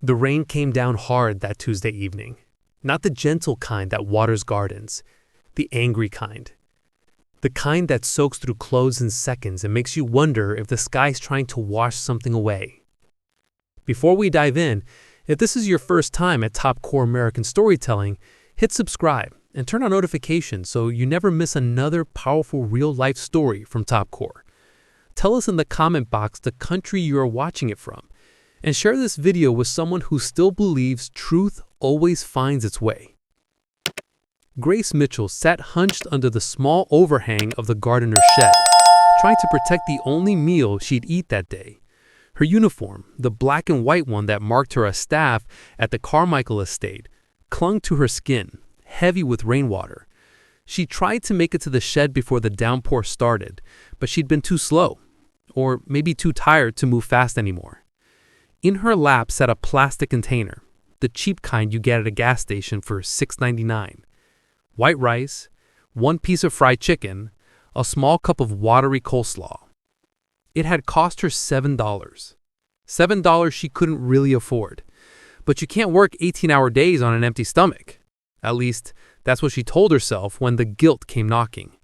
The rain came down hard that Tuesday evening. Not the gentle kind that waters gardens, the angry kind. The kind that soaks through clothes in seconds and makes you wonder if the sky's trying to wash something away. Before we dive in, if this is your first time at Top Core American Storytelling, hit subscribe and turn on notifications so you never miss another powerful real-life story from Top Core. Tell us in the comment box the country you are watching it from, and share this video with someone who still believes truth always finds its way. Grace Mitchell sat hunched under the small overhang of the gardener's shed, trying to protect the only meal she'd eat that day. Her uniform, the black and white one that marked her as staff at the Carmichael estate, clung to her skin, heavy with rainwater. She tried to make it to the shed before the downpour started, but she'd been too slow, or maybe too tired to move fast anymore. In her lap sat a plastic container, the cheap kind you get at a gas station for $6.99. White rice, one piece of fried chicken, a small cup of watery coleslaw. It had cost her $7. $7 she couldn't really afford. But you can't work 18-hour days on an empty stomach. At least, that's what she told herself when the guilt came knocking.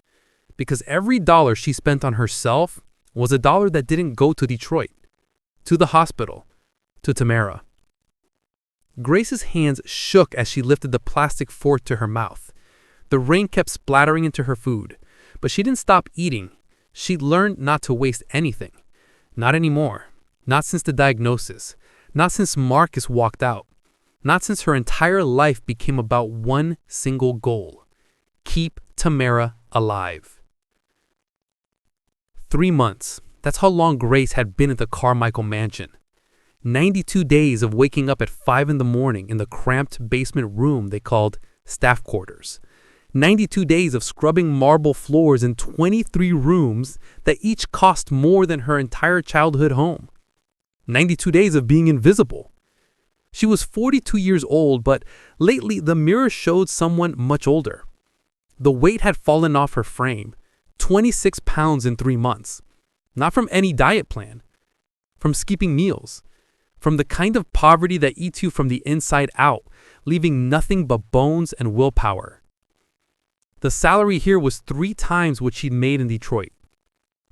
Because every dollar she spent on herself was a dollar that didn't go to Detroit, to the hospital, to Tamara. Grace's hands shook as she lifted the plastic fork to her mouth. The rain kept splattering into her food, but she didn't stop eating. She'd learned not to waste anything. Not anymore. Not since the diagnosis. Not since Marcus walked out. Not since her entire life became about one single goal: keep Tamara alive. 3 months. That's how long Grace had been at the Carmichael mansion. 92 days of waking up at 5 in the morning in the cramped basement room they called staff quarters. 92 days of scrubbing marble floors in 23 rooms that each cost more than her entire childhood home. 92 days of being invisible. She was 42 years old, but lately the mirror showed someone much older. The weight had fallen off her frame, 26 pounds in 3 months. Not from any diet plan, from skipping meals, from the kind of poverty that eats you from the inside out, leaving nothing but bones and willpower. The salary here was 3 times what she'd made in Detroit.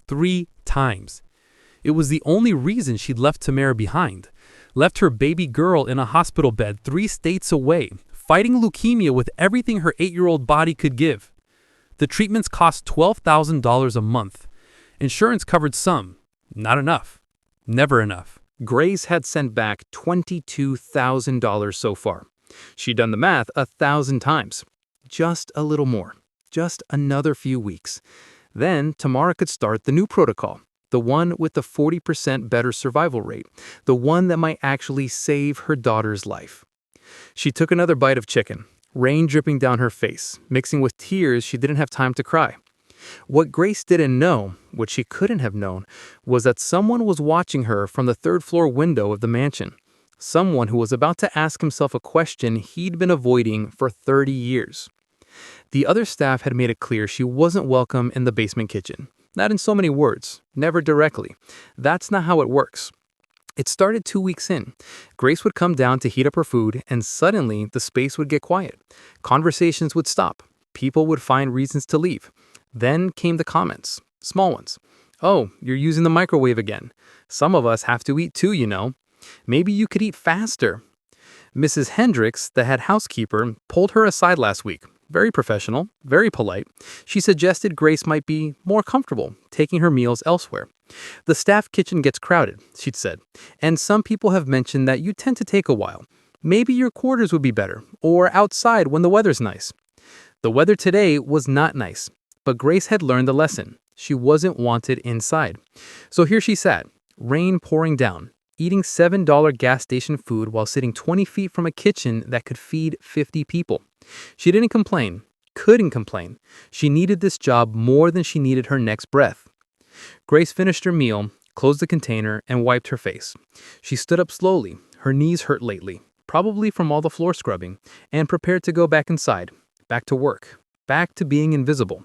3 times. It was the only reason she'd left Tamara behind. Left her baby girl in a hospital bed 3 states away, fighting leukemia with everything her 8-year-old body could give. The treatments cost $12,000 a month. Insurance covered some. Not enough. Never enough. Grace had sent back $22,000 so far. She'd done the math 1,000 times. Just a little more. Just another few weeks. Then Tamara could start the new protocol, the one with the 40% better survival rate, the one that might actually save her daughter's life. She took another bite of chicken, rain dripping down her face, mixing with tears she didn't have time to cry. What Grace didn't know, what she couldn't have known, was that someone was watching her from the 3rd floor window of the mansion. Someone who was about to ask himself a question he'd been avoiding for 30 years. The other staff had made it clear she wasn't welcome in the basement kitchen. Not in so many words, never directly. That's not how it works. It started 2 weeks in. Grace would come down to heat up her food, and suddenly the space would get quiet. Conversations would stop. People would find reasons to leave. Then came the comments, small ones. "Oh, you're using the microwave again. Some of us have to eat too, you know. Maybe you could eat faster." Mrs. Hendricks, the head housekeeper, pulled her aside last week. Very professional, very polite. She suggested Grace might be more comfortable taking her meals elsewhere. "The staff kitchen gets crowded," she'd said, "and some people have mentioned that you tend to take a while. Maybe your quarters would be better, or outside when the weather's nice." The weather today was not nice. But Grace had learned the lesson. She wasn't wanted inside. So here she sat, rain pouring down, eating $7 gas station food while sitting 20 feet from a kitchen that could feed 50 people. She didn't complain, couldn't complain. She needed this job more than she needed her next breath. Grace finished her meal, closed the container, and wiped her face. She stood up slowly. Her knees hurt lately, probably from all the floor scrubbing, and prepared to go back inside, back to work, back to being invisible.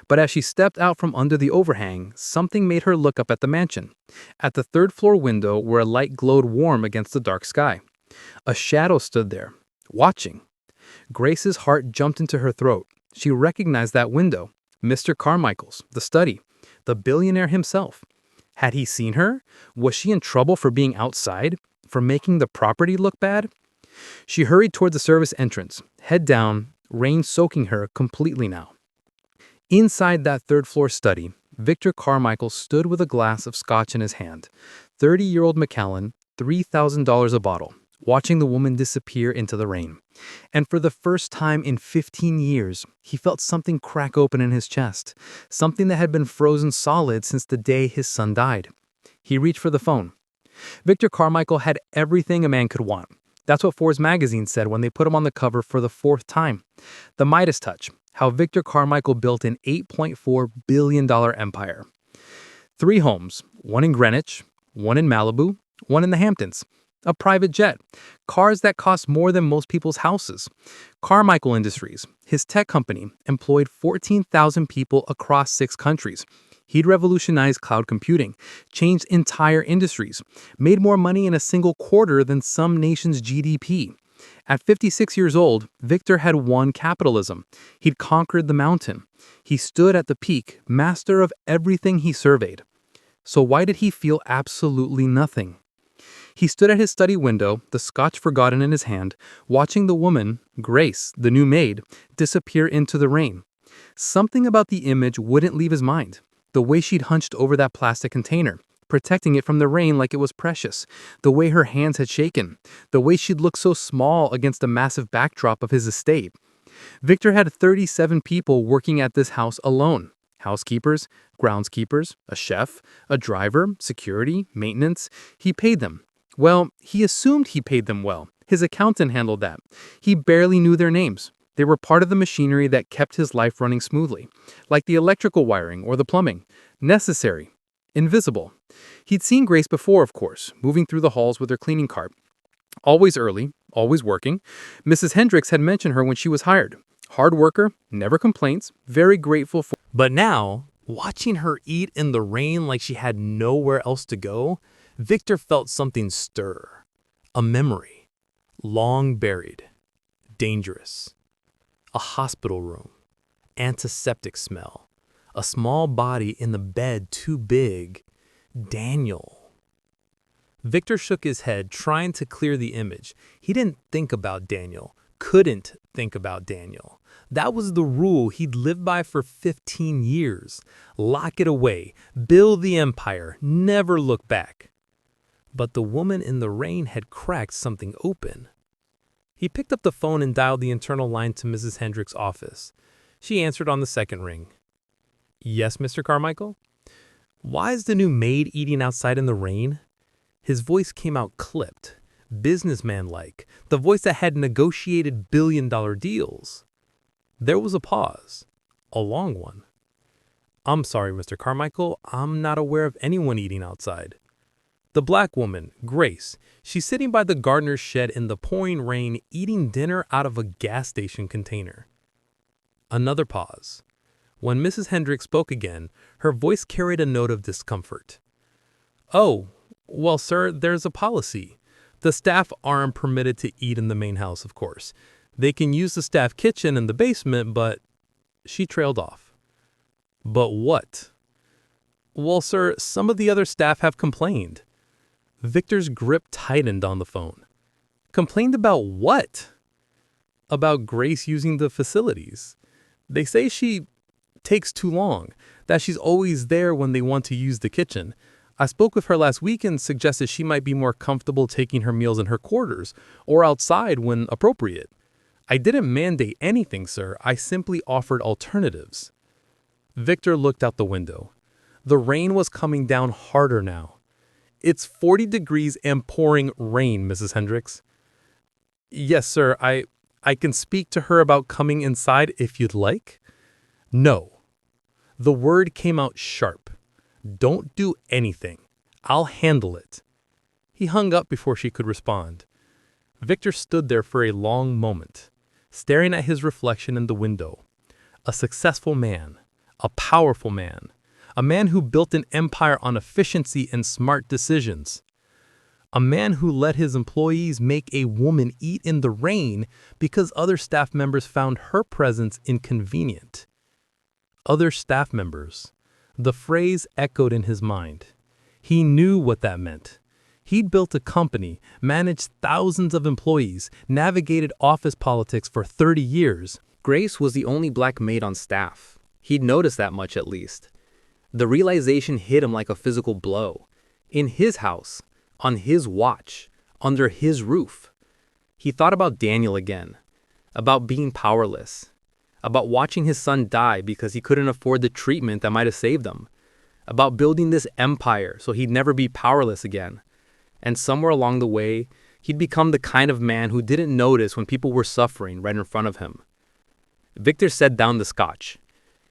But as she stepped out from under the overhang, something made her look up at the mansion, at the 3rd floor window where a light glowed warm against the dark sky. A shadow stood there, watching. Grace's heart jumped into her throat. She recognized that window. Mr. Carmichael's, the study, the billionaire himself. Had he seen her? Was she in trouble for being outside? For making the property look bad? She hurried toward the service entrance, head down, rain soaking her completely now. Inside that third-floor study, Victor Carmichael stood with a glass of scotch in his hand. 30-year-old Macallan, $3,000 a bottle, watching the woman disappear into the rain. And for the first time in 15 years, he felt something crack open in his chest, something that had been frozen solid since the day his son died. He reached for the phone. Victor Carmichael had everything a man could want. That's what Forbes magazine said when they put him on the cover for the fourth time. The Midas touch, how Victor Carmichael built an $8.4 billion empire. 3 homes, one in Greenwich, one in Malibu, one in the Hamptons. A private jet, cars that cost more than most people's houses. Carmichael Industries, his tech company, employed 14,000 people across 6 countries. He'd revolutionized cloud computing, changed entire industries, made more money in a single quarter than some nations' GDP. At 56 years old, Victor had won capitalism. He'd conquered the mountain. He stood at the peak, master of everything he surveyed. So why did he feel absolutely nothing? He stood at his study window, the scotch forgotten in his hand, watching the woman, Grace, the new maid, disappear into the rain. Something about the image wouldn't leave his mind. The way she'd hunched over that plastic container, protecting it from the rain like it was precious. The way her hands had shaken. The way she'd looked so small against the massive backdrop of his estate. Victor had 37 people working at this house alone. Housekeepers, groundskeepers, a chef, a driver, security, maintenance. He paid them. Well, he assumed he paid them well. His accountant handled that. He barely knew their names. They were part of the machinery that kept his life running smoothly, like the electrical wiring or the plumbing. Necessary. Invisible. He'd seen Grace before, of course, moving through the halls with her cleaning cart. Always early, always working. Mrs. Hendricks had mentioned her when she was hired. Hard worker, never complaints, very grateful for... But now, watching her eat in the rain like she had nowhere else to go, Victor felt something stir. A memory. Long buried. Dangerous. A hospital room. Antiseptic smell. A small body in the bed too big. Daniel. Victor shook his head, trying to clear the image. He didn't think about Daniel. Couldn't think about Daniel. That was the rule he'd lived by for 15 years. Lock it away. Build the empire. Never look back. But the woman in the rain had cracked something open. He picked up the phone and dialed the internal line to Mrs. Hendricks' office. She answered on the second ring. Yes, Mr. Carmichael? Why is the new maid eating outside in the rain? His voice came out clipped, businessman-like, the voice that had negotiated billion-dollar deals. There was a pause, a long one. I'm sorry, Mr. Carmichael, I'm not aware of anyone eating outside. The black woman, Grace, she's sitting by the gardener's shed in the pouring rain eating dinner out of a gas station container. Another pause. When Mrs. Hendricks spoke again, her voice carried a note of discomfort. Oh, well, sir, there's a policy. The staff aren't permitted to eat in the main house, of course. They can use the staff kitchen in the basement, but... She trailed off. But what? Well, sir, some of the other staff have complained. Victor's grip tightened on the phone. Complained about what? About Grace using the facilities. They say she takes too long, that she's always there when they want to use the kitchen. I spoke with her last week and suggested she might be more comfortable taking her meals in her quarters or outside when appropriate. I didn't mandate anything, sir. I simply offered alternatives. Victor looked out the window. The rain was coming down harder now. It's 40 degrees and pouring rain, Mrs. Hendricks. Yes, sir. I can speak to her about coming inside if you'd like. No. The word came out sharp. Don't do anything. I'll handle it. He hung up before she could respond. Victor stood there for a long moment, staring at his reflection in the window. A successful man, a powerful man, a man who built an empire on efficiency and smart decisions. A man who let his employees make a woman eat in the rain because other staff members found her presence inconvenient. Other staff members. The phrase echoed in his mind. He knew what that meant. He'd built a company, managed thousands of employees, navigated office politics for 30 years. Grace was the only black maid on staff. He'd noticed that much at least. The realization hit him like a physical blow. In his house, on his watch, under his roof. He thought about Daniel again, about being powerless, about watching his son die because he couldn't afford the treatment that might have saved him, about building this empire so he'd never be powerless again. And somewhere along the way, he'd become the kind of man who didn't notice when people were suffering right in front of him. Victor set down the scotch.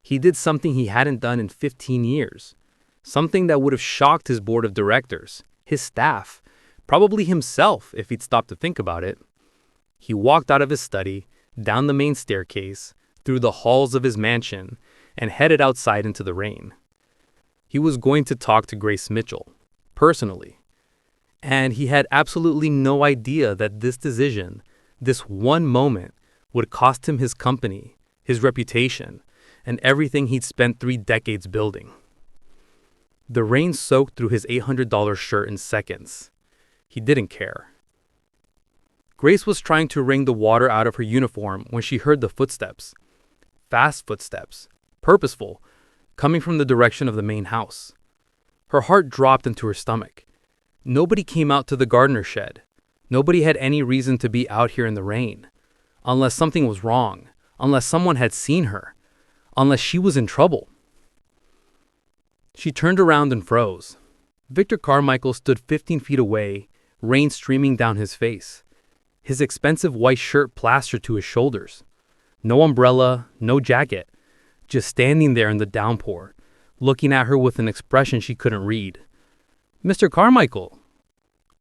He did something he hadn't done in 15 years. Something that would have shocked his board of directors, his staff, probably himself if he'd stopped to think about it. He walked out of his study, down the main staircase, through the halls of his mansion, and headed outside into the rain. He was going to talk to Grace Mitchell, personally. And he had absolutely no idea that this decision, this one moment, would cost him his company, his reputation, and everything he'd spent 3 decades building. The rain soaked through his $800 shirt in seconds. He didn't care. Grace was trying to wring the water out of her uniform when she heard the footsteps. Fast footsteps, purposeful, coming from the direction of the main house. Her heart dropped into her stomach. Nobody came out to the gardener's shed. Nobody had any reason to be out here in the rain. Unless something was wrong, unless someone had seen her, unless she was in trouble. She turned around and froze. Victor Carmichael stood 15 feet away, rain streaming down his face, his expensive white shirt plastered to his shoulders. No umbrella, no jacket, just standing there in the downpour, looking at her with an expression she couldn't read. "Mr. Carmichael!"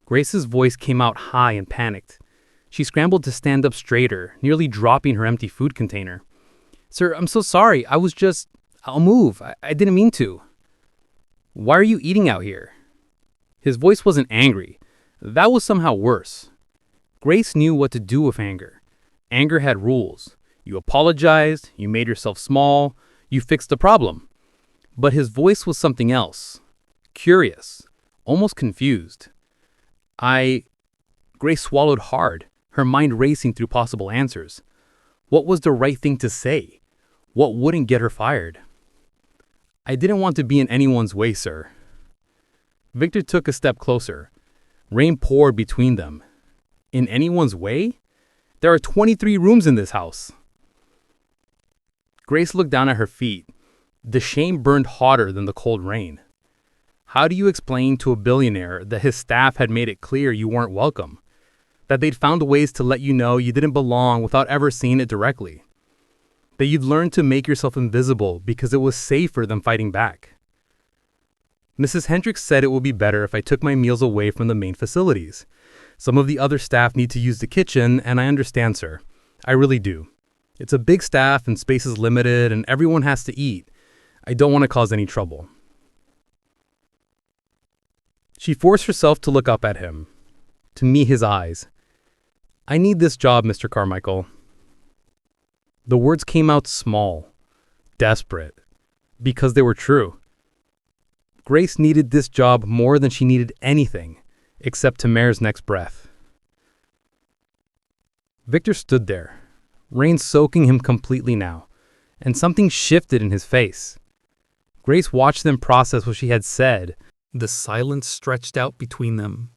Grace's voice came out high and panicked. She scrambled to stand up straighter, nearly dropping her empty food container. "Sir, I'm so sorry. I'll move. I didn't mean to." "Why are you eating out here?" His voice wasn't angry. That was somehow worse. Grace knew what to do with anger. Anger had rules. You apologized, you made yourself small, you fixed the problem. But his voice was something else. Curious, almost confused. Grace swallowed hard, her mind racing through possible answers. What was the right thing to say? What wouldn't get her fired? "I didn't want to be in anyone's way, sir." Victor took a step closer. Rain poured between them. In anyone's way? There are 23 rooms in this house. Grace looked down at her feet. The shame burned hotter than the cold rain. How do you explain to a billionaire that his staff had made it clear you weren't welcome? That they'd found ways to let you know you didn't belong without ever seeing it directly? That you'd learned to make yourself invisible because it was safer than fighting back? "Mrs. Hendricks said it would be better if I took my meals away from the main facilities. Some of the other staff need to use the kitchen, and I understand, sir. I really do. It's a big staff and space is limited and everyone has to eat. I don't want to cause any trouble." She forced herself to look up at him, to meet his eyes. "I need this job, Mr. Carmichael." The words came out small, desperate, because they were true. Grace needed this job more than she needed anything, except Tamer's next breath. Victor stood there, rain soaking him completely now, and something shifted in his face. Grace watched them process what she had said. The silence stretched out between them.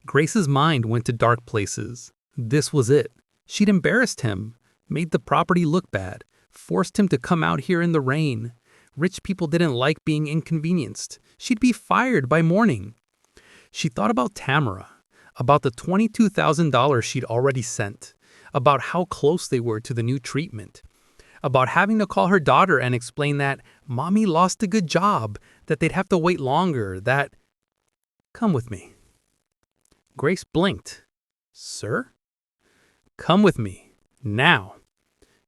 Grace's mind went to dark places. This was it. She'd embarrassed him, made the property look bad, forced him to come out here in the rain. Rich people didn't like being inconvenienced. She'd be fired by morning. She thought about Tamara, about the $22,000 she'd already sent, about how close they were to the new treatment, about having to call her daughter and explain that Mommy lost a good job, that they'd have to wait longer, that... "Come with me." Grace blinked. "Sir?" "Come with me. Now."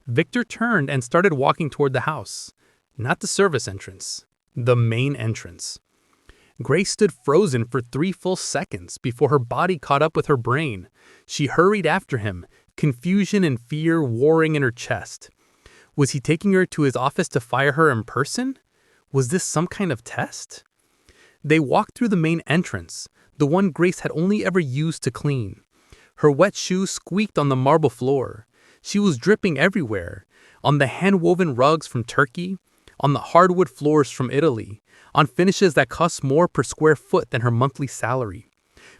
Victor turned and started walking toward the house. Not the service entrance. The main entrance. Grace stood frozen for 3 full seconds before her body caught up with her brain. She hurried after him, confusion and fear warring in her chest. Was he taking her to his office to fire her in person? Was this some kind of test? They walked through the main entrance, the one Grace had only ever used to clean. Her wet shoes squeaked on the marble floor. She was dripping everywhere, on the hand-woven rugs from Turkey, on the hardwood floors from Italy, on finishes that cost more per square foot than her monthly salary.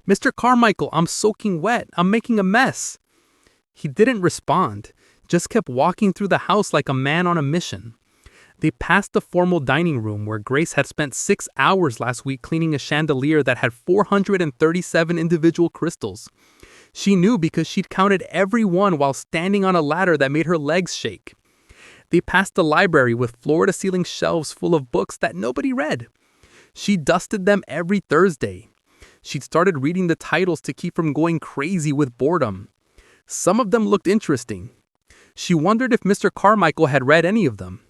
"Mr. Carmichael, I'm soaking wet. I'm making a mess." He didn't respond, just kept walking through the house like a man on a mission. They passed the formal dining room where Grace had spent 6 hours last week cleaning a chandelier that had 437 individual crystals. She knew because she'd counted every one while standing on a ladder that made her legs shake. They passed the library with floor-to-ceiling shelves full of books that nobody read. She dusted them every Thursday. She'd started reading the titles to keep from going crazy with boredom. Some of them looked interesting. She wondered if Mr. Carmichael had read any of them.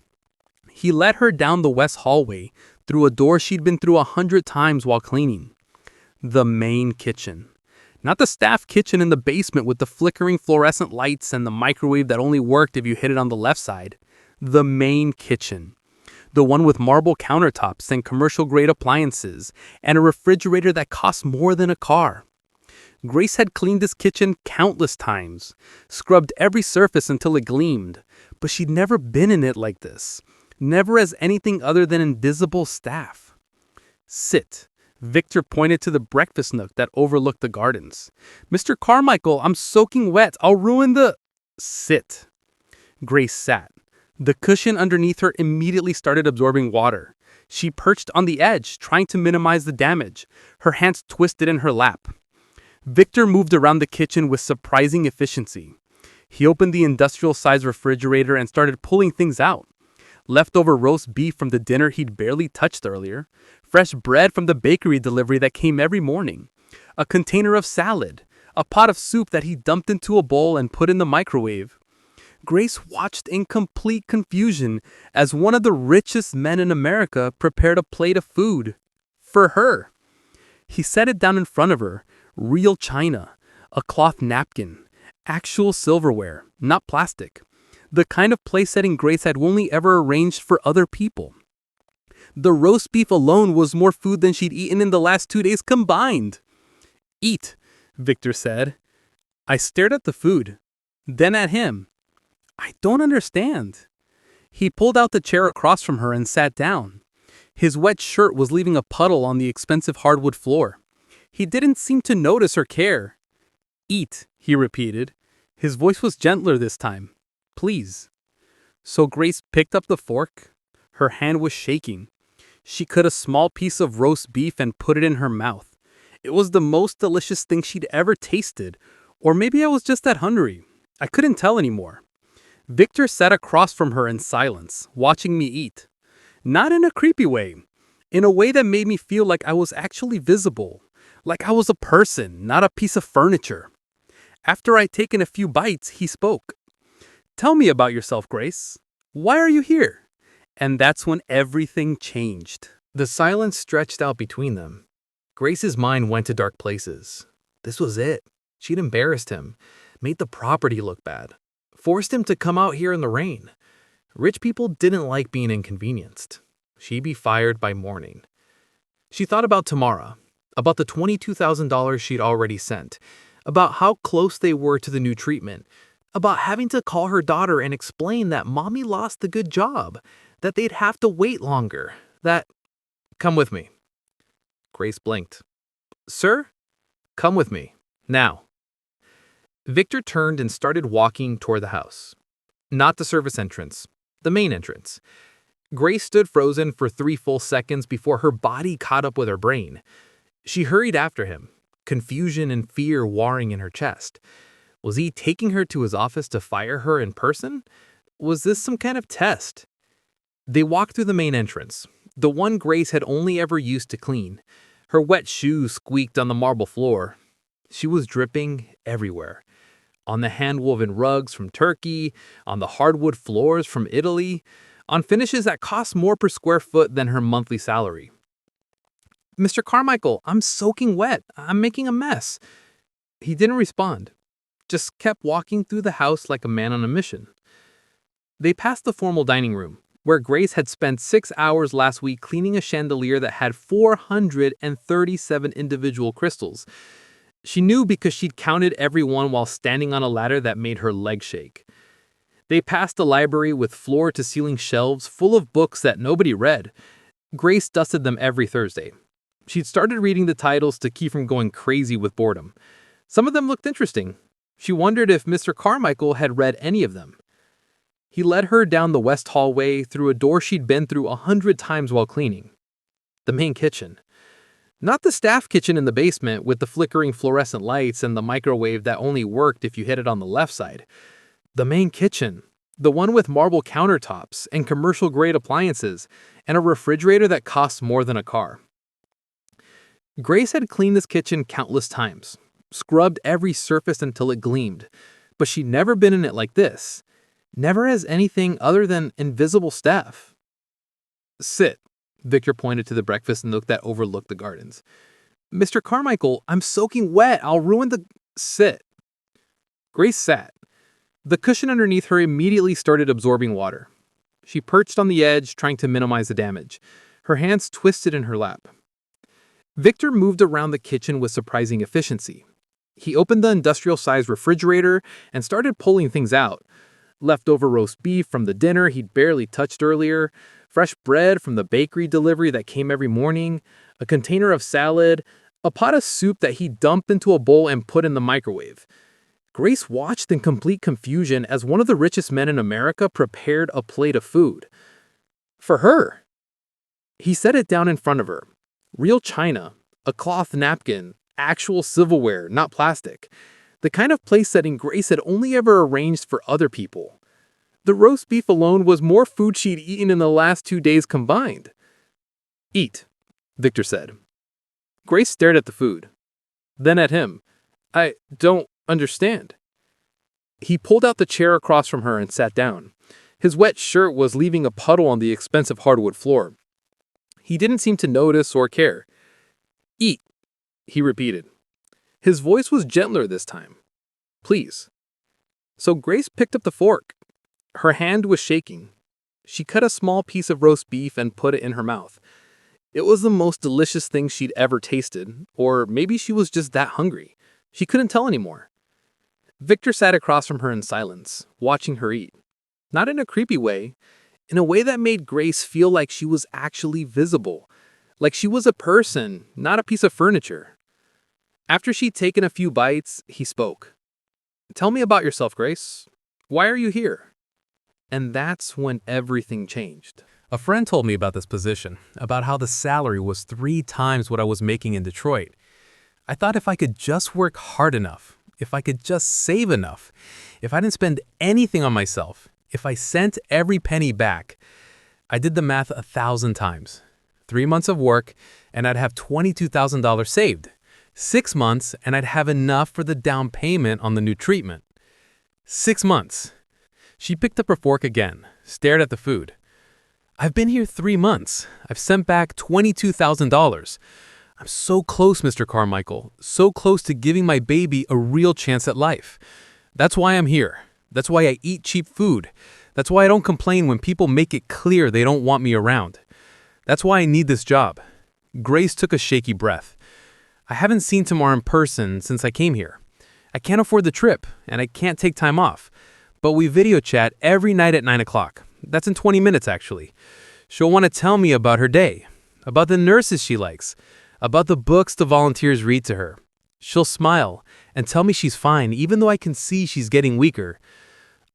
He led her down the west hallway, through a door she'd been through 100 times while cleaning. The main kitchen. Not the staff kitchen in the basement with the flickering fluorescent lights and the microwave that only worked if you hit it on the left side. The main kitchen. The one with marble countertops and commercial-grade appliances, and a refrigerator that cost more than a car. Grace had cleaned this kitchen countless times, scrubbed every surface until it gleamed, but she'd never been in it like this. Never as anything other than invisible staff. "Sit." Victor pointed to the breakfast nook that overlooked the gardens. "Mr. Carmichael, I'm soaking wet. I'll ruin the—" "Sit." Grace sat. The cushion underneath her immediately started absorbing water. She perched on the edge, trying to minimize the damage, her hands twisted in her lap. Victor moved around the kitchen with surprising efficiency. He opened the industrial-sized refrigerator and started pulling things out. Leftover roast beef from the dinner he'd barely touched earlier, fresh bread from the bakery delivery that came every morning, a container of salad, a pot of soup that he dumped into a bowl and put in the microwave. Grace watched in complete confusion as one of the richest men in America prepared a plate of food. For her. He set it down in front of her, real china, a cloth napkin, actual silverware, not plastic. The kind of place-setting Grace had only ever arranged for other people. The roast beef alone was more food than she'd eaten in the last 2 days combined. "Eat," Victor said. I stared at the food, then at him. "I don't understand." He pulled out the chair across from her and sat down. His wet shirt was leaving a puddle on the expensive hardwood floor. He didn't seem to notice or care. "Eat," he repeated. His voice was gentler this time. "Please." So Grace picked up the fork. Her hand was shaking. She cut a small piece of roast beef and put it in her mouth. It was the most delicious thing she'd ever tasted. Or maybe I was just that hungry. I couldn't tell anymore. Victor sat across from her in silence, watching me eat. Not in a creepy way. In a way that made me feel like I was actually visible. Like I was a person, not a piece of furniture. After I'd taken a few bites, he spoke. "Tell me about yourself, Grace. Why are you here?" And that's when everything changed. The silence stretched out between them. Grace's mind went to dark places. This was it. She'd embarrassed him, made the property look bad, forced him to come out here in the rain. Rich people didn't like being inconvenienced. She'd be fired by morning. She thought about Tamara, about the $22,000 she'd already sent, about how close they were to the new treatment, about having to call her daughter and explain that mommy lost the good job, that they'd have to wait longer, that... "Come with me." Grace blinked. "Sir? Come with me. Now." Victor turned and started walking toward the house. Not the service entrance, the main entrance. Grace stood frozen for 3 full seconds before her body caught up with her brain. She hurried after him, confusion and fear warring in her chest. Was he taking her to his office to fire her in person? Was this some kind of test? They walked through the main entrance, the one Grace had only ever used to clean. Her wet shoes squeaked on the marble floor. She was dripping everywhere. On the hand-woven rugs from Turkey, on the hardwood floors from Italy, on finishes that cost more per square foot than her monthly salary. Mr. Carmichael, I'm soaking wet. I'm making a mess. He didn't respond, just kept walking through the house like a man on a mission. They passed the formal dining room, where Grace had spent 6 hours last week cleaning a chandelier that had 437 individual crystals. She knew because she'd counted every one while standing on a ladder that made her legs shake. They passed the library with floor-to-ceiling shelves full of books that nobody read. Grace dusted them every Thursday. She'd started reading the titles to keep from going crazy with boredom. Some of them looked interesting. She wondered if Mr. Carmichael had read any of them. He led her down the west hallway through a door she'd been through 100 times while cleaning. The main kitchen. Not the staff kitchen in the basement with the flickering fluorescent lights and the microwave that only worked if you hit it on the left side. The main kitchen. The one with marble countertops and commercial-grade appliances and a refrigerator that costs more than a car. Grace had cleaned this kitchen countless times, scrubbed every surface until it gleamed, but she'd never been in it like this. Never as anything other than invisible staff. Sit, Victor pointed to the breakfast nook that overlooked the gardens. Mr. Carmichael, I'm soaking wet. I'll ruin the... Sit. Grace sat. The cushion underneath her immediately started absorbing water. She perched on the edge, trying to minimize the damage. Her hands twisted in her lap. Victor moved around the kitchen with surprising efficiency. He opened the industrial-sized refrigerator and started pulling things out. Leftover roast beef from the dinner he'd barely touched earlier, fresh bread from the bakery delivery that came every morning, a container of salad, a pot of soup that he dumped into a bowl and put in the microwave. Grace watched in complete confusion as one of the richest men in America prepared a plate of food. For her. He set it down in front of her. Real china, a cloth napkin, actual silverware, not plastic. The kind of place setting Grace had only ever arranged for other people. The roast beef alone was more food she'd eaten in the last 2 days combined. Eat, Victor said. Grace stared at the food. Then at him. I don't understand. He pulled out the chair across from her and sat down. His wet shirt was leaving a puddle on the expensive hardwood floor. He didn't seem to notice or care. Eat, he repeated. His voice was gentler this time. Please. So Grace picked up the fork. Her hand was shaking. She cut a small piece of roast beef and put it in her mouth. It was the most delicious thing she'd ever tasted, or maybe she was just that hungry. She couldn't tell anymore. Victor sat across from her in silence, watching her eat. Not in a creepy way, in a way that made Grace feel like she was actually visible, like she was a person, not a piece of furniture. After she'd taken a few bites, he spoke. Tell me about yourself, Grace. Why are you here? And that's when everything changed. A friend told me about this position, about how the salary was 3 times what I was making in Detroit. I thought if I could just work hard enough, if I could just save enough, if I didn't spend anything on myself, if I sent every penny back. I did the math 1,000 times. 3 months of work, and I'd have $22,000 saved. 6 months, and I'd have enough for the down payment on the new treatment. 6 months. She picked up her fork again, stared at the food. I've been here 3 months. I've sent back $22,000. I'm so close, Mr. Carmichael, so close to giving my baby a real chance at life. That's why I'm here. That's why I eat cheap food. That's why I don't complain when people make it clear they don't want me around. That's why I need this job. Grace took a shaky breath. I haven't seen Tamar in person since I came here. I can't afford the trip, and I can't take time off. But we video chat every night at 9 o'clock. That's in 20 minutes, actually. She'll want to tell me about her day, about the nurses she likes, about the books the volunteers read to her. She'll smile and tell me she's fine, even though I can see she's getting weaker.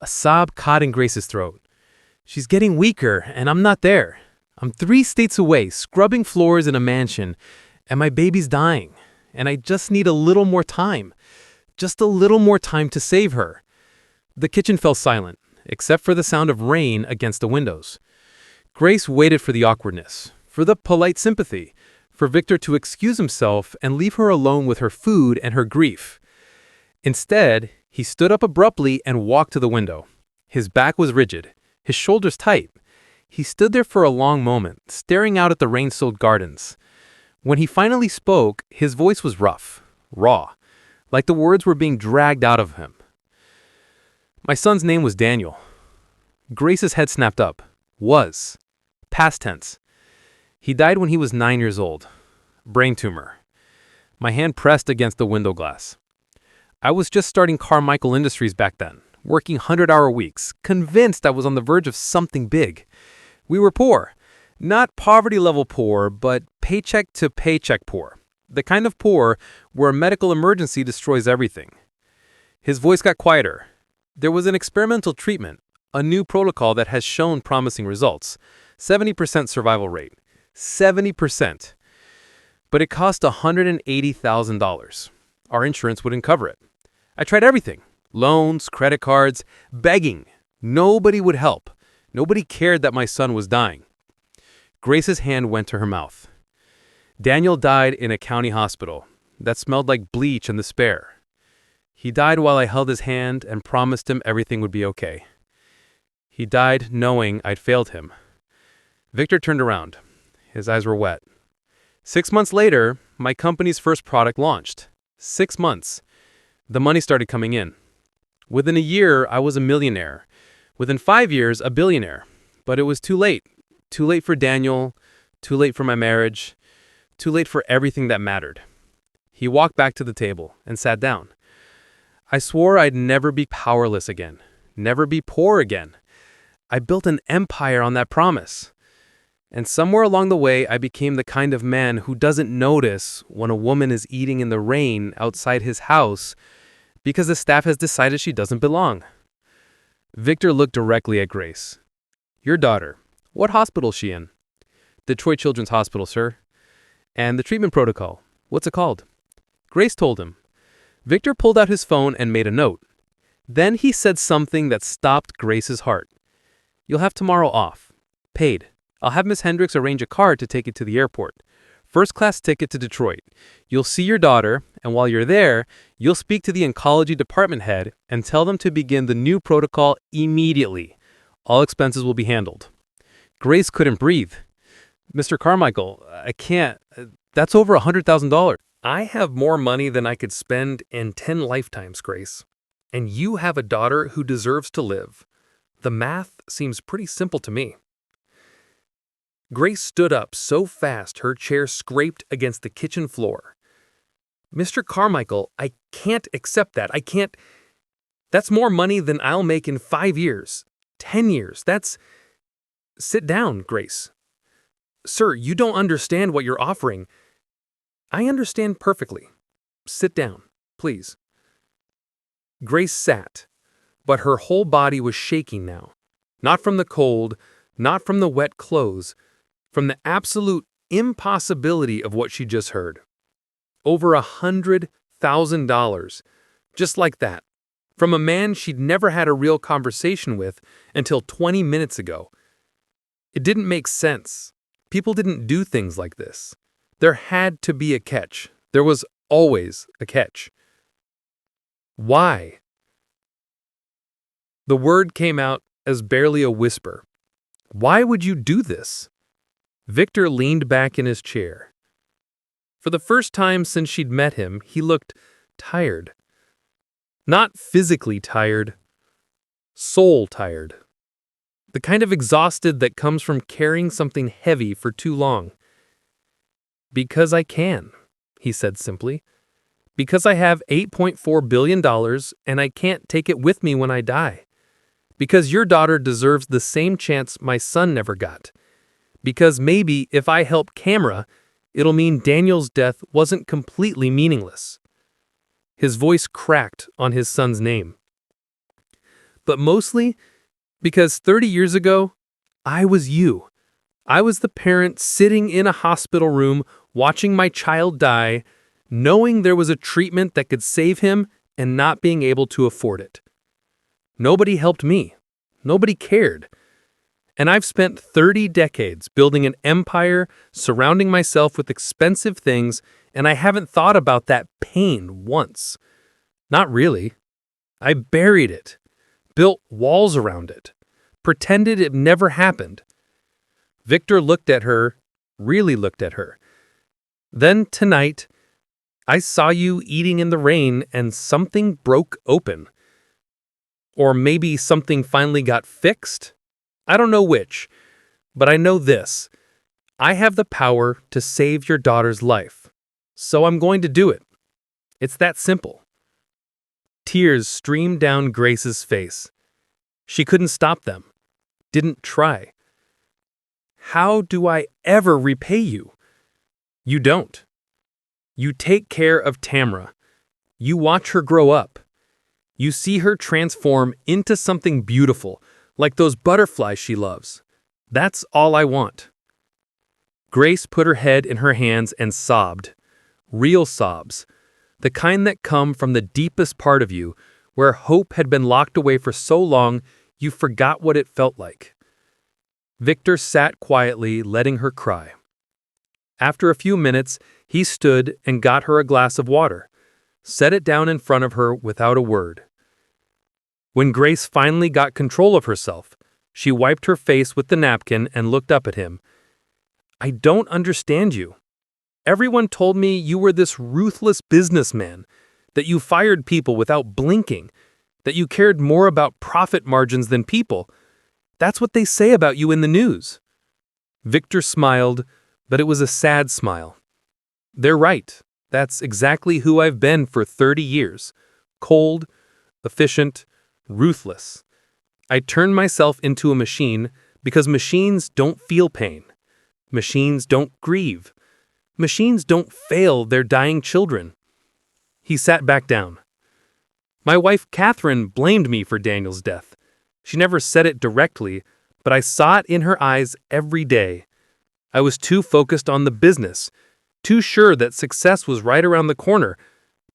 A sob caught in Grace's throat. She's getting weaker, and I'm not there. I'm 3 states away, scrubbing floors in a mansion, and my baby's dying. And I just need a little more time. Just a little more time to save her. The kitchen fell silent, except for the sound of rain against the windows. Grace waited for the awkwardness, for the polite sympathy, for Victor to excuse himself and leave her alone with her food and her grief. Instead, he stood up abruptly and walked to the window. His back was rigid, his shoulders tight. He stood there for a long moment, staring out at the rain-soaked gardens. When he finally spoke, his voice was rough, raw, like the words were being dragged out of him. My son's name was Daniel. Grace's head snapped up. Was. Past tense. He died when he was 9 years old. Brain tumor. My hand pressed against the window glass. I was just starting Carmichael Industries back then, working 100-hour weeks, convinced I was on the verge of something big. We were poor. Not poverty-level poor, but paycheck-to-paycheck poor. The kind of poor where a medical emergency destroys everything. His voice got quieter. There was an experimental treatment, a new protocol that has shown promising results. 70% survival rate. 70%. But it cost $180,000. Our insurance wouldn't cover it. I tried everything. Loans, credit cards, begging. Nobody would help. Nobody cared that my son was dying. Grace's hand went to her mouth. Daniel died in a county hospital that smelled like bleach and despair. He died while I held his hand and promised him everything would be okay. He died knowing I'd failed him. Victor turned around. His eyes were wet. 6 months later, my company's first product launched. 6 months. The money started coming in. Within a year, I was a millionaire. Within 5 years, a billionaire. But it was too late. Too late for Daniel. Too late for my marriage. Too late for everything that mattered. He walked back to the table and sat down. I swore I'd never be powerless again. Never be poor again. I built an empire on that promise. And somewhere along the way, I became the kind of man who doesn't notice when a woman is eating in the rain outside his house because the staff has decided she doesn't belong. Victor looked directly at Grace. Your daughter, what hospital is she in? Detroit Children's Hospital, sir. And the treatment protocol, what's it called? Grace told him. Victor pulled out his phone and made a note. Then he said something that stopped Grace's heart. You'll have tomorrow off. Paid. I'll have Miss Hendricks arrange a car to take you to the airport. First-class ticket to Detroit. You'll see your daughter, and while you're there, you'll speak to the oncology department head and tell them to begin the new protocol immediately. All expenses will be handled. Grace couldn't breathe. Mr. Carmichael, I can't. That's over $100,000. I have more money than I could spend in 10 lifetimes, Grace. And you have a daughter who deserves to live. The math seems pretty simple to me. Grace stood up so fast her chair scraped against the kitchen floor. Mr. Carmichael, I can't accept that. I can't. That's more money than I'll make in 5 years, 10 years. Sit down, Grace. Sir, you don't understand what you're offering. I understand perfectly. Sit down, please. Grace sat, but her whole body was shaking now. Not from the cold, not from the wet clothes, from the absolute impossibility of what she just heard. Over $100,000, just like that, from a man she'd never had a real conversation with until 20 minutes ago. It didn't make sense. People didn't do things like this. There had to be a catch. There was always a catch. Why? The word came out as barely a whisper. Why would you do this? Victor leaned back in his chair. For the first time since she'd met him, he looked tired. Not physically tired, soul tired. The kind of exhausted that comes from carrying something heavy for too long. Because I can, he said simply. Because I have $8.4 billion and I can't take it with me when I die. Because your daughter deserves the same chance my son never got. Because maybe if I help Camera, it'll mean Daniel's death wasn't completely meaningless. His voice cracked on his son's name. But mostly because 30 years ago, I was you. I was the parent sitting in a hospital room watching my child die, knowing there was a treatment that could save him and not being able to afford it. Nobody helped me. Nobody cared. And I've spent 30 decades building an empire, surrounding myself with expensive things, and I haven't thought about that pain once. Not really. I buried it, built walls around it, pretended it never happened. Victor looked at her, really looked at her. Then tonight, I saw you eating in the rain and something broke open. Or maybe something finally got fixed? I don't know which, but I know this. I have the power to save your daughter's life. So I'm going to do it. It's that simple. Tears streamed down Grace's face. She couldn't stop them. Didn't try. How do I ever repay you? You don't. You take care of Tamra. You watch her grow up. You see her transform into something beautiful, like those butterflies she loves. That's all I want. Grace put her head in her hands and sobbed. Real sobs. The kind that come from the deepest part of you, where hope had been locked away for so long you forgot what it felt like. Victor sat quietly, letting her cry. After a few minutes, he stood and got her a glass of water, set it down in front of her without a word. When Grace finally got control of herself, she wiped her face with the napkin and looked up at him. I don't understand you. Everyone told me you were this ruthless businessman, that you fired people without blinking, that you cared more about profit margins than people. That's what they say about you in the news. Victor smiled, but it was a sad smile. They're right. That's exactly who I've been for 30 years. Cold, efficient, ruthless. I turned myself into a machine because machines don't feel pain. Machines don't grieve. Machines don't fail their dying children. He sat back down. My wife Catherine blamed me for Daniel's death. She never said it directly, but I saw it in her eyes every day. I was too focused on the business, too sure that success was right around the corner,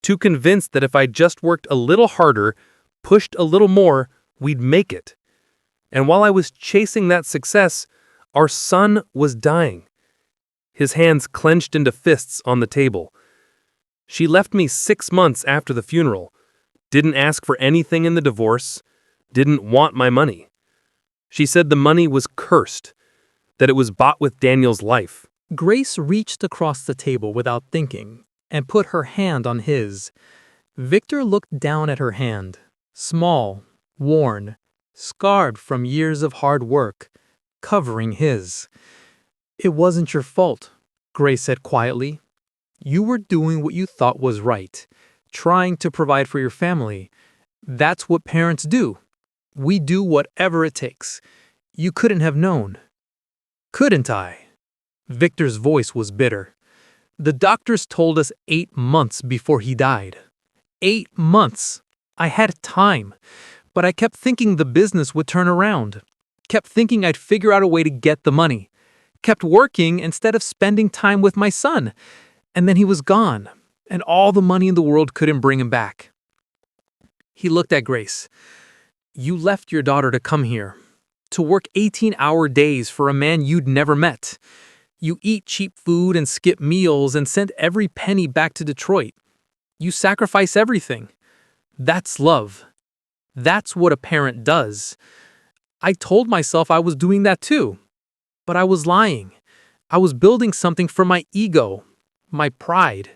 too convinced that if I just worked a little harder, pushed a little more, we'd make it. And while I was chasing that success, our son was dying. His hands clenched into fists on the table. She left me 6 months after the funeral, didn't ask for anything in the divorce, didn't want my money. She said the money was cursed, that it was bought with Daniel's life. Grace reached across the table without thinking and put her hand on his. Victor looked down at her hand, small, worn, scarred from years of hard work, covering his. It wasn't your fault, Grace said quietly. You were doing what you thought was right, trying to provide for your family. That's what parents do. We do whatever it takes. You couldn't have known. Couldn't I? Victor's voice was bitter. The doctors told us 8 months before he died. 8 months. I had time, but I kept thinking the business would turn around. Kept thinking I'd figure out a way to get the money. Kept working instead of spending time with my son. And then he was gone, and all the money in the world couldn't bring him back. He looked at Grace. You left your daughter to come here, to work 18-hour days for a man you'd never met. You eat cheap food and skip meals and send every penny back to Detroit. You sacrifice everything. That's love. That's what a parent does. I told myself I was doing that too. But I was lying. I was building something for my ego, my pride,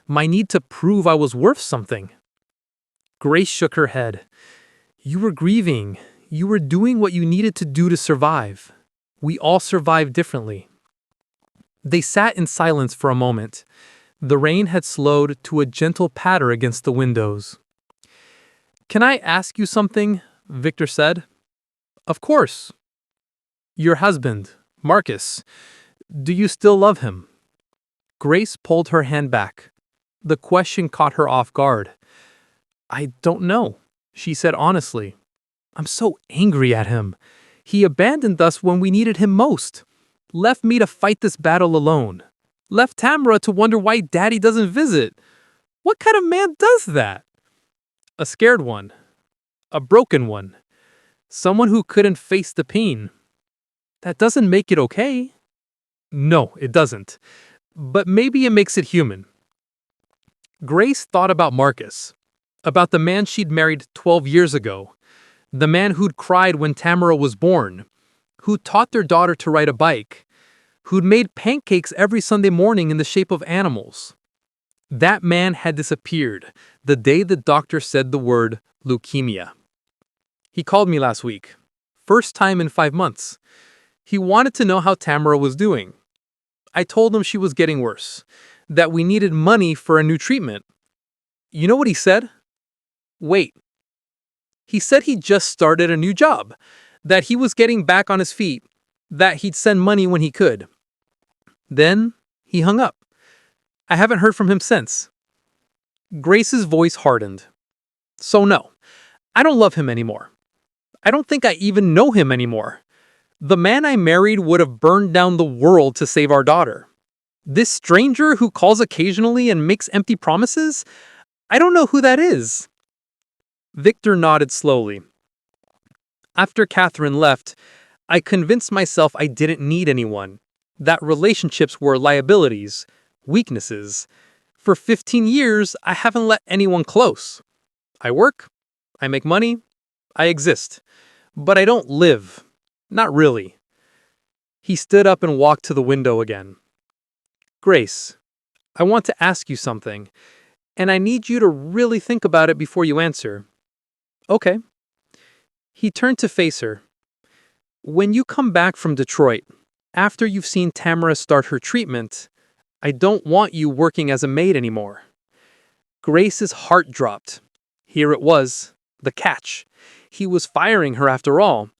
my need to prove I was worth something. Grace shook her head. You were grieving. You were doing what you needed to do to survive. We all survive differently. They sat in silence for a moment. The rain had slowed to a gentle patter against the windows. Can I ask you something? Victor said. Of course. Your husband, Marcus, do you still love him? Grace pulled her hand back. The question caught her off guard. I don't know, she said honestly. I'm so angry at him. He abandoned us when we needed him most. Left me to fight this battle alone. Left Tamara to wonder why Daddy doesn't visit. What kind of man does that? A scared one. A broken one. Someone who couldn't face the pain. That doesn't make it okay. No, it doesn't. But maybe it makes it human. Grace thought about Marcus. About the man she'd married 12 years ago. The man who'd cried when Tamara was born. Who taught their daughter to ride a bike. who'd made pancakes every Sunday morning in the shape of animals. That man had disappeared the day the doctor said the word leukemia. He called me last week, first time in 5 months. He wanted to know how Tamara was doing. I told him she was getting worse, that we needed money for a new treatment. You know what he said? Wait. He said he just started a new job, that he was getting back on his feet, that he'd send money when he could. Then he hung up. I haven't heard from him since. Grace's voice hardened. So no, I don't love him anymore. I don't think I even know him anymore. The man I married would have burned down the world to save our daughter. This stranger who calls occasionally and makes empty promises? I don't know who that is. Victor nodded slowly. After Catherine left, I convinced myself I didn't need anyone, that relationships were liabilities, weaknesses. For 15 years, I haven't let anyone close. I work, I make money, I exist. But I don't live. Not really. He stood up and walked to the window again. Grace, I want to ask you something, and I need you to really think about it before you answer. Okay. He turned to face her. When you come back from Detroit, after you've seen Tamara start her treatment, I don't want you working as a maid anymore. Grace's heart dropped. Here it was, the catch. He was firing her after all.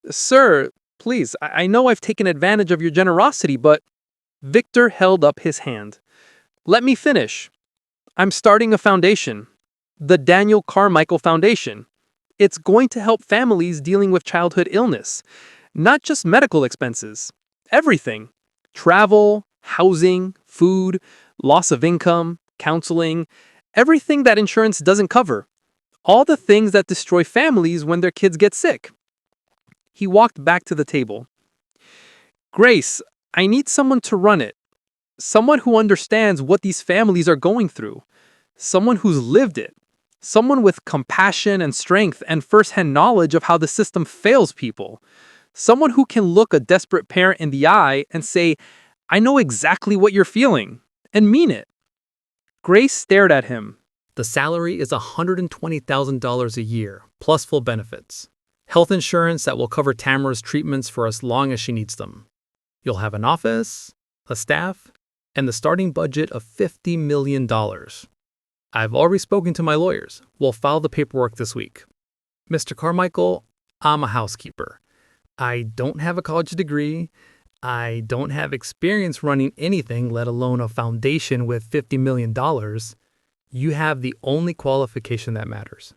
Sir, please, I know I've taken advantage of your generosity, but... Victor held up his hand. Let me finish. I'm starting a foundation. The Daniel Carmichael Foundation. It's going to help families dealing with childhood illness. Not just medical expenses. Everything. Travel, housing, food, loss of income, counseling. Everything that insurance doesn't cover. All the things that destroy families when their kids get sick. He walked back to the table. Grace, I need someone to run it. Someone who understands what these families are going through. Someone who's lived it. Someone with compassion and strength and first-hand knowledge of how the system fails people. Someone who can look a desperate parent in the eye and say, I know exactly what you're feeling, and mean it. Grace stared at him. The salary is $120,000 a year, plus full benefits. Health insurance that will cover Tamara's treatments for as long as she needs them. You'll have an office, a staff, and the starting budget of $50 million. I've already spoken to my lawyers. We'll file the paperwork this week. Mr. Carmichael, I'm a housekeeper. I don't have a college degree. I don't have experience running anything, let alone a foundation with $50 million. You have the only qualification that matters.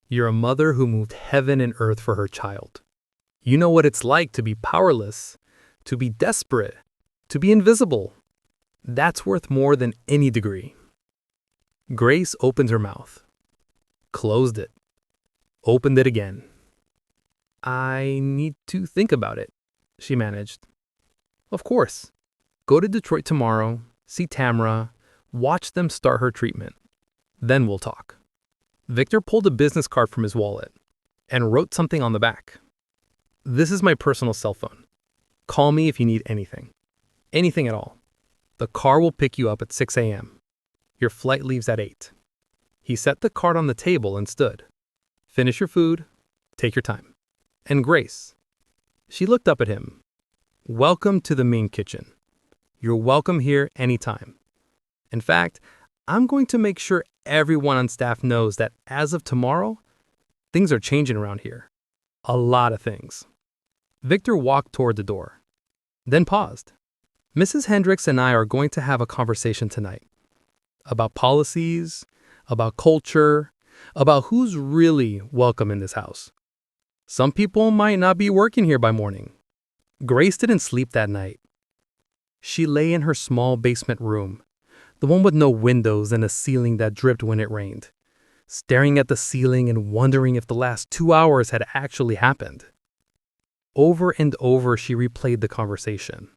You're a mother who moved heaven and earth for her child. You know what it's like to be powerless, to be desperate, to be invisible. That's worth more than any degree. Grace opened her mouth, closed it, opened it again. I need to think about it, she managed. Of course. Go to Detroit tomorrow, see Tamara, watch them start her treatment. Then we'll talk. Victor pulled a business card from his wallet and wrote something on the back. This is my personal cell phone. Call me if you need anything. Anything at all. The car will pick you up at 6 a.m. Your flight leaves at 8. He set the card on the table and stood. Finish your food. Take your time. And Grace. She looked up at him. Welcome to the main kitchen. You're welcome here anytime. In fact, I'm going to make sure everyone on staff knows that as of tomorrow, things are changing around here. A lot of things. Victor walked toward the door, then paused. Mrs. Hendricks and I are going to have a conversation tonight. About policies, about culture, about who's really welcome in this house. Some people might not be working here by morning. Grace didn't sleep that night. She lay in her small basement room, the one with no windows and a ceiling that dripped when it rained, staring at the ceiling and wondering if the last 2 hours had actually happened. Over and over, she replayed the conversation.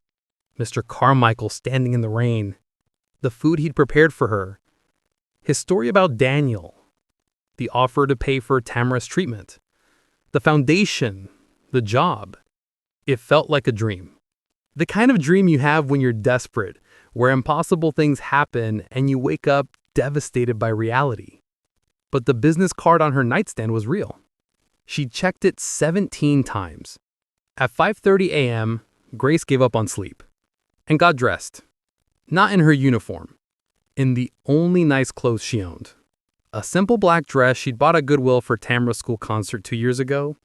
Mr. Carmichael standing in the rain, the food he'd prepared for her, his story about Daniel, the offer to pay for Tamara's treatment, the foundation, the job. It felt like a dream. The kind of dream you have when you're desperate, where impossible things happen and you wake up devastated by reality. But the business card on her nightstand was real. She checked it 17 times. At 5:30 a.m., Grace gave up on sleep and got dressed. Not in her uniform, in the only nice clothes she owned. A simple black dress she'd bought at Goodwill for Tamara's school concert 2 years ago.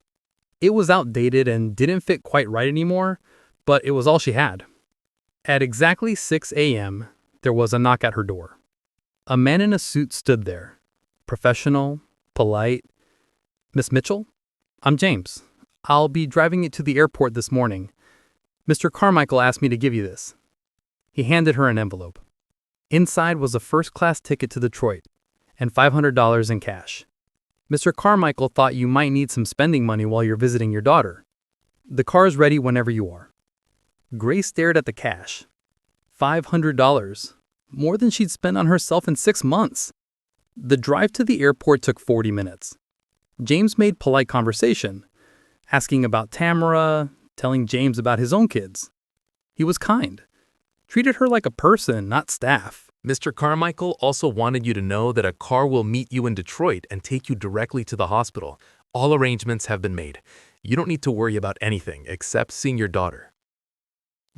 It was outdated and didn't fit quite right anymore, but it was all she had. At exactly 6 a.m., there was a knock at her door. A man in a suit stood there, professional, polite. "Miss Mitchell? I'm James. I'll be driving you to the airport this morning. Mr. Carmichael asked me to give you this." He handed her an envelope. Inside was a first-class ticket to Detroit and $500 in cash. "Mr. Carmichael thought you might need some spending money while you're visiting your daughter. The car is ready whenever you are." Grace stared at the cash. $500, more than she'd spent on herself in 6 months. The drive to the airport took 40 minutes. James made polite conversation, asking about Tamara, telling James about his own kids. He was kind, treated her like a person, not staff. Mr. Carmichael also wanted you to know that a car will meet you in Detroit and take you directly to the hospital. All arrangements have been made. You don't need to worry about anything except seeing your daughter.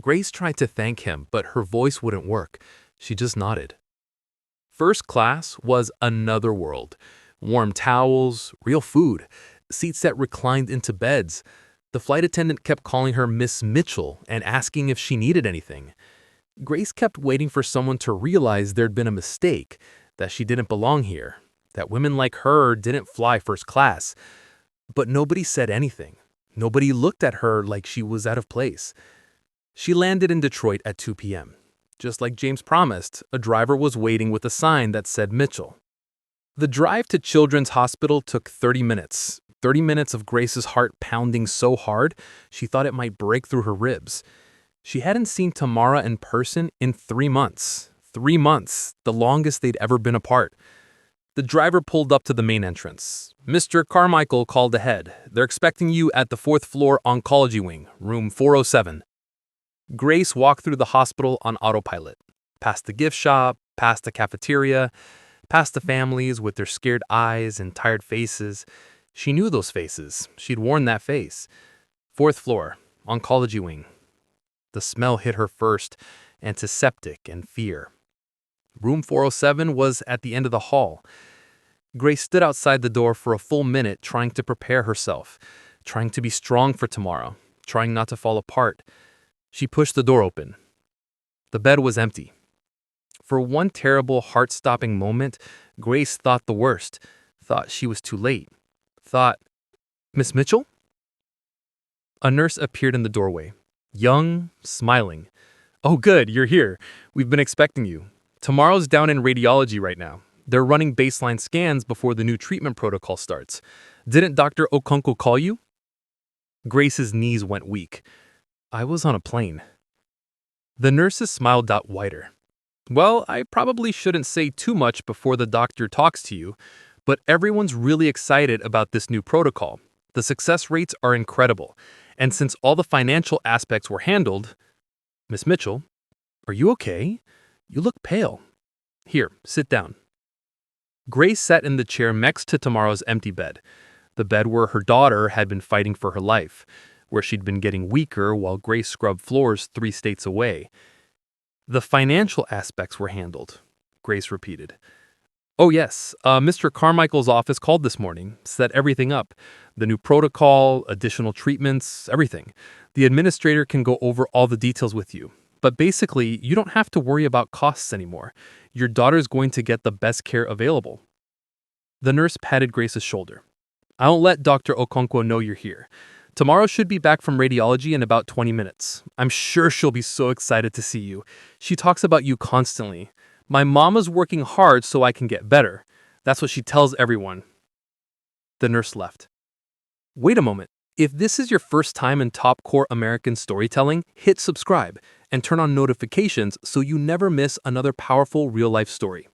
Grace tried to thank him, but her voice wouldn't work. She just nodded. First class was another world. Warm towels, real food, seats that reclined into beds. The flight attendant kept calling her Miss Mitchell and asking if she needed anything. Grace kept waiting for someone to realize there'd been a mistake, that she didn't belong here, that women like her didn't fly first class. But nobody said anything. Nobody looked at her like she was out of place. She landed in Detroit at 2 p.m. Just like James promised, a driver was waiting with a sign that said Mitchell. The drive to Children's Hospital took 30 minutes. 30 minutes of Grace's heart pounding so hard, she thought it might break through her ribs. She hadn't seen Tamara in person in 3 months. 3 months, the longest they'd ever been apart. The driver pulled up to the main entrance. "Mr. Carmichael called ahead. They're expecting you at the 4th floor oncology wing, room 407. Grace walked through the hospital on autopilot, past the gift shop, past the cafeteria, past the families with their scared eyes and tired faces. She knew those faces. She'd worn that face. 4th floor, oncology wing. The smell hit her first, antiseptic and fear. Room 407 was at the end of the hall. Grace stood outside the door for a full minute trying to prepare herself, trying to be strong for tomorrow, trying not to fall apart. She pushed the door open. The bed was empty. For one terrible, heart-stopping moment, Grace thought the worst, thought she was too late, thought, "Miss Mitchell?" A nurse appeared in the doorway, young, smiling. "Oh good, you're here. We've been expecting you. Tomorrow's down in radiology right now. They're running baseline scans before the new treatment protocol starts. Didn't Dr. Okonkwo call you?" Grace's knees went weak. "I was on a plane." The nurse's smile got wider. "Well, I probably shouldn't say too much before the doctor talks to you, but everyone's really excited about this new protocol. The success rates are incredible, and since all the financial aspects were handled..." "Miss Mitchell, are you okay? You look pale. Here, sit down." Grace sat in the chair next to Tamara's empty bed, the bed where her daughter had been fighting for her life, where she'd been getting weaker while Grace scrubbed floors 3 states away. "The financial aspects were handled," Grace repeated. "Oh yes, Mr. Carmichael's office called this morning, set everything up. The new protocol, additional treatments, everything. The administrator can go over all the details with you. But basically, you don't have to worry about costs anymore. Your daughter's going to get the best care available." The nurse patted Grace's shoulder. "I'll let Dr. Okonkwo know you're here. Tomorrow should be back from radiology in about 20 minutes. I'm sure she'll be so excited to see you. She talks about you constantly. 'My mama's working hard so I can get better.' That's what she tells everyone." The nurse left. Wait a moment. If this is your first time in Top Core American Storytelling, hit subscribe and turn on notifications so you never miss another powerful real-life story.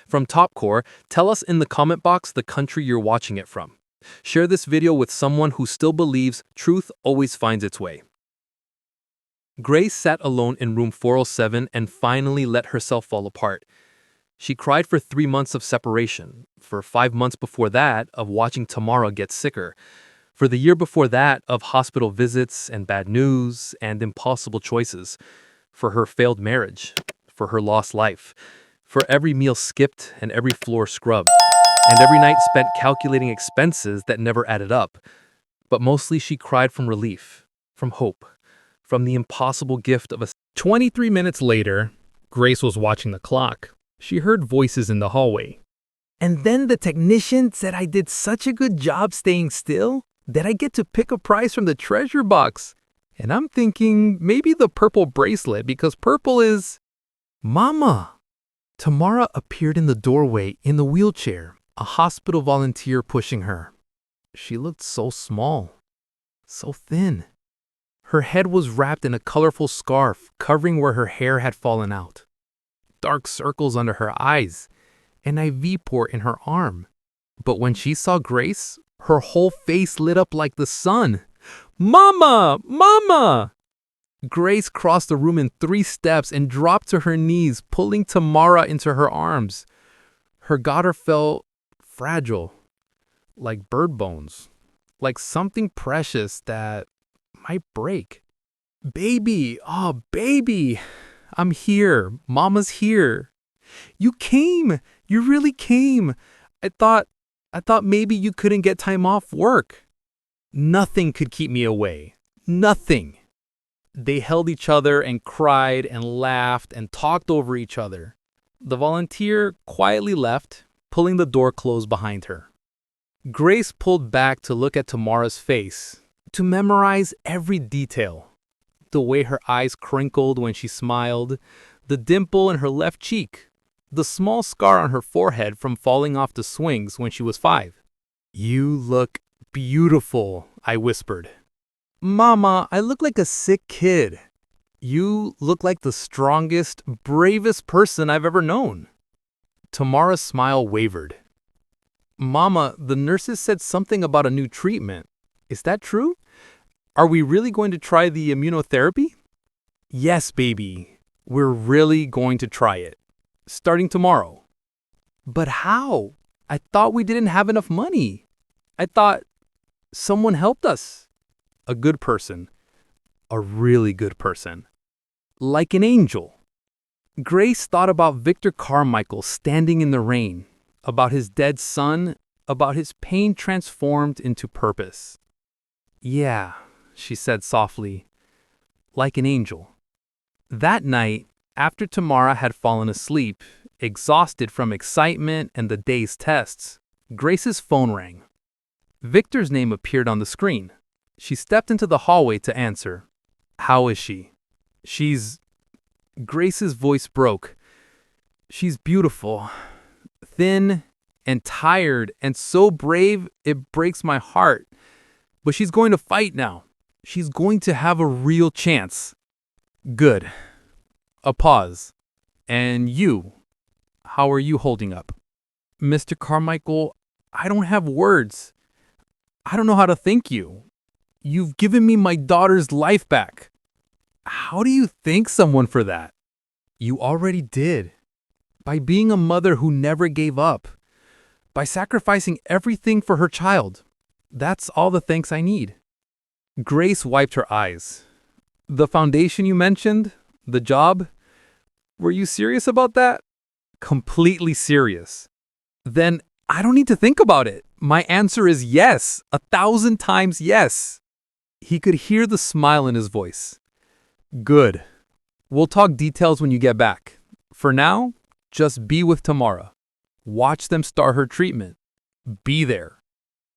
From Top Core, tell us in the comment box the country you're watching it from. Share this video with someone who still believes truth always finds its way. Grace sat alone in room 407 and finally let herself fall apart. She cried for 3 months of separation, for 5 months before that of watching Tamara get sicker, for the year before that of hospital visits and bad news and impossible choices, for her failed marriage, for her lost life, for every meal skipped and every floor scrubbed, and every night spent calculating expenses that never added up. But mostly she cried from relief, from hope, from the impossible gift of a 23 minutes later, Grace was watching the clock. She heard voices in the hallway. And then the technician said I did such a good job staying still that I get to pick a prize from the treasure box. And I'm thinking maybe the purple bracelet because purple is... Mama! Tamara appeared in the doorway in the wheelchair, a hospital volunteer pushing her. She looked so small, so thin. Her head was wrapped in a colorful scarf covering where her hair had fallen out. Dark circles under her eyes, an IV port in her arm. But when she saw Grace, her whole face lit up like the sun. Mama! Mama! Grace crossed the room in 3 steps and dropped to her knees, pulling Tamara into her arms. Her garter felt fragile, like bird bones, like something precious that might break. Baby, oh baby, I'm here. Mama's here. You came. You really came. I thought maybe you couldn't get time off work. Nothing could keep me away. Nothing. They held each other and cried and laughed and talked over each other. The volunteer quietly left, pulling the door closed behind her. Grace pulled back to look at Tamara's face, to memorize every detail. The way her eyes crinkled when she smiled, the dimple in her left cheek, the small scar on her forehead from falling off the swings when she was 5. You look beautiful, I whispered. Mama, I look like a sick kid. You look like the strongest, bravest person I've ever known. Tamara's smile wavered. Mama, the nurses said something about a new treatment. Is that true? Are we really going to try the immunotherapy? Yes, baby. We're really going to try it. Starting tomorrow. But how? I thought we didn't have enough money. I thought someone helped us. A good person. A really good person. Like an angel. Grace thought about Victor Carmichael standing in the rain, about his dead son, about his pain transformed into purpose. Yeah, she said softly, like an angel. That night, after Tamara had fallen asleep, exhausted from excitement and the day's tests, Grace's phone rang. Victor's name appeared on the screen. She stepped into the hallway to answer. How is she? She's... Grace's voice broke. She's beautiful, thin and tired and so brave it breaks my heart. But she's going to fight now. She's going to have a real chance. Good. A pause. And you? How are you holding up? Mr. Carmichael, I don't have words. I don't know how to thank you. You've given me my daughter's life back. How do you thank someone for that? You already did. By being a mother who never gave up. By sacrificing everything for her child. That's all the thanks I need. Grace wiped her eyes. The foundation you mentioned, the job, were you serious about that? Completely serious. Then I don't need to think about it. My answer is yes, 1,000 times yes. He could hear the smile in his voice. Good. We'll talk details when you get back. For now, just be with Tamara. Watch them start her treatment. Be there.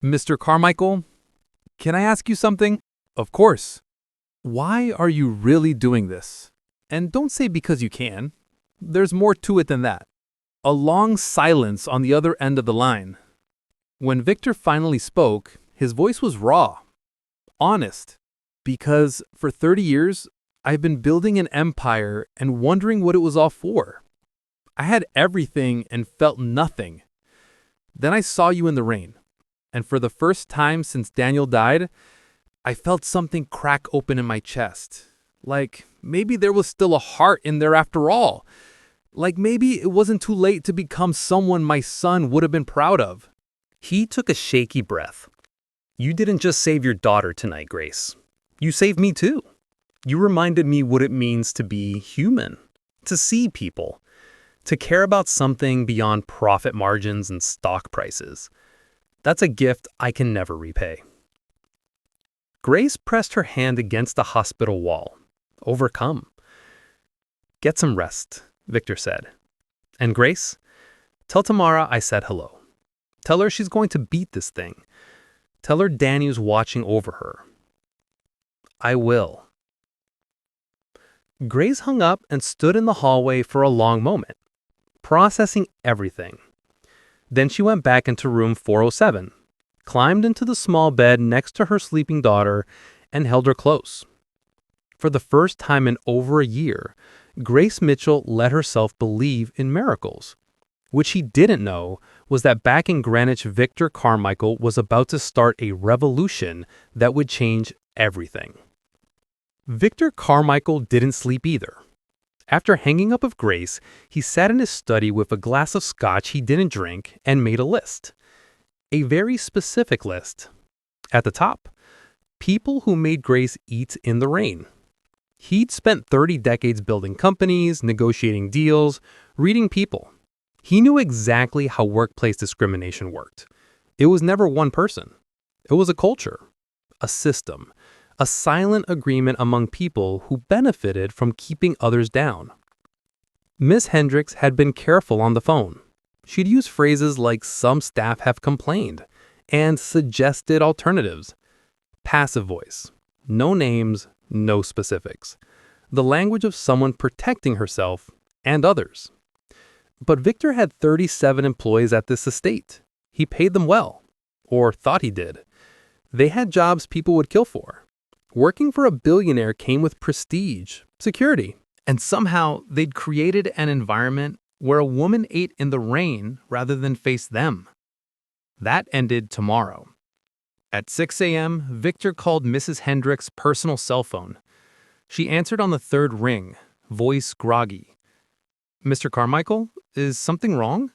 Mr. Carmichael, can I ask you something? Of course. Why are you really doing this? And don't say because you can. There's more to it than that. A long silence on the other end of the line. When Victor finally spoke, his voice was raw, honest. Because for 30 years, I've been building an empire and wondering what it was all for. I had everything and felt nothing. Then I saw you in the rain. And for the first time since Daniel died, I felt something crack open in my chest. Like Maybe there was still a heart in there after all. Like maybe it wasn't too late to become someone my son would have been proud of. He took a shaky breath. You didn't just save your daughter tonight, Grace. You saved me too. You reminded me what it means to be human, to see people, to care about something beyond profit margins and stock prices. That's a gift I can never repay. Grace pressed her hand against the hospital wall, overcome. Get some rest, Victor said. And Grace, tell Tamara I said hello. Tell her she's going to beat this thing. Tell her Danny's watching over her. I will. Grace hung up and stood in the hallway for a long moment, processing everything. Then she went back into room 407, climbed into the small bed next to her sleeping daughter, and held her close. For the first time in over a year, Grace Mitchell let herself believe in miracles. What she didn't know was that back in Greenwich, Victor Carmichael was about to start a revolution that would change everything. Victor Carmichael didn't sleep either. After hanging up of Grace, he sat in his study with a glass of scotch he didn't drink and made a list. A very specific list. At the top, people who made Grace eat in the rain. He'd spent 30 decades building companies, negotiating deals, reading people. He knew exactly how workplace discrimination worked. It was never one person. It was a culture, a system, a silent agreement among people who benefited from keeping others down. Miss Hendricks had been careful on the phone. She'd use phrases like "some staff have complained" and suggested alternatives. Passive voice. No names, no specifics. The language of someone protecting herself and others. But Victor had 37 employees at this estate. He paid them well, or thought he did. They had jobs people would kill for. Working for a billionaire came with prestige, security, and somehow they'd created an environment where a woman ate in the rain rather than face them. That ended tomorrow. At 6 a.m., Victor called Mrs. Hendricks' personal cell phone. She answered on the third ring, voice groggy. Mr. Carmichael, is something wrong?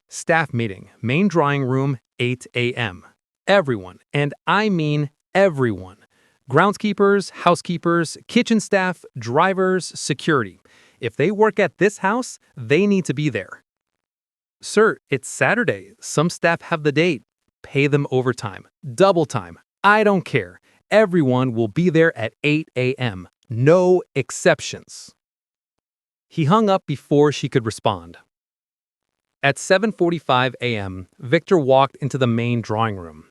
Staff meeting, main drawing room, 8 a.m. Everyone, and I mean everyone. Groundskeepers, housekeepers, kitchen staff, drivers, security. If they work at this house, they need to be there. Sir, it's Saturday. Some staff have the date. Pay them overtime, double time. I don't care. Everyone will be there at 8 a.m. No exceptions. He hung up before she could respond. At 7:45 a.m., Victor walked into the main drawing room.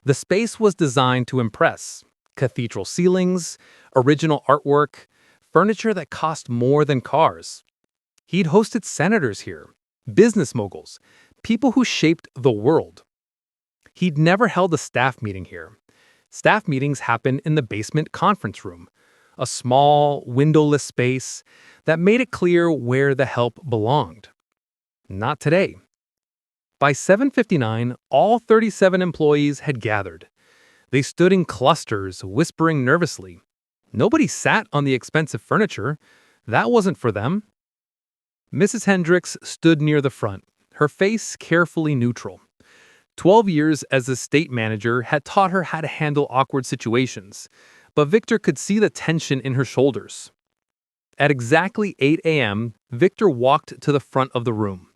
The space was designed to impress. Cathedral ceilings, original artwork, furniture that cost more than cars. He'd hosted senators here, business moguls, people who shaped the world. He'd never held a staff meeting here. Staff meetings happened in the basement conference room, a small, windowless space that made it clear where the help belonged. Not today. By 7:59, all 37 employees had gathered. They stood in clusters, whispering nervously. Nobody sat on the expensive furniture. That wasn't for them. Mrs. Hendricks stood near the front, her face carefully neutral. 12 years as estate manager had taught her how to handle awkward situations, but Victor could see the tension in her shoulders. At exactly 8 a.m., Victor walked to the front of the room.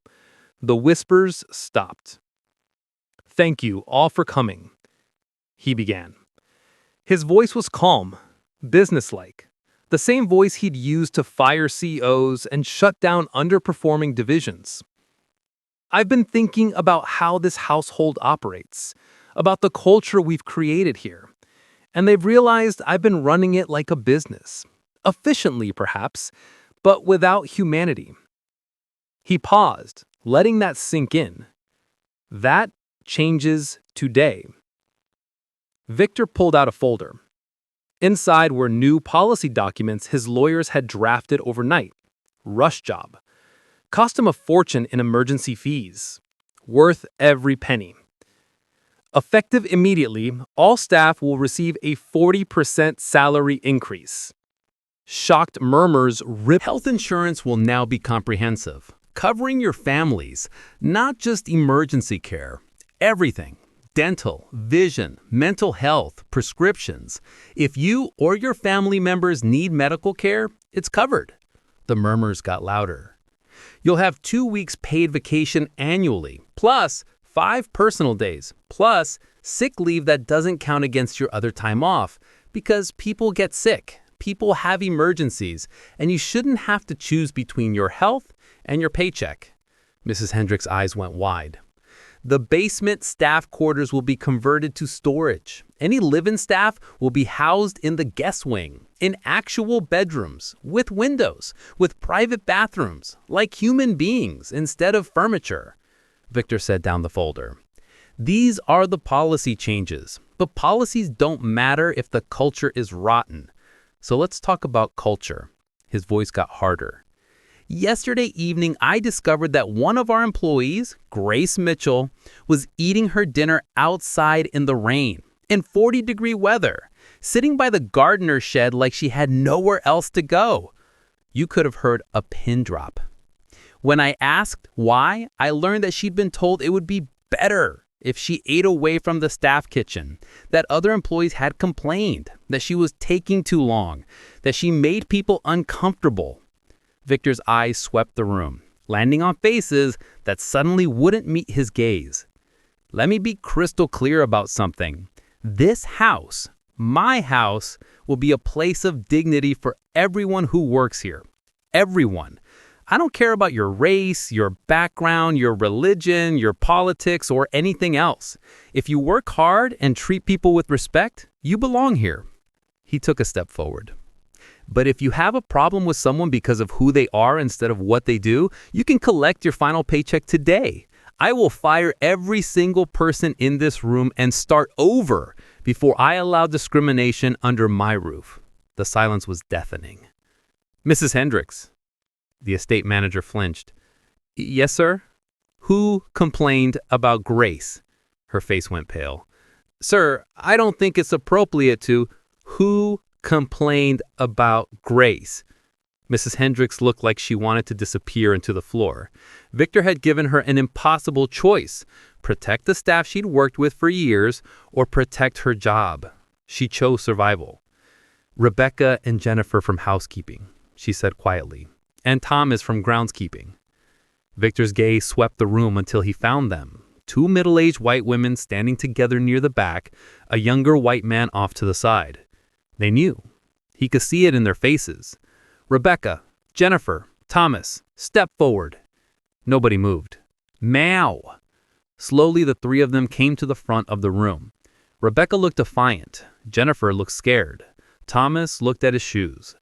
The whispers stopped. "Thank you all for coming," he began. His voice was calm, businesslike, the same voice he'd used to fire CEOs and shut down underperforming divisions. "I've been thinking about how this household operates, about the culture we've created here, and they've realized I've been running it like a business, efficiently perhaps, but without humanity." He paused, letting that sink in. That changes today. Victor pulled out a folder. Inside were new policy documents his lawyers had drafted overnight. Rush job. Cost him a fortune in emergency fees. Worth every penny. Effective immediately, all staff will receive a 40% salary increase. Shocked murmurs ripped. Health insurance will now be comprehensive, covering your families, not just emergency care. Everything. Dental, vision, mental health, prescriptions. If you or your family members need medical care, it's covered. The murmurs got louder. You'll have 2 weeks paid vacation annually, plus 5 personal days, plus sick leave that doesn't count against your other time off, because people get sick, people have emergencies, and you shouldn't have to choose between your health and your paycheck. Mrs. Hendricks' eyes went wide. The basement staff quarters will be converted to storage. Any live-in staff will be housed in the guest wing, in actual bedrooms, with windows, with private bathrooms, like human beings instead of furniture. Victor set down the folder. These are the policy changes, but policies don't matter if the culture is rotten. So let's talk about culture. His voice got harder. Yesterday evening, I discovered that one of our employees, Grace Mitchell, was eating her dinner outside in the rain, in 40-degree weather, sitting by the gardener's shed like she had nowhere else to go. You could have heard a pin drop. When I asked why, I learned that she'd been told it would be better if she ate away from the staff kitchen, that other employees had complained, that she was taking too long, that she made people uncomfortable. Victor's eyes swept the room, landing on faces that suddenly wouldn't meet his gaze. Let me be crystal clear about something. This house, my house, will be a place of dignity for everyone who works here. Everyone. I don't care about your race, your background, your religion, your politics, or anything else. If you work hard and treat people with respect, you belong here. He took a step forward. But if you have a problem with someone because of who they are instead of what they do, you can collect your final paycheck today. I will fire every single person in this room and start over before I allow discrimination under my roof. The silence was deafening. Mrs. Hendricks. The estate manager flinched. Yes, sir? Who complained about Grace? Her face went pale. Sir, I don't think it's appropriate to. Who complained about Grace? Mrs. Hendricks looked like she wanted to disappear into the floor. Victor had given her an impossible choice: protect the staff she'd worked with for years or protect her job. She chose survival. Rebecca and Jennifer from housekeeping, she said quietly, and Tom is from groundskeeping. Victor's gaze swept the room until he found them. 2 middle-aged white women standing together near the back, a younger white man off to the side. They knew. He could see it in their faces. Rebecca, Jennifer, Thomas, step forward. Nobody moved. Meow. Slowly, the 3 of them came to the front of the room. Rebecca looked defiant. Jennifer looked scared. Thomas looked at his shoes.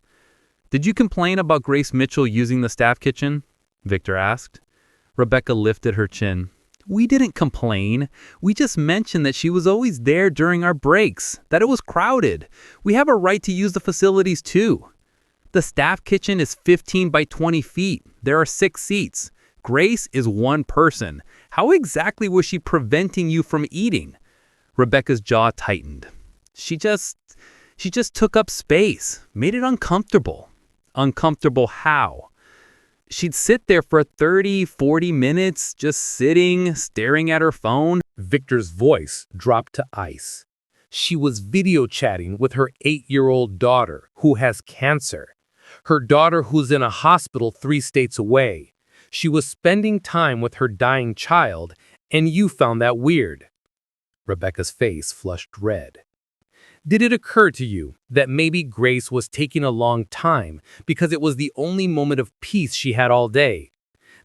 Did you complain about Grace Mitchell using the staff kitchen? Victor asked. Rebecca lifted her chin. We didn't complain. We just mentioned that she was always there during our breaks, that it was crowded. We have a right to use the facilities too. The staff kitchen is 15 by 20 feet. There are 6 seats. Grace is 1 person. How exactly was she preventing you from eating? Rebecca's jaw tightened. She just took up space, made it uncomfortable. Uncomfortable how? She'd sit there for 30, 40 minutes, just sitting, staring at her phone. Victor's voice dropped to ice. She was video chatting with her 8-year-old daughter who has cancer. Her daughter who's in a hospital 3 states away. She was spending time with her dying child, and you found that weird. Rebecca's face flushed red. Did it occur to you that maybe Grace was taking a long time because it was the only moment of peace she had all day?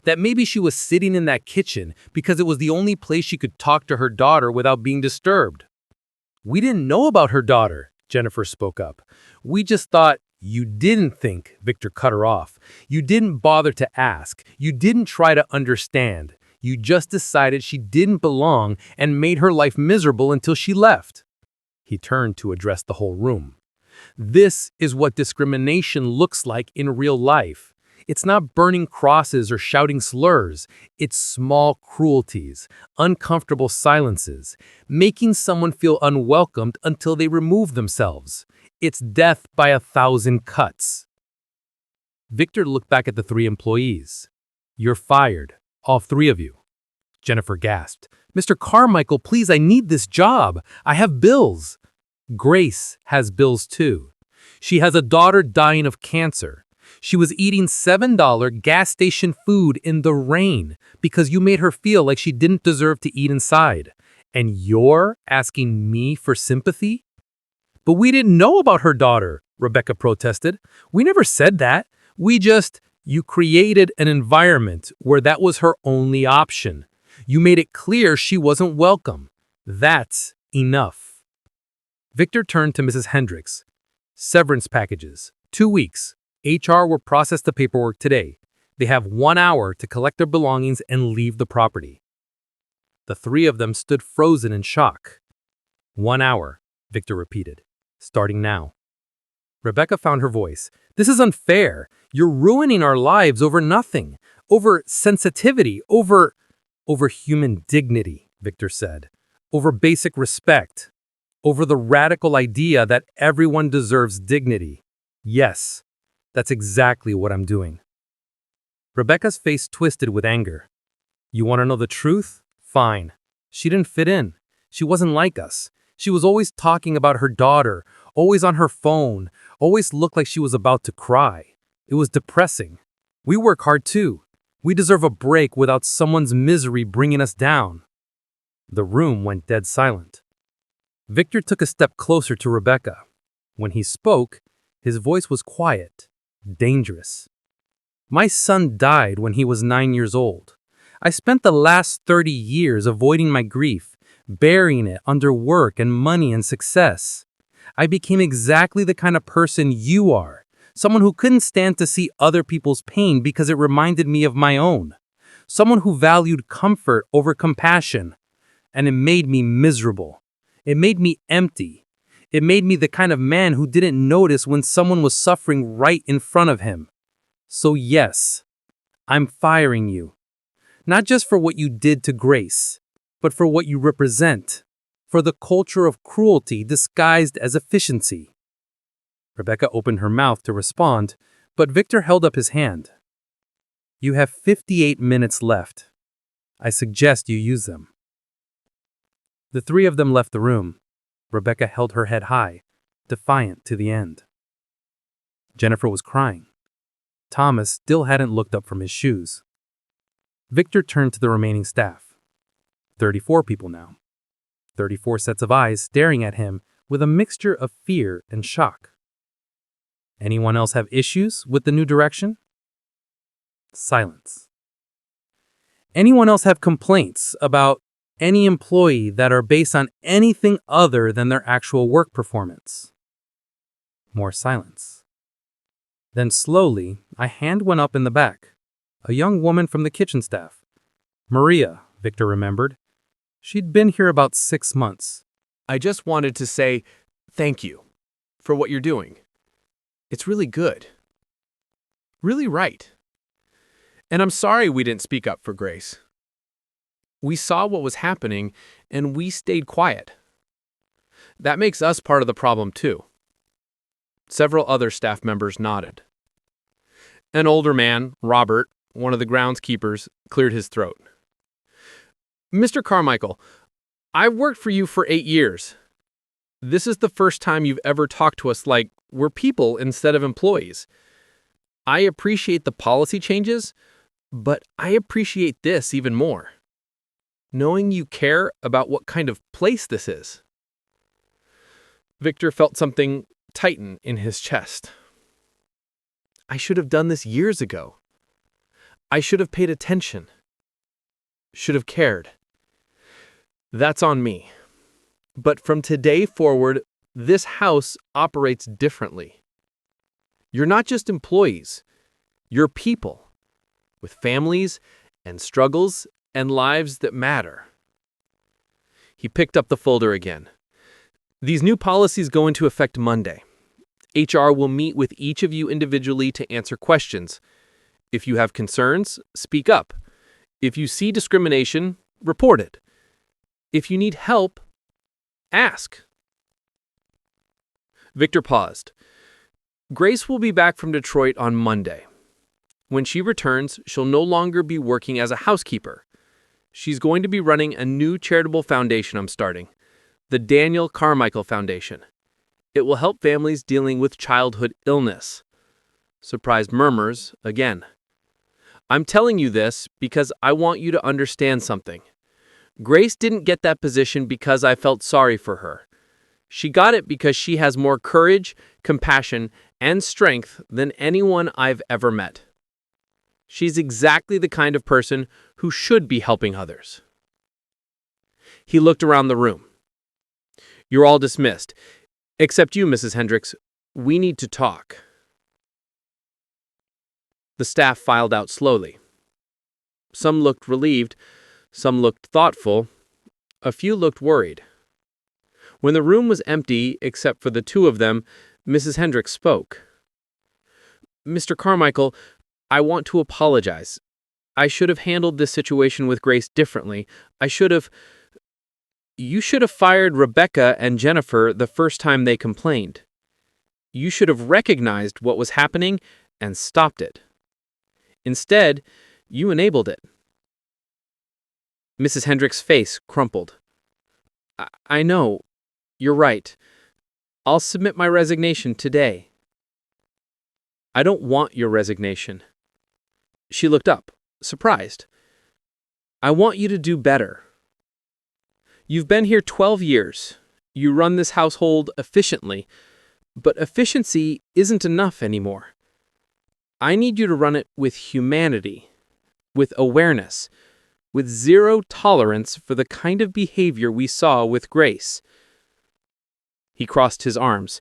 That maybe she was sitting in that kitchen because it was the only place she could talk to her daughter without being disturbed? We didn't know about her daughter, Jennifer spoke up. We just thought. You didn't think, Victor cut her off. You didn't bother to ask. You didn't try to understand. You just decided she didn't belong and made her life miserable until she left. He turned to address the whole room. This is what discrimination looks like in real life. It's not burning crosses or shouting slurs. It's small cruelties, uncomfortable silences, making someone feel unwelcomed until they remove themselves. It's death by 1,000 cuts. Victor looked back at the three employees. "You're fired, all three of you." Jennifer gasped. "Mr. Carmichael, please, I need this job. I have bills." "Grace has bills too. She has a daughter dying of cancer. She was eating $7 gas station food in the rain because you made her feel like she didn't deserve to eat inside. And you're asking me for sympathy?" "But we didn't know about her daughter," Rebecca protested. "We never said that. You created an environment where that was her only option. You made it clear she wasn't welcome. That's enough." Victor turned to Mrs. Hendricks. "Severance packages. 2 weeks. HR will process the paperwork today. They have 1 hour to collect their belongings and leave the property." The three of them stood frozen in shock. 1 hour, Victor repeated. "Starting now." Rebecca found her voice. "This is unfair. You're ruining our lives over nothing. Over sensitivity. Over human dignity," Victor said. "Over basic respect. Over the radical idea that everyone deserves dignity. Yes, that's exactly what I'm doing." Rebecca's face twisted with anger. "You want to know the truth? Fine. She didn't fit in. She wasn't like us. She was always talking about her daughter, always on her phone, always looked like she was about to cry. It was depressing. We work hard too. We deserve a break without someone's misery bringing us down." The room went dead silent. Victor took a step closer to Rebecca. When he spoke, his voice was quiet, dangerous. "My son died when he was 9 years old. I spent the last 30 years avoiding my grief, burying it under work and money and success. I became exactly the kind of person you are, someone who couldn't stand to see other people's pain because it reminded me of my own, someone who valued comfort over compassion, and it made me miserable. It made me empty. It made me the kind of man who didn't notice when someone was suffering right in front of him. So yes, I'm firing you. Not just for what you did to Grace, but for what you represent, for the culture of cruelty disguised as efficiency." Rebecca opened her mouth to respond, but Victor held up his hand. "You have 58 minutes left. I suggest you use them." The three of them left the room. Rebecca held her head high, defiant to the end. Jennifer was crying. Thomas still hadn't looked up from his shoes. Victor turned to the remaining staff. 34 people now. 34 sets of eyes staring at him with a mixture of fear and shock. Anyone else have issues with the new direction? Silence. Anyone else have complaints about any employee that are based on anything other than their actual work performance? More silence. Then slowly, a hand went up in the back. A young woman from the kitchen staff. Maria, Victor remembered. She'd been here about 6 months. I just wanted to say thank you for what you're doing. It's really good. Really right. And I'm sorry we didn't speak up for Grace. We saw what was happening, and we stayed quiet. That makes us part of the problem, too. Several other staff members nodded. An older man, Robert, one of the groundskeepers, cleared his throat. Mr. Carmichael, I've worked for you for 8 years. This is the first time you've ever talked to us like we're people instead of employees. I appreciate the policy changes, but I appreciate this even more. Knowing you care about what kind of place this is. Victor felt something tighten in his chest. I should have done this years ago. I should have paid attention. Should have cared. That's on me. But from today forward, this house operates differently. You're not just employees. You're people with families and struggles and lives that matter. He picked up the folder again. These new policies go into effect Monday. HR will meet with each of you individually to answer questions. If you have concerns, speak up. If you see discrimination, report it. If you need help, ask. Victor paused. Grace will be back from Detroit on Monday. When she returns, she'll no longer be working as a housekeeper. She's going to be running a new charitable foundation I'm starting, the Daniel Carmichael Foundation. It will help families dealing with childhood illness. Surprised murmurs again. I'm telling you this because I want you to understand something. Grace didn't get that position because I felt sorry for her. She got it because she has more courage, compassion, and strength than anyone I've ever met. She's exactly the kind of person who should be helping others. He looked around the room. You're all dismissed. Except you, Mrs. Hendricks. We need to talk. The staff filed out slowly. Some looked relieved, some looked thoughtful, a few looked worried. When the room was empty, except for the two of them, Mrs. Hendricks spoke. Mr. Carmichael, I want to apologize. I should have handled this situation with Grace differently. You should have fired Rebecca and Jennifer the first time they complained. You should have recognized what was happening and stopped it. Instead, you enabled it. Mrs. Hendricks' face crumpled. I know. You're right. I'll submit my resignation today. I don't want your resignation. She looked up, surprised. I want you to do better. You've been here 12 years. You run this household efficiently, but efficiency isn't enough anymore. I need you to run it with humanity, with awareness, with zero tolerance for the kind of behavior we saw with Grace. He crossed his arms.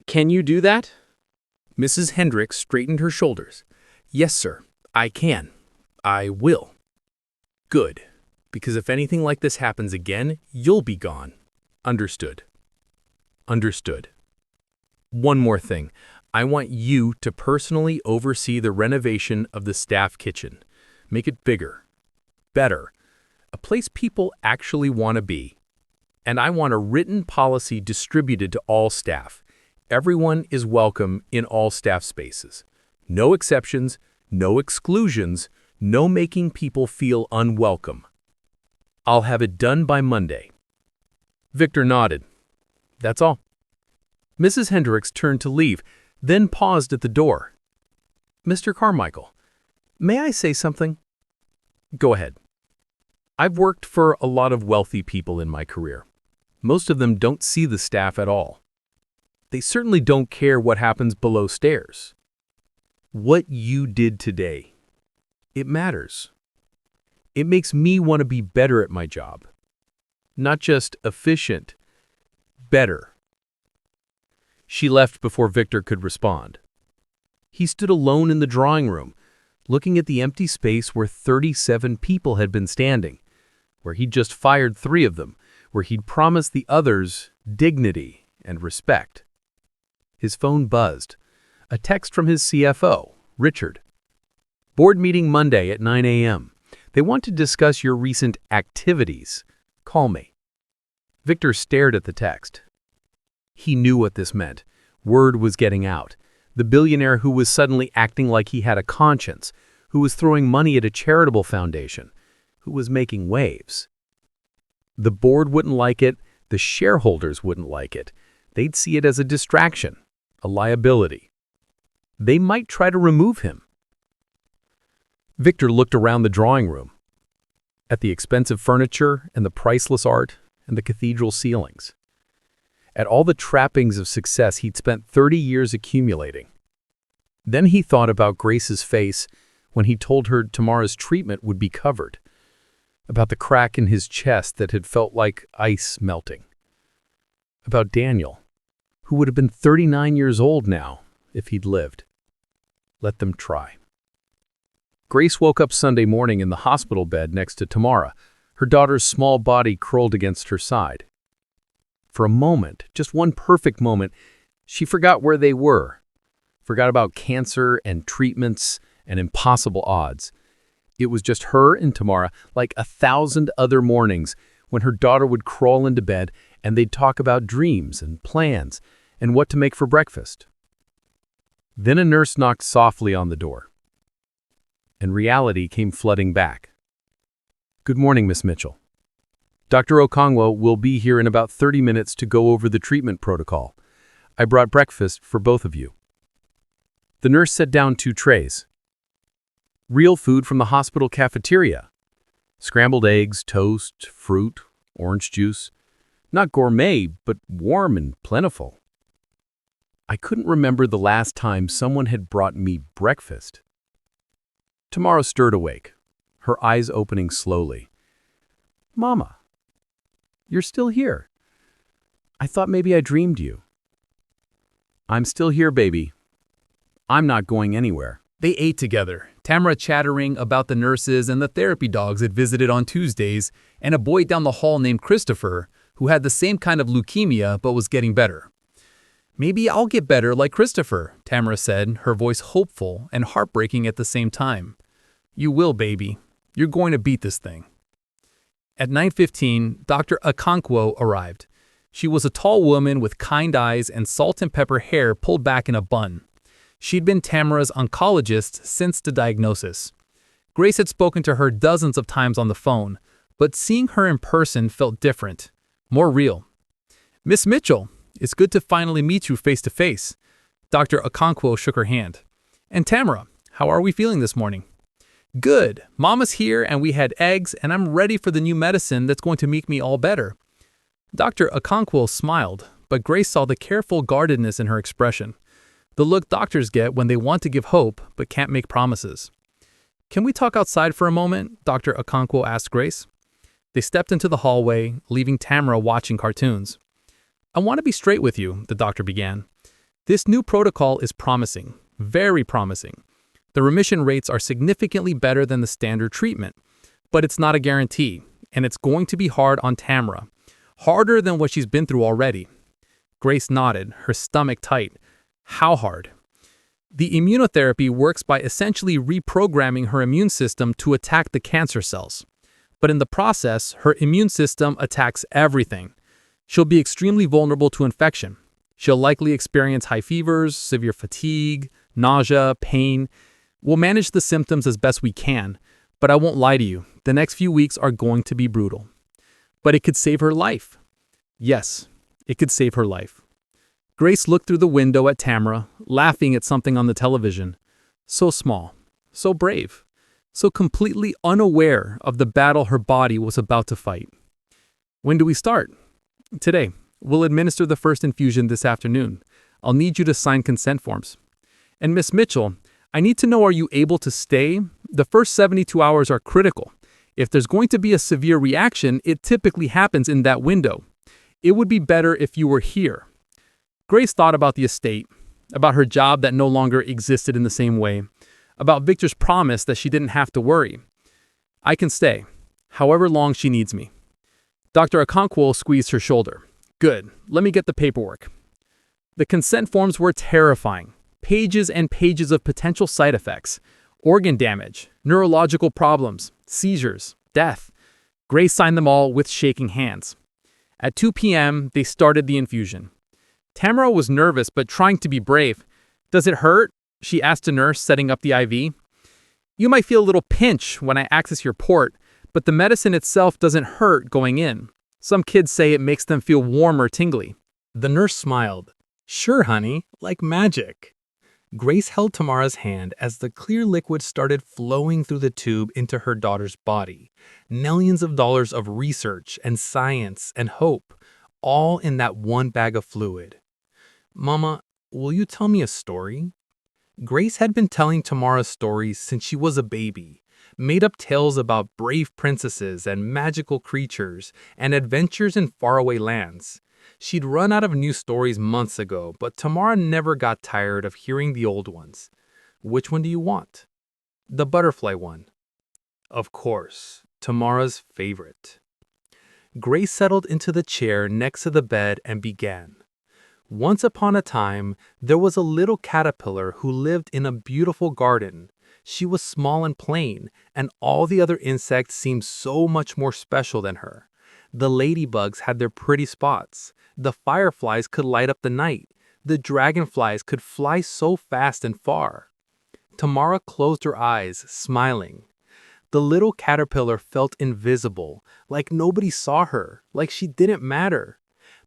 Can you do that? Mrs. Hendricks straightened her shoulders. Yes, sir, I can. I will. Good, because if anything like this happens again, you'll be gone. Understood. Understood. One more thing. I want you to personally oversee the renovation of the staff kitchen. Make it bigger, better, a place people actually want to be. And I want a written policy distributed to all staff. Everyone is welcome in all staff spaces. No exceptions, no exclusions, no making people feel unwelcome. I'll have it done by Monday. Victor nodded. That's all. Mrs. Hendricks turned to leave, then paused at the door. Mr. Carmichael, may I say something? Go ahead. I've worked for a lot of wealthy people in my career. Most of them don't see the staff at all. They certainly don't care what happens below stairs. What you did today, it matters. It makes me want to be better at my job. Not just efficient, better. She left before Victor could respond. He stood alone in the drawing room, looking at the empty space where 37 people had been standing, where he'd just fired 3 of them, where he'd promised the others dignity and respect. His phone buzzed. A text from his CFO, Richard. Board meeting Monday at 9 a.m. They want to discuss your recent activities. Call me. Victor stared at the text. He knew what this meant. Word was getting out. The billionaire who was suddenly acting like he had a conscience, who was throwing money at a charitable foundation, who was making waves. The board wouldn't like it. The shareholders wouldn't like it. They'd see it as a distraction, a liability. They might try to remove him. Victor looked around the drawing room, at the expensive furniture and the priceless art and the cathedral ceilings, at all the trappings of success he'd spent 30 years accumulating. Then he thought about Grace's face when he told her tomorrow's treatment would be covered, about the crack in his chest that had felt like ice melting, about Daniel, who would have been 39 years old now if he'd lived. Let them try. Grace woke up Sunday morning in the hospital bed next to Tamara, her daughter's small body curled against her side. For a moment, just one perfect moment, she forgot where they were, forgot about cancer and treatments and impossible odds. It was just her and Tamara, like 1,000 other mornings when her daughter would crawl into bed and they'd talk about dreams and plans and what to make for breakfast. Then a nurse knocked softly on the door. and reality came flooding back. "Good morning, Miss Mitchell. Dr. Okongwo will be here in about 30 minutes to go over the treatment protocol. I brought breakfast for both of you." The nurse set down 2 trays. Real food from the hospital cafeteria. Scrambled eggs, toast, fruit, orange juice. Not gourmet, but warm and plentiful. I couldn't remember the last time someone had brought me breakfast. Tamara stirred awake, her eyes opening slowly. "Mama, you're still here. I thought maybe I dreamed you." "I'm still here, baby. I'm not going anywhere." They ate together, Tamara chattering about the nurses and the therapy dogs it visited on Tuesdays, and a boy down the hall named Christopher, who had the same kind of leukemia but was getting better. "Maybe I'll get better like Christopher," Tamara said, her voice hopeful and heartbreaking at the same time. "You will, baby. You're going to beat this thing." At 9:15, Dr. Okonkwo arrived. She was a tall woman with kind eyes and salt and pepper hair pulled back in a bun. She'd been Tamara's oncologist since the diagnosis. Grace had spoken to her dozens of times on the phone, but seeing her in person felt different, more real. "Miss Mitchell, it's good to finally meet you face to face." Dr. Okonkwo shook her hand. "And Tamara, how are we feeling this morning?" "Good. Mama's here and we had eggs and I'm ready for the new medicine that's going to make me all better." Dr. Okonkwo smiled, but Grace saw the careful guardedness in her expression. The look doctors get when they want to give hope but can't make promises. "Can we talk outside for a moment?" Dr. Okonkwo asked Grace. They stepped into the hallway, leaving Tamara watching cartoons. "I want to be straight with you," the doctor began. "This new protocol is promising, very promising. The remission rates are significantly better than the standard treatment, but it's not a guarantee, and it's going to be hard on Tamara. Harder than what she's been through already." Grace nodded, her stomach tight. "How hard?" "The immunotherapy works by essentially reprogramming her immune system to attack the cancer cells. But in the process, her immune system attacks everything. She'll be extremely vulnerable to infection. She'll likely experience high fevers, severe fatigue, nausea, pain. We'll manage the symptoms as best we can, but I won't lie to you, the next few weeks are going to be brutal. But it could save her life." "Yes, it could save her life." Grace looked through the window at Tamara, laughing at something on the television. So small, so brave, so completely unaware of the battle her body was about to fight. "When do we start?" "Today. We'll administer the first infusion this afternoon. I'll need you to sign consent forms. And Miss Mitchell, I need to know, are you able to stay? The first 72 hours are critical. If there's going to be a severe reaction, it typically happens in that window. It would be better if you were here." Grace thought about the estate, about her job that no longer existed in the same way, about Victor's promise that she didn't have to worry. "I can stay, however long she needs me." Dr. Okonkwo squeezed her shoulder. "Good, let me get the paperwork." The consent forms were terrifying. Pages and pages of potential side effects, organ damage, neurological problems, seizures, death. Grace signed them all with shaking hands. At 2 p.m., they started the infusion. Tamara was nervous but trying to be brave. "Does it hurt?" she asked a nurse setting up the IV. "You might feel a little pinch when I access your port, but the medicine itself doesn't hurt going in. Some kids say it makes them feel warm or tingly." The nurse smiled. "Sure, honey, like magic." Grace held Tamara's hand as the clear liquid started flowing through the tube into her daughter's body. Millions of dollars of research and science and hope, all in that one bag of fluid. "Mama, will you tell me a story?" Grace had been telling Tamara stories since she was a baby, made-up tales about brave princesses and magical creatures and adventures in faraway lands. She'd run out of new stories months ago, but Tamara never got tired of hearing the old ones. "Which one do you want?" "The butterfly one." Of course, Tamara's favorite. Grace settled into the chair next to the bed and began. "Once upon a time, there was a little caterpillar who lived in a beautiful garden. She was small and plain, and all the other insects seemed so much more special than her. The ladybugs had their pretty spots. The fireflies could light up the night. The dragonflies could fly so fast and far. Tamara closed her eyes, smiling. The little caterpillar felt invisible, like nobody saw her, like she didn't matter.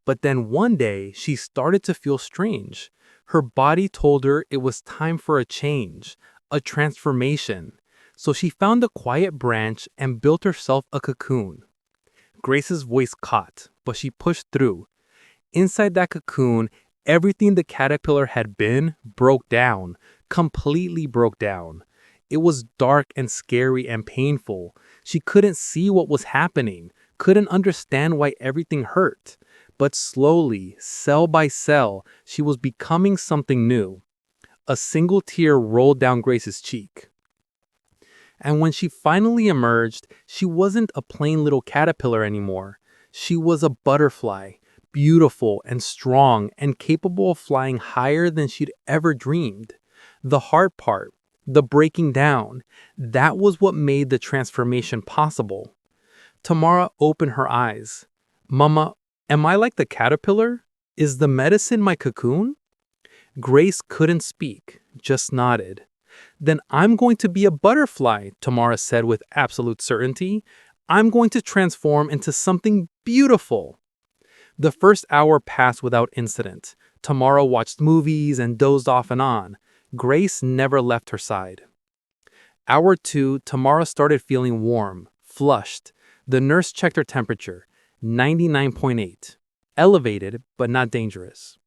But then one day, she started to feel strange. Her body told her it was time for a change, a transformation. So she found a quiet branch and built herself a cocoon. Grace's voice caught, but she pushed through. Inside that cocoon, everything the caterpillar had been broke down, completely broke down. It was dark and scary and painful. She couldn't see what was happening, couldn't understand why everything hurt. But slowly, cell by cell, she was becoming something new. A single tear rolled down Grace's cheek. And when she finally emerged, she wasn't a plain little caterpillar anymore. She was a butterfly, beautiful and strong and capable of flying higher than she'd ever dreamed. The hard part, the breaking down, that was what made the transformation possible. Tamara opened her eyes. Mama, am I like the caterpillar? Is the medicine my cocoon? Grace couldn't speak, just nodded. Then I'm going to be a butterfly, Tamara said with absolute certainty. I'm going to transform into something beautiful. The first hour passed without incident. Tamara watched movies and dozed off and on. Grace never left her side. Hour 2, Tamara started feeling warm, flushed. The nurse checked her temperature, 99.8. Elevated, but not dangerous.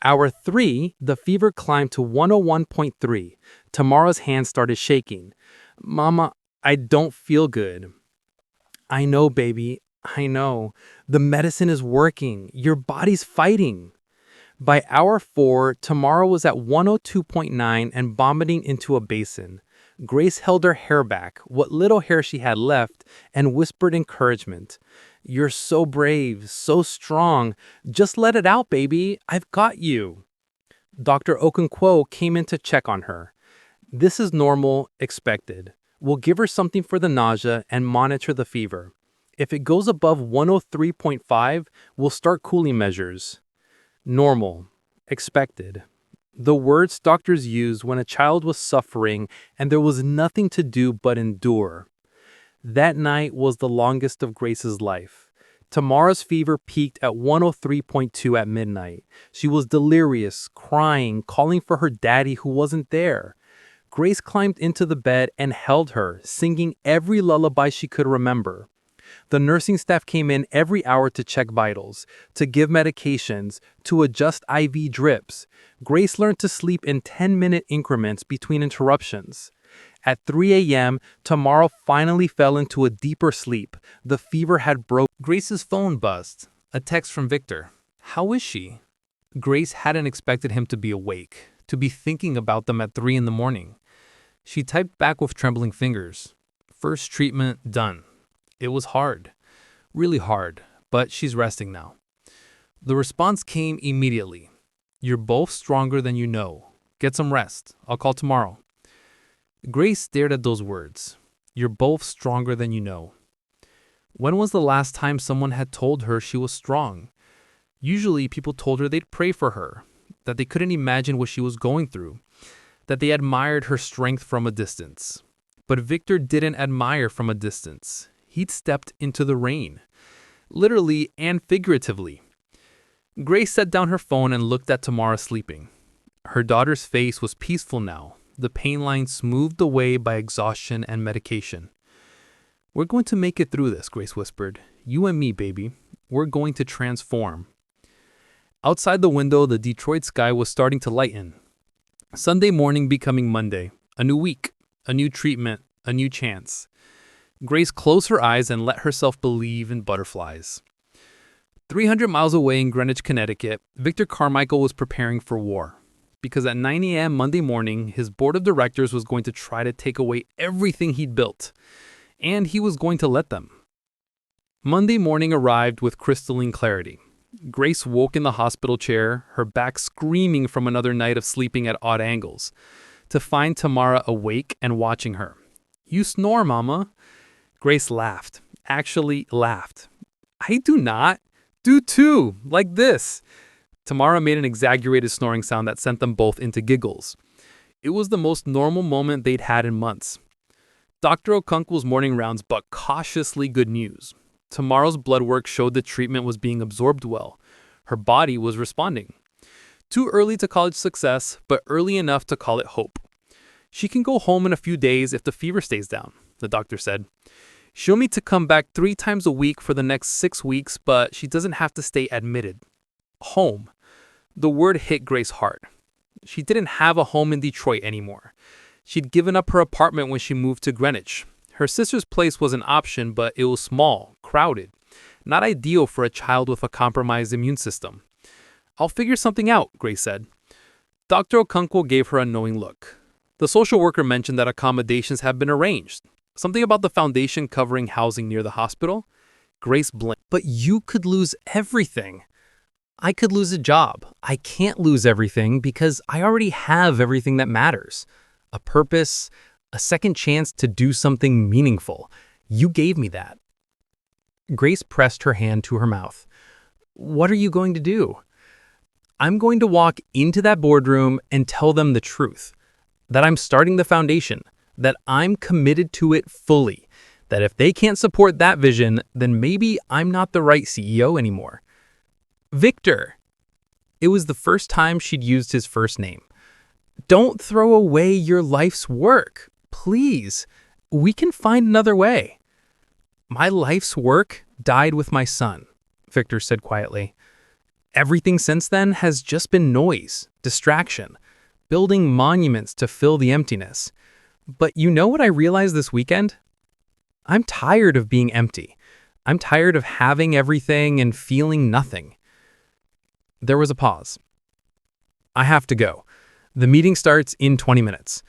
Hour 3, the fever climbed to 101.3. Tamara's hands started shaking. Mama, I don't feel good. I know, baby. I know. The medicine is working. Your body's fighting. By hour 4, Tamara was at 102.9 and vomiting into a basin. Grace held her hair back, what little hair she had left, and whispered encouragement. You're so brave, so strong. Just let it out, baby. I've got you. Dr. Okonkwo came in to check on her. This is normal, expected. We'll give her something for the nausea and monitor the fever. If it goes above 103.5, we'll start cooling measures. Normal, expected. The words doctors used when a child was suffering and there was nothing to do but endure. That night was the longest of Grace's life. Tamara's fever peaked at 103.2 at midnight. She was delirious, crying, calling for her daddy who wasn't there. Grace climbed into the bed and held her, singing every lullaby she could remember. The nursing staff came in every hour to check vitals, to give medications, to adjust IV drips. Grace learned to sleep in 10-minute increments between interruptions. At 3 a.m., Tamara finally fell into a deeper sleep. The fever had broke. Grace's phone buzzed. A text from Victor. How is she? Grace hadn't expected him to be awake, to be thinking about them at 3 in the morning. She typed back with trembling fingers. First treatment done. It was hard, really hard, but she's resting now. The response came immediately. You're both stronger than you know. Get some rest. I'll call tomorrow. Grace stared at those words. You're both stronger than you know. When was the last time someone had told her she was strong? Usually people told her they'd pray for her, that they couldn't imagine what she was going through, that they admired her strength from a distance. But Victor didn't admire from a distance. He'd stepped into the rain, literally and figuratively. Grace set down her phone and looked at Tamara sleeping. Her daughter's face was peaceful now, the pain lines smoothed away by exhaustion and medication. We're going to make it through this, Grace whispered. You and me, baby. We're going to transform. Outside the window, the Detroit sky was starting to lighten. Sunday morning becoming Monday. A new week, a new treatment, a new chance. Grace closed her eyes and let herself believe in butterflies. 300 miles away in Greenwich, Connecticut, Victor Carmichael was preparing for war. Because at 9 a.m. Monday morning, his board of directors was going to try to take away everything he'd built. And he was going to let them. Monday morning arrived with crystalline clarity. Grace woke in the hospital chair, her back screaming from another night of sleeping at odd angles, to find Tamara awake and watching her. You snore, Mama. Grace laughed, actually laughed. I do not. Do too, like this. Tamara made an exaggerated snoring sound that sent them both into giggles. It was the most normal moment they'd had in months. Dr. Okonkwo's morning rounds brought cautiously good news. Tomorrow's blood work showed the treatment was being absorbed well. Her body was responding. Too early to call it success, but early enough to call it hope. She can go home in a few days if the fever stays down, the doctor said. She'll need to come back 3 times a week for the next 6 weeks, but she doesn't have to stay admitted. Home. The word hit Grace's heart. She didn't have a home in Detroit anymore. She'd given up her apartment when she moved to Greenwich. Her sister's place was an option, but it was small, crowded. Not ideal for a child with a compromised immune system. I'll figure something out, Grace said. Dr. Okonkwo gave her a knowing look. The social worker mentioned that accommodations have been arranged. Something about the foundation covering housing near the hospital? Grace blinked. But you could lose everything. I could lose a job. I can't lose everything because I already have everything that matters. A purpose, a second chance to do something meaningful. You gave me that. Grace pressed her hand to her mouth. What are you going to do? I'm going to walk into that boardroom and tell them the truth. That I'm starting the foundation. That I'm committed to it fully. That if they can't support that vision, then maybe I'm not the right CEO anymore. Victor. It was the first time she'd used his first name. Don't throw away your life's work. Please. We can find another way. My life's work died with my son, Victor said quietly. Everything since then has just been noise, distraction, building monuments to fill the emptiness. But you know what I realized this weekend? I'm tired of being empty. I'm tired of having everything and feeling nothing. There was a pause. I have to go. The meeting starts in 20 minutes.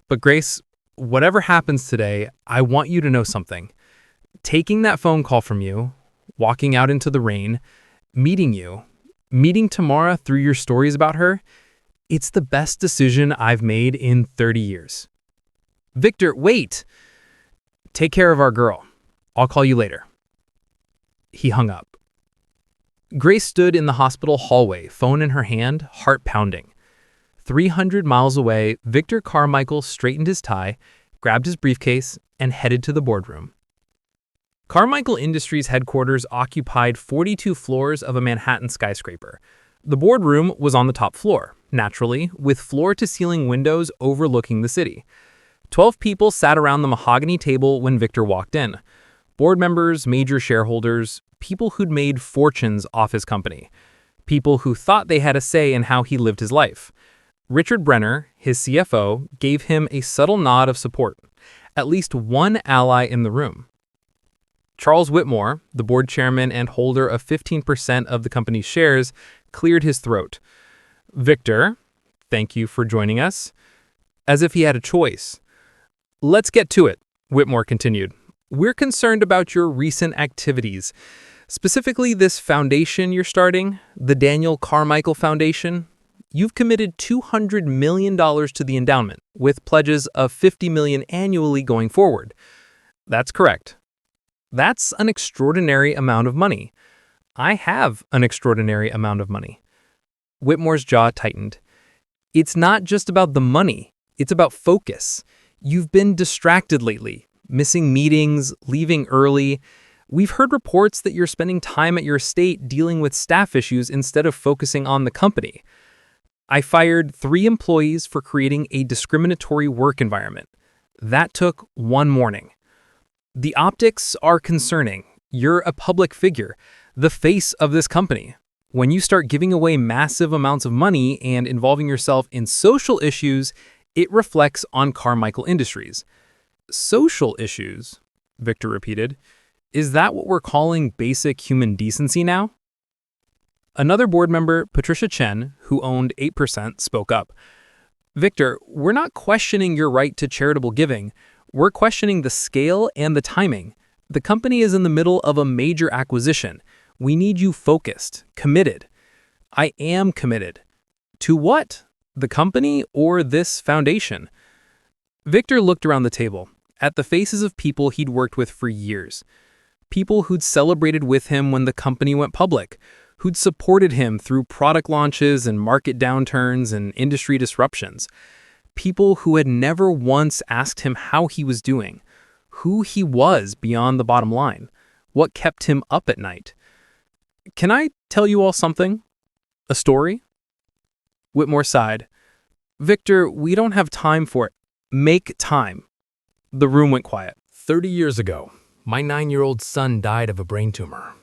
But Grace, whatever happens today, I want you to know something. Taking that phone call from you, walking out into the rain, meeting you, meeting Tamara through your stories about her, it's the best decision I've made in 30 years. Victor, wait! Take care of our girl. I'll call you later. He hung up. Grace stood in the hospital hallway, phone in her hand, heart pounding. 300 miles away, Victor Carmichael straightened his tie, grabbed his briefcase, and headed to the boardroom. Carmichael Industries headquarters occupied 42 floors of a Manhattan skyscraper. The boardroom was on the top floor, naturally, with floor-to-ceiling windows overlooking the city. 12 people sat around the mahogany table when Victor walked in. Board members, major shareholders, people who'd made fortunes off his company. People who thought they had a say in how he lived his life. Richard Brenner, his CFO, gave him a subtle nod of support. At least one ally in the room. Charles Whitmore, the board chairman and holder of 15% of the company's shares, cleared his throat. Victor, thank you for joining us. As if he had a choice. Let's get to it, Whitmore continued. We're concerned about your recent activities, specifically this foundation you're starting, the Daniel Carmichael Foundation. You've committed $200 million to the endowment, with pledges of $50 million annually going forward. That's correct. That's an extraordinary amount of money. I have an extraordinary amount of money. Whitmore's jaw tightened. It's not just about the money. It's about focus. You've been distracted lately, missing meetings, leaving early. We've heard reports that you're spending time at your estate dealing with staff issues instead of focusing on the company. I fired 3 employees for creating a discriminatory work environment. That took 1 morning. The optics are concerning. You're a public figure, the face of this company. When you start giving away massive amounts of money and involving yourself in social issues, it reflects on Carmichael Industries. Social issues, Victor repeated. Is that what we're calling basic human decency now? Another board member, Patricia Chen, who owned 8%, spoke up. Victor, we're not questioning your right to charitable giving. We're questioning the scale and the timing. The company is in the middle of a major acquisition. We need you focused, committed. I am committed. To what? The company or this foundation? Victor looked around the table, at the faces of people he'd worked with for years. People who'd celebrated with him when the company went public, who'd supported him through product launches and market downturns and industry disruptions. people who had never once asked him how he was doing, who he was beyond the bottom line, what kept him up at night. "Can I tell you all something? A story?" Whitmore sighed. "Victor, we don't have time for it. Make time." The room went quiet. 30 years ago, my 9-year-old son died of a brain tumor.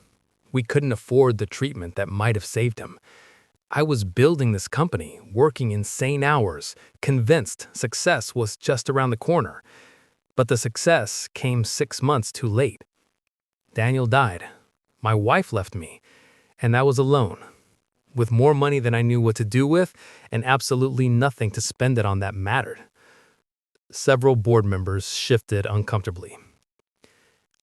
We couldn't afford the treatment that might have saved him. I was building this company, working insane hours, convinced success was just around the corner. But the success came 6 months too late. Daniel died. My wife left me, and I was alone, with more money than I knew what to do with, and absolutely nothing to spend it on that mattered. Several board members shifted uncomfortably.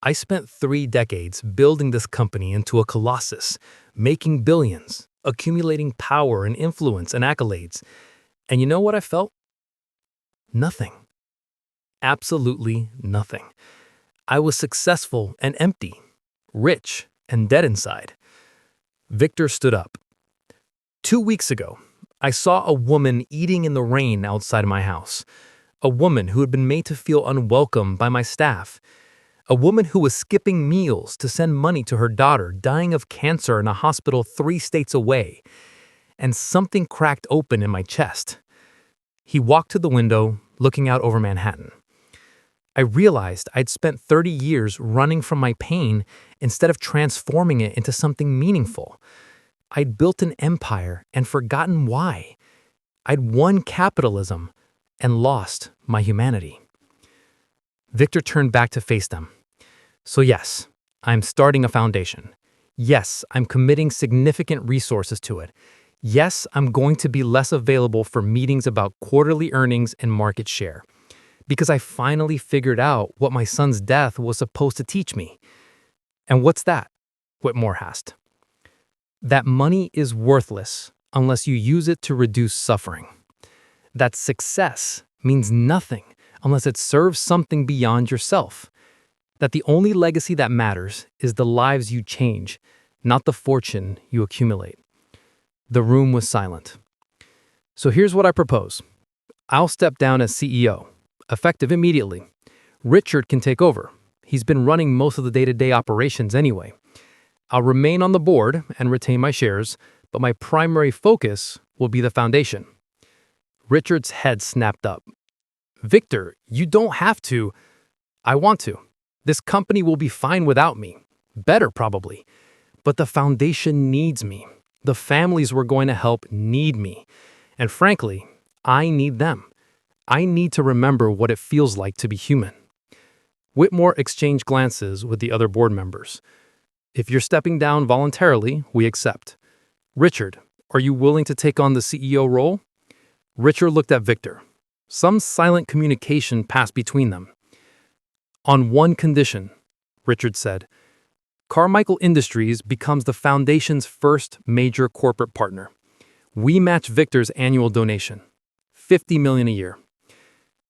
I spent 3 decades building this company into a colossus, making billions, accumulating power and influence and accolades. And you know what I felt? Nothing. Absolutely nothing. I was successful and empty, rich and dead inside. Victor stood up. 2 weeks ago, I saw a woman eating in the rain outside my house. A woman who had been made to feel unwelcome by my staff. A woman who was skipping meals to send money to her daughter dying of cancer in a hospital 3 states away. And something cracked open in my chest. He walked to the window, looking out over Manhattan. I realized I'd spent 30 years running from my pain instead of transforming it into something meaningful. I'd built an empire and forgotten why. I'd won capitalism and lost my humanity. Victor turned back to face them. "So yes, I'm starting a foundation. Yes, I'm committing significant resources to it. Yes, I'm going to be less available for meetings about quarterly earnings and market share. Because I finally figured out what my son's death was supposed to teach me." "And what's that?" Whitmore asked. "That money is worthless unless you use it to reduce suffering. That success means nothing unless it serves something beyond yourself. That the only legacy that matters is the lives you change, not the fortune you accumulate." The room was silent. "So here's what I propose. I'll step down as CEO, effective immediately. Richard can take over. He's been running most of the day-to-day operations anyway. I'll remain on the board and retain my shares, but my primary focus will be the foundation." Richard's head snapped up. "Victor, you don't have to." "I want to. This company will be fine without me. Better, probably. But the foundation needs me. The families we're going to help need me. And frankly, I need them. I need to remember what it feels like to be human." Whitmore exchanged glances with the other board members. "If you're stepping down voluntarily, we accept. Richard, are you willing to take on the CEO role?" Richard looked at Victor. Some silent communication passed between them. "On one condition," Richard said. "Carmichael Industries becomes the foundation's first major corporate partner. We match Victor's annual donation, $50 million a year."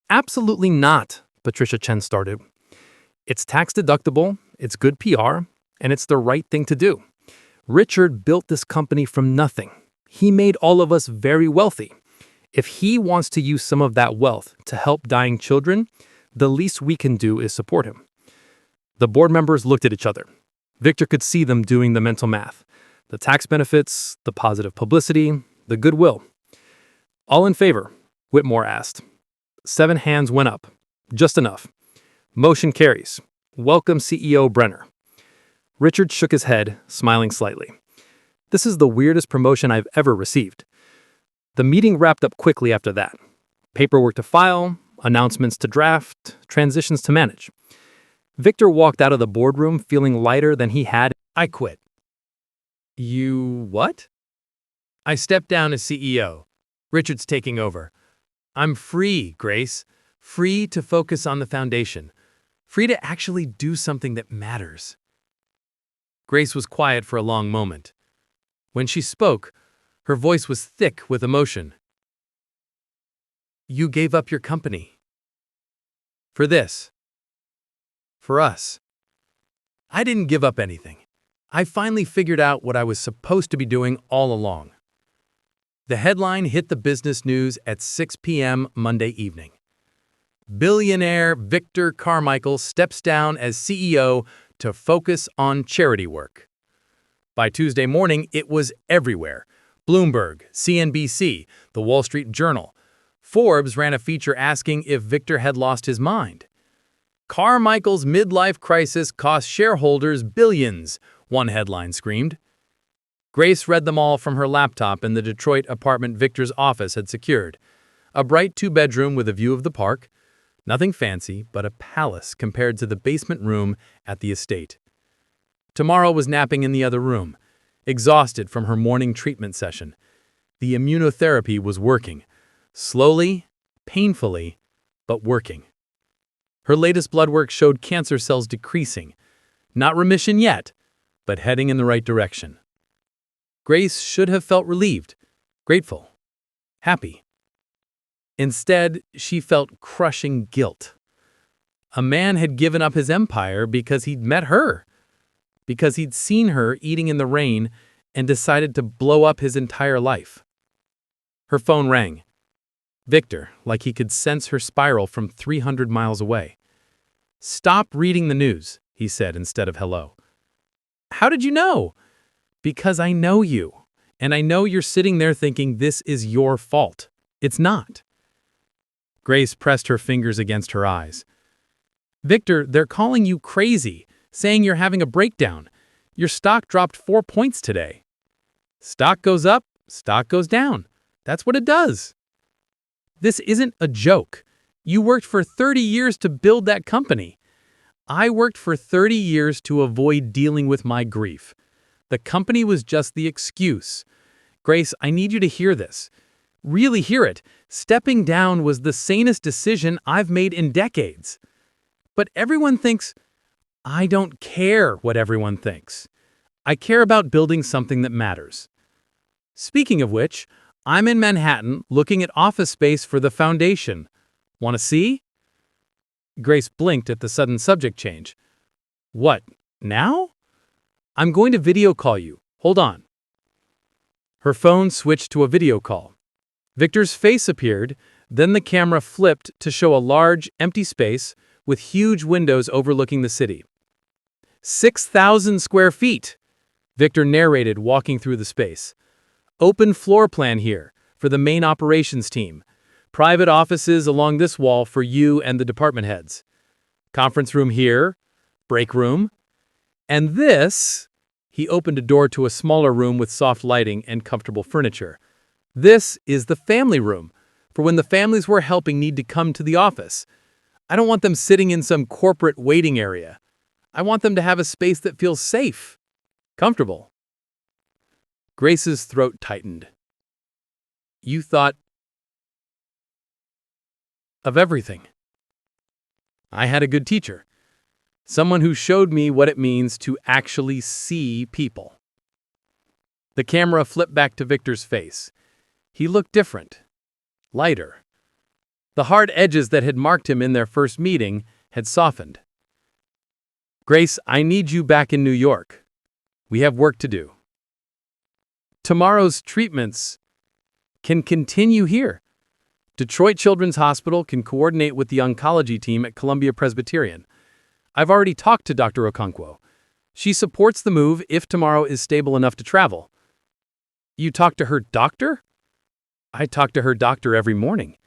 "Absolutely not," Patricia Chen started. "It's tax deductible, it's good PR, and it's the right thing to do. Richard built this company from nothing. He made all of us very wealthy. If he wants to use some of that wealth to help dying children, the least we can do is support him." The board members looked at each other. Victor could see them doing the mental math. The tax benefits, the positive publicity, the goodwill. "All in favor?" Whitmore asked. 7 hands went up. Just enough. Motion carries. Welcome CEO Brenner. Richard shook his head, smiling slightly. "This is the weirdest promotion I've ever received." The meeting wrapped up quickly after that. Paperwork to file, announcements to draft, transitions to manage. Victor walked out of the boardroom feeling lighter than he had. "I quit." "You what?" "I stepped down as CEO. Richard's taking over. I'm free, Grace. Free to focus on the foundation. Free to actually do something that matters." Grace was quiet for a long moment. When she spoke, her voice was thick with emotion. "You gave up your company. For this. For us. I didn't give up anything. I finally figured out what I was supposed to be doing all along. The headline hit the business news at 6 p.m. Monday evening. Billionaire Victor Carmichael steps down as CEO to focus on charity work. By Tuesday morning, it was everywhere. Bloomberg, CNBC, The Wall Street Journal. Forbes ran a feature asking if Victor had lost his mind. Carmichael's midlife crisis cost shareholders billions, one headline screamed. Grace read them all from her laptop in the Detroit apartment Victor's office had secured. A bright two-bedroom with a view of the park. Nothing fancy, but a palace compared to the basement room at the estate. Tomorrow was napping in the other room, exhausted from her morning treatment session. The immunotherapy was working. Slowly, painfully, but working. Her latest blood work showed cancer cells decreasing. Not remission yet, but heading in the right direction. Grace should have felt relieved, grateful, happy. Instead, she felt crushing guilt. A man had given up his empire because he'd met her, because he'd seen her eating in the rain and decided to blow up his entire life. Her phone rang. Victor, like he could sense her spiral from 300 miles away. "Stop reading the news," he said instead of hello. "How did you know?" "Because I know you, and I know you're sitting there thinking this is your fault. It's not." Grace pressed her fingers against her eyes. "Victor, they're calling you crazy, saying you're having a breakdown. Your stock dropped 4 points today." "Stock goes up, stock goes down. That's what it does." "This isn't a joke. You worked for 30 years to build that company. I worked for 30 years to avoid dealing with my grief. The company was just the excuse. Grace, I need you to hear this. Really hear it. Stepping down was the sanest decision I've made in decades. But everyone thinks, I don't care what everyone thinks. I care about building something that matters. Speaking of which, I'm in Manhattan looking at office space for the foundation. Want to see?" Grace blinked at the sudden subject change. "What, now?" "I'm going to video call you. Hold on." Her phone switched to a video call. Victor's face appeared, then the camera flipped to show a large, empty space with huge windows overlooking the city. 6,000 square feet, Victor narrated, walking through the space. "Open floor plan here for the main operations team. Private offices along this wall for you and the department heads. Conference room here, break room. And this," he opened a door to a smaller room with soft lighting and comfortable furniture. "This is the family room, for when the families we're helping need to come to the office. I don't want them sitting in some corporate waiting area. I want them to have a space that feels safe, comfortable." Grace's throat tightened. "You thought of everything." "I had a good teacher. Someone who showed me what it means to actually see people." The camera flipped back to Victor's face. He looked different, lighter. The hard edges that had marked him in their first meeting had softened. "Grace, I need you back in New York. We have work to do. Tomorrow's treatments can continue here. Detroit Children's Hospital can coordinate with the oncology team at Columbia Presbyterian. I've already talked to Dr. Okonkwo. She supports the move if tomorrow is stable enough to travel." "You talked to her doctor?" "I talk to her doctor every morning.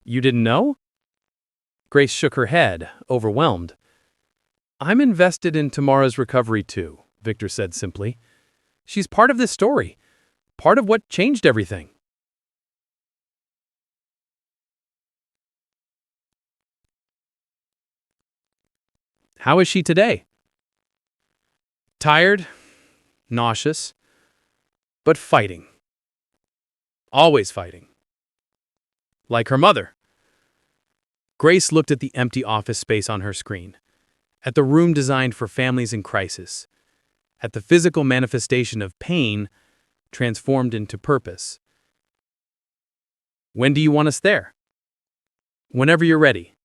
You didn't know?" Grace shook her head, overwhelmed. "I'm invested in tomorrow's recovery too," Victor said simply. "She's part of this story, part of what changed everything." "How is she today?" "Tired, nauseous, but fighting. Always fighting. Like her mother." Grace looked at the empty office space on her screen, at the room designed for families in crisis, at the physical manifestation of pain transformed into purpose. "When do you want us there?" "Whenever you're ready.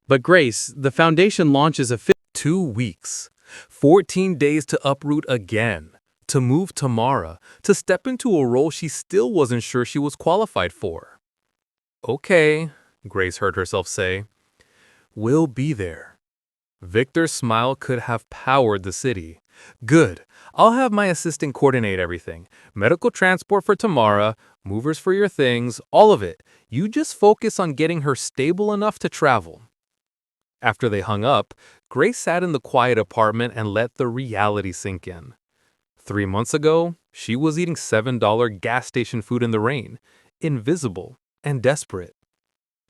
But Grace, the foundation launches a 2 weeks, 14 days to uproot again. to move Tamara, to step into a role she still wasn't sure she was qualified for. "Okay," Grace heard herself say. "We'll be there." Victor's smile could have powered the city. "Good. I'll have my assistant coordinate everything. Medical transport for Tamara, movers for your things, all of it. You just focus on getting her stable enough to travel." After they hung up, Grace sat in the quiet apartment and let the reality sink in. 3 months ago, she was eating $7 gas station food in the rain, invisible and desperate.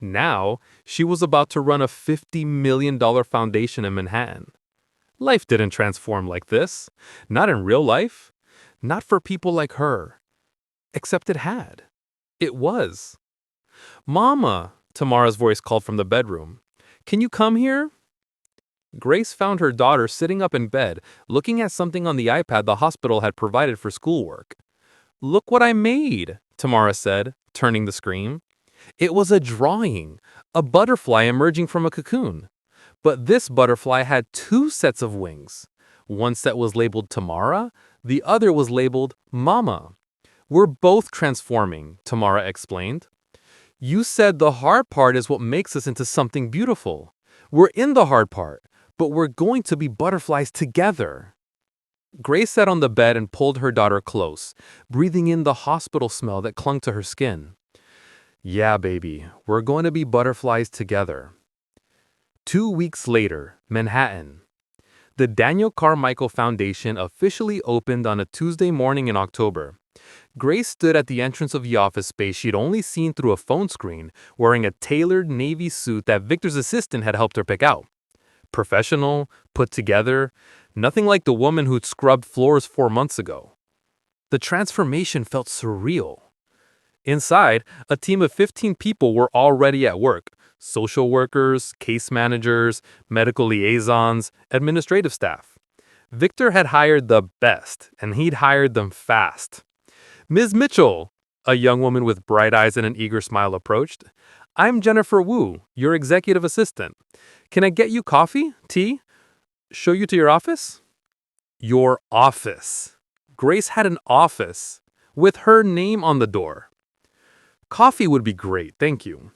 Now, she was about to run a $50 million foundation in Manhattan. Life didn't transform like this. Not in real life. Not for people like her. Except it had. It was. "Mama," Tamara's voice called from the bedroom. "Can you come here?" Grace found her daughter sitting up in bed, looking at something on the iPad the hospital had provided for schoolwork. "Look what I made," Tamara said, turning the screen. It was a drawing, a butterfly emerging from a cocoon. But this butterfly had 2 sets of wings. One set was labeled Tamara, the other was labeled Mama. "We're both transforming," Tamara explained. "You said the hard part is what makes us into something beautiful. We're in the hard part, but we're going to be butterflies together." Grace sat on the bed and pulled her daughter close, breathing in the hospital smell that clung to her skin. "Yeah, baby, we're going to be butterflies together." 2 weeks later, Manhattan. The Daniel Carmichael Foundation officially opened on a Tuesday morning in October. Grace stood at the entrance of the office space she'd only seen through a phone screen, wearing a tailored navy suit that Victor's assistant had helped her pick out. Professional, put together, nothing like the woman who'd scrubbed floors 4 months ago. The transformation felt surreal. Inside, a team of 15 people were already at work. Social workers, case managers, medical liaisons, administrative staff. Victor had hired the best, and he'd hired them fast. "Ms. Mitchell," a young woman with bright eyes and an eager smile approached. "I'm Jennifer Wu, your executive assistant. Can I get you coffee, tea? Show you to your office?" Your office. Grace had an office, with her name on the door. "Coffee would be great, thank you."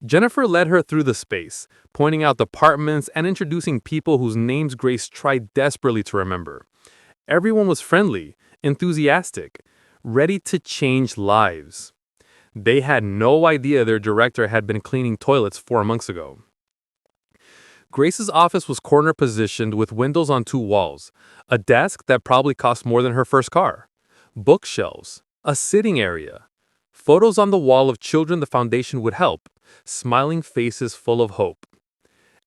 Jennifer led her through the space, pointing out departments and introducing people whose names Grace tried desperately to remember. Everyone was friendly, enthusiastic, ready to change lives. They had no idea their director had been cleaning toilets 4 months ago. Grace's office was corner positioned with windows on 2 walls, a desk that probably cost more than her first car, bookshelves, a sitting area, photos on the wall of children the foundation would help, smiling faces full of hope.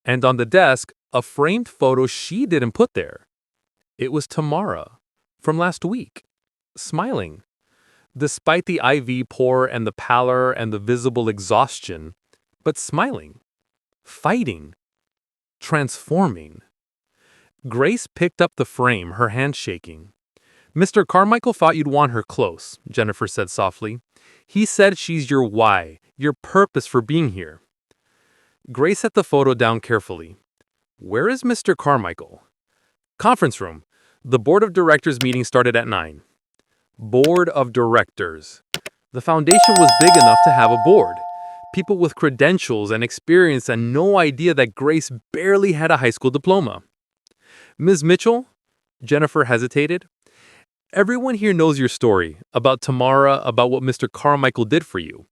And on the desk, a framed photo she didn't put there. It was Tamara, from last week, smiling. Despite the IV pour and the pallor and the visible exhaustion, but smiling, fighting, transforming. Grace picked up the frame, her hand shaking. "Mr. Carmichael thought you'd want her close," Jennifer said softly. "He said she's your why, your purpose for being here." Grace set the photo down carefully. "Where is Mr. Carmichael?" "Conference room. The board of directors meeting started at 9. Board of directors. The foundation was big enough to have a board. People with credentials and experience and no idea that Grace barely had a high school diploma. "Ms. Mitchell?" Jennifer hesitated. "Everyone here knows your story, about Tamara, about what Mr. Carmichael did for you.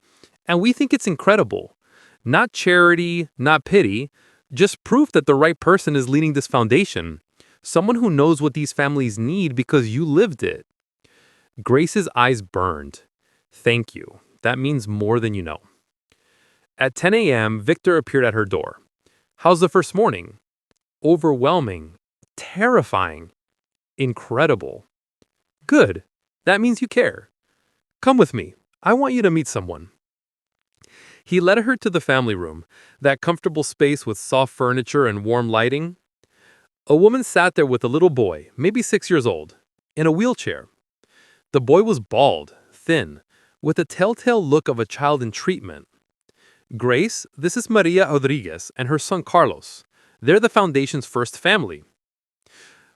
And we think it's incredible. Not charity, not pity, just proof that the right person is leading this foundation. Someone who knows what these families need because you lived it." Grace's eyes burned. "Thank you. That means more than you know." At 10 a.m., Victor appeared at her door. "How's the first morning?" "Overwhelming. Terrifying. Incredible." "Good. That means you care. Come with me. I want you to meet someone." He led her to the family room, that comfortable space with soft furniture and warm lighting. A woman sat there with a little boy, maybe 6 years old, in a wheelchair. The boy was bald, thin, with a telltale look of a child in treatment. "Grace, this is Maria Rodriguez and her son Carlos. They're the foundation's first family."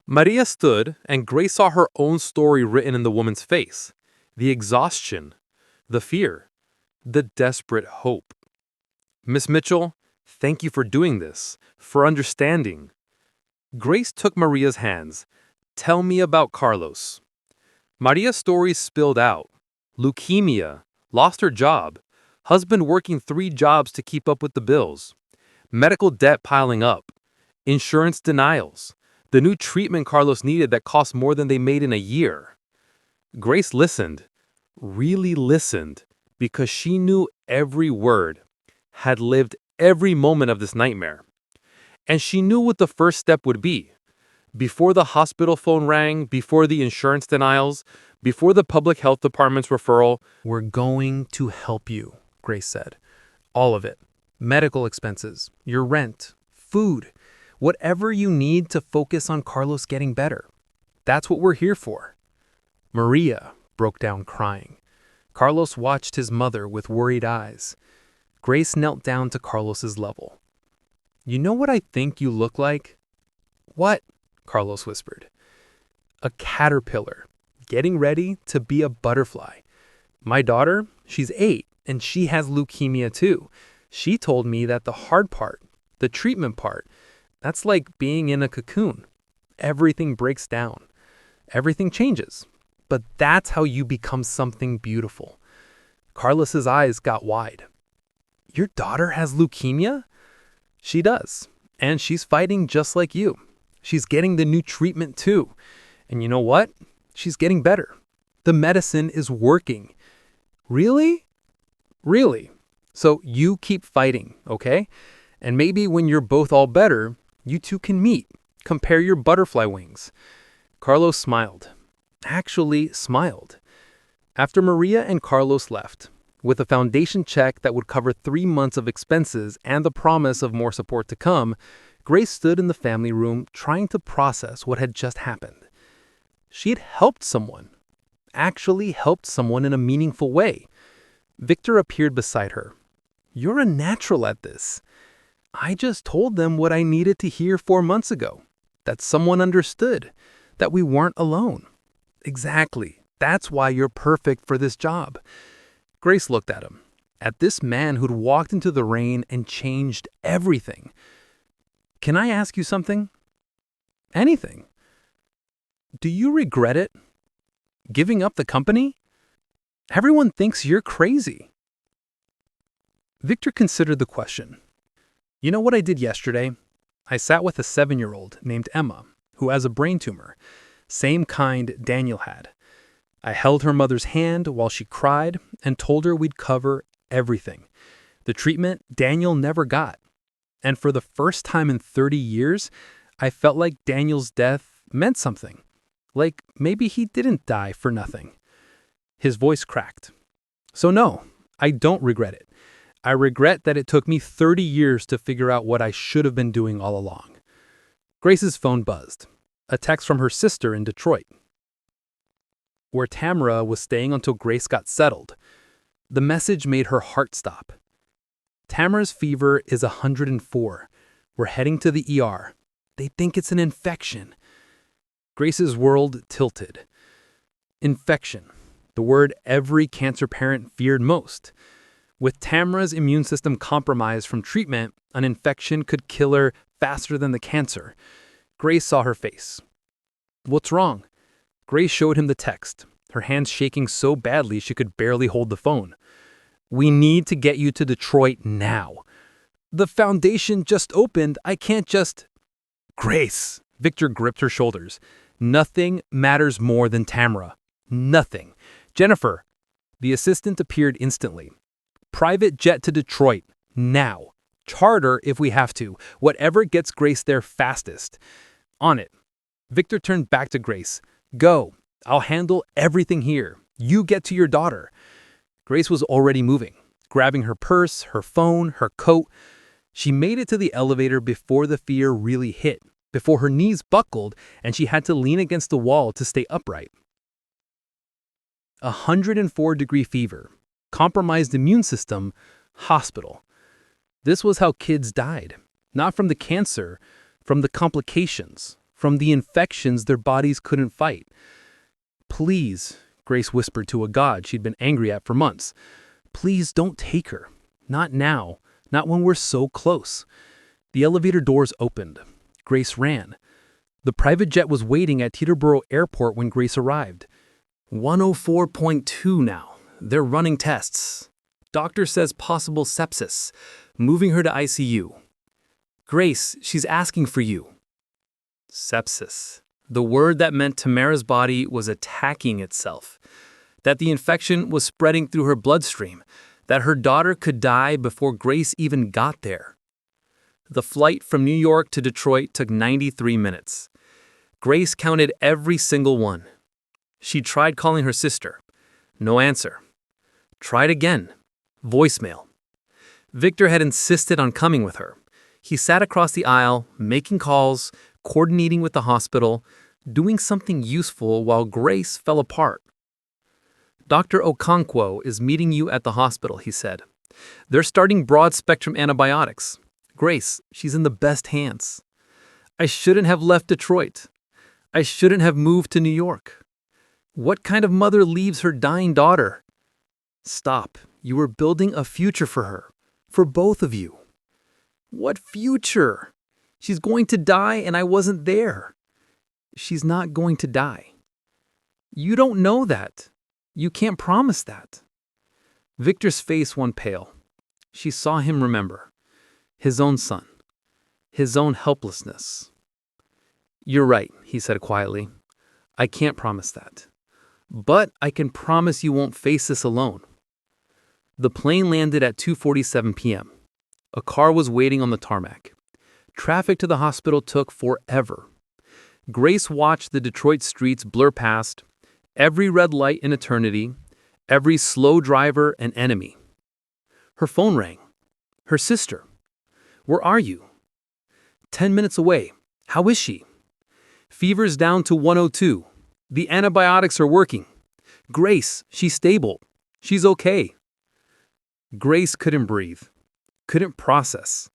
Maria stood, and Grace saw her own story written in the woman's face. The exhaustion, the fear, the desperate hope. Miss Mitchell, thank you for doing this, for understanding. Grace took Maria's hands. Tell me about Carlos. Maria's story spilled out. Leukemia, lost her job, husband working 3 jobs to keep up with the bills, medical debt piling up, insurance denials, the new treatment Carlos needed that cost more than they made in a year. Grace listened, really listened, because she knew every word, had lived every moment of this nightmare. And she knew what the first step would be. Before the hospital phone rang, before the insurance denials, before the public health department's referral, "We're going to help you," Grace said. "All of it. Medical expenses, your rent, food, whatever you need to focus on Carlos getting better. That's what we're here for." Maria broke down crying. Carlos watched his mother with worried eyes. Grace knelt down to Carlos's level. "You know what I think you look like?" "What?" Carlos whispered. "A caterpillar, getting ready to be a butterfly. My daughter, she's 8, and she has leukemia too. She told me that the hard part, the treatment part, that's like being in a cocoon. Everything breaks down. Everything changes. But that's how you become something beautiful." Carlos's eyes got wide. "Your daughter has leukemia?" "She does. And she's fighting just like you. She's getting the new treatment too. And you know what? She's getting better. The medicine is working." "Really?" "Really. So you keep fighting, okay? And maybe when you're both all better, you two can meet, compare your butterfly wings." Carlos smiled. Actually smiled. After Maria and Carlos left, with a foundation check that would cover 3 months of expenses and the promise of more support to come, Grace stood in the family room trying to process what had just happened. She had helped someone, actually helped someone in a meaningful way. Victor appeared beside her. "You're a natural at this. I just told them what I needed to hear 4 months ago, that someone understood, that we weren't alone. Exactly. That's why you're perfect for this job." Grace looked at him, at this man who'd walked into the rain and changed everything. "Can I ask you something?" "Anything." "Do you regret it? Giving up the company? Everyone thinks you're crazy." Victor considered the question. "You know what I did yesterday? I sat with a 7-year-old named Emma, who has a brain tumor, same kind Daniel had. I held her mother's hand while she cried and told her we'd cover everything. The treatment Daniel never got. And for the first time in 30 years, I felt like Daniel's death meant something. Like maybe he didn't die for nothing." His voice cracked. "So no, I don't regret it. I regret that it took me 30 years to figure out what I should have been doing all along." Grace's phone buzzed. A text from her sister in Detroit, where Tamara was staying until Grace got settled. The message made her heart stop. "Tamara's fever is 104. We're heading to the ER. They think it's an infection." Grace's world tilted. Infection, the word every cancer parent feared most. With Tamara's immune system compromised from treatment, an infection could kill her faster than the cancer. Grace saw her face. "What's wrong?" Grace showed him the text, her hands shaking so badly she could barely hold the phone. "We need to get you to Detroit now." "The foundation just opened. I can't just—" "Grace!" Victor gripped her shoulders. "Nothing matters more than Tamara. Nothing. Jennifer!" The assistant appeared instantly. "Private jet to Detroit. Now. Charter if we have to. Whatever gets Grace there fastest." "On it." Victor turned back to Grace. "Go. I'll handle everything here. You get to your daughter." Grace was already moving, grabbing her purse, her phone, her coat. She made it to the elevator before the fear really hit, before her knees buckled and she had to lean against the wall to stay upright. 104-degree fever, compromised immune system, hospital. This was how kids died, not from the cancer, from the complications, from the infections their bodies couldn't fight. "Please," Grace whispered to a god she'd been angry at for months. "Please don't take her. Not now. Not when we're so close." The elevator doors opened. Grace ran. The private jet was waiting at Teterboro Airport when Grace arrived. 104.2 now. They're running tests. Doctor says possible sepsis. Moving her to ICU. "Grace, she's asking for you." Sepsis. The word that meant Tamara's body was attacking itself. That the infection was spreading through her bloodstream. That her daughter could die before Grace even got there. The flight from New York to Detroit took 93 minutes. Grace counted every single one. She tried calling her sister. No answer. Tried again. Voicemail. Victor had insisted on coming with her. He sat across the aisle, making calls, coordinating with the hospital, doing something useful while Grace fell apart. "Dr. Okonkwo is meeting you at the hospital," he said. "They're starting broad-spectrum antibiotics. Grace, she's in the best hands. I shouldn't have left Detroit. I shouldn't have moved to New York. What kind of mother leaves her dying daughter? Stop. You were building a future for her. For both of you." "What future? She's going to die and I wasn't there." "She's not going to die." "You don't know that. You can't promise that." Victor's face went pale. She saw him remember. His own son. His own helplessness. "You're right," he said quietly. "I can't promise that. But I can promise you won't face this alone." The plane landed at 2:47 p.m. A car was waiting on the tarmac. Traffic to the hospital took forever. Grace watched the Detroit streets blur past, every red light an eternity, every slow driver an enemy. Her phone rang. Her sister. "Where are you?" 10 minutes away. "How is she?" "Fever's down to 102. The antibiotics are working. Grace, she's stable. She's okay." Grace couldn't breathe. Couldn't process.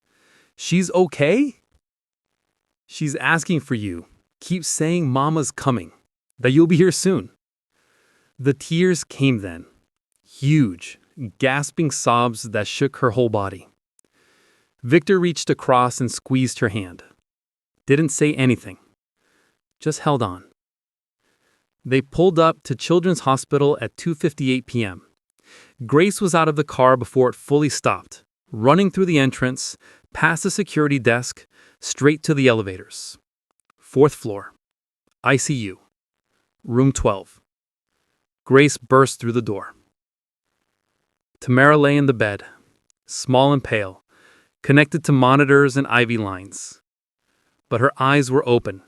"She's okay?" "She's asking for you. Keep saying Mama's coming. That you'll be here soon." The tears came then. Huge, gasping sobs that shook her whole body. Victor reached across and squeezed her hand. Didn't say anything. Just held on. They pulled up to Children's Hospital at 2:58 p.m. Grace was out of the car before it fully stopped, running through the entrance, past the security desk, straight to the elevators. 4th floor. ICU. Room 12. Grace burst through the door. Tamara lay in the bed, small and pale, connected to monitors and IV lines. But her eyes were open,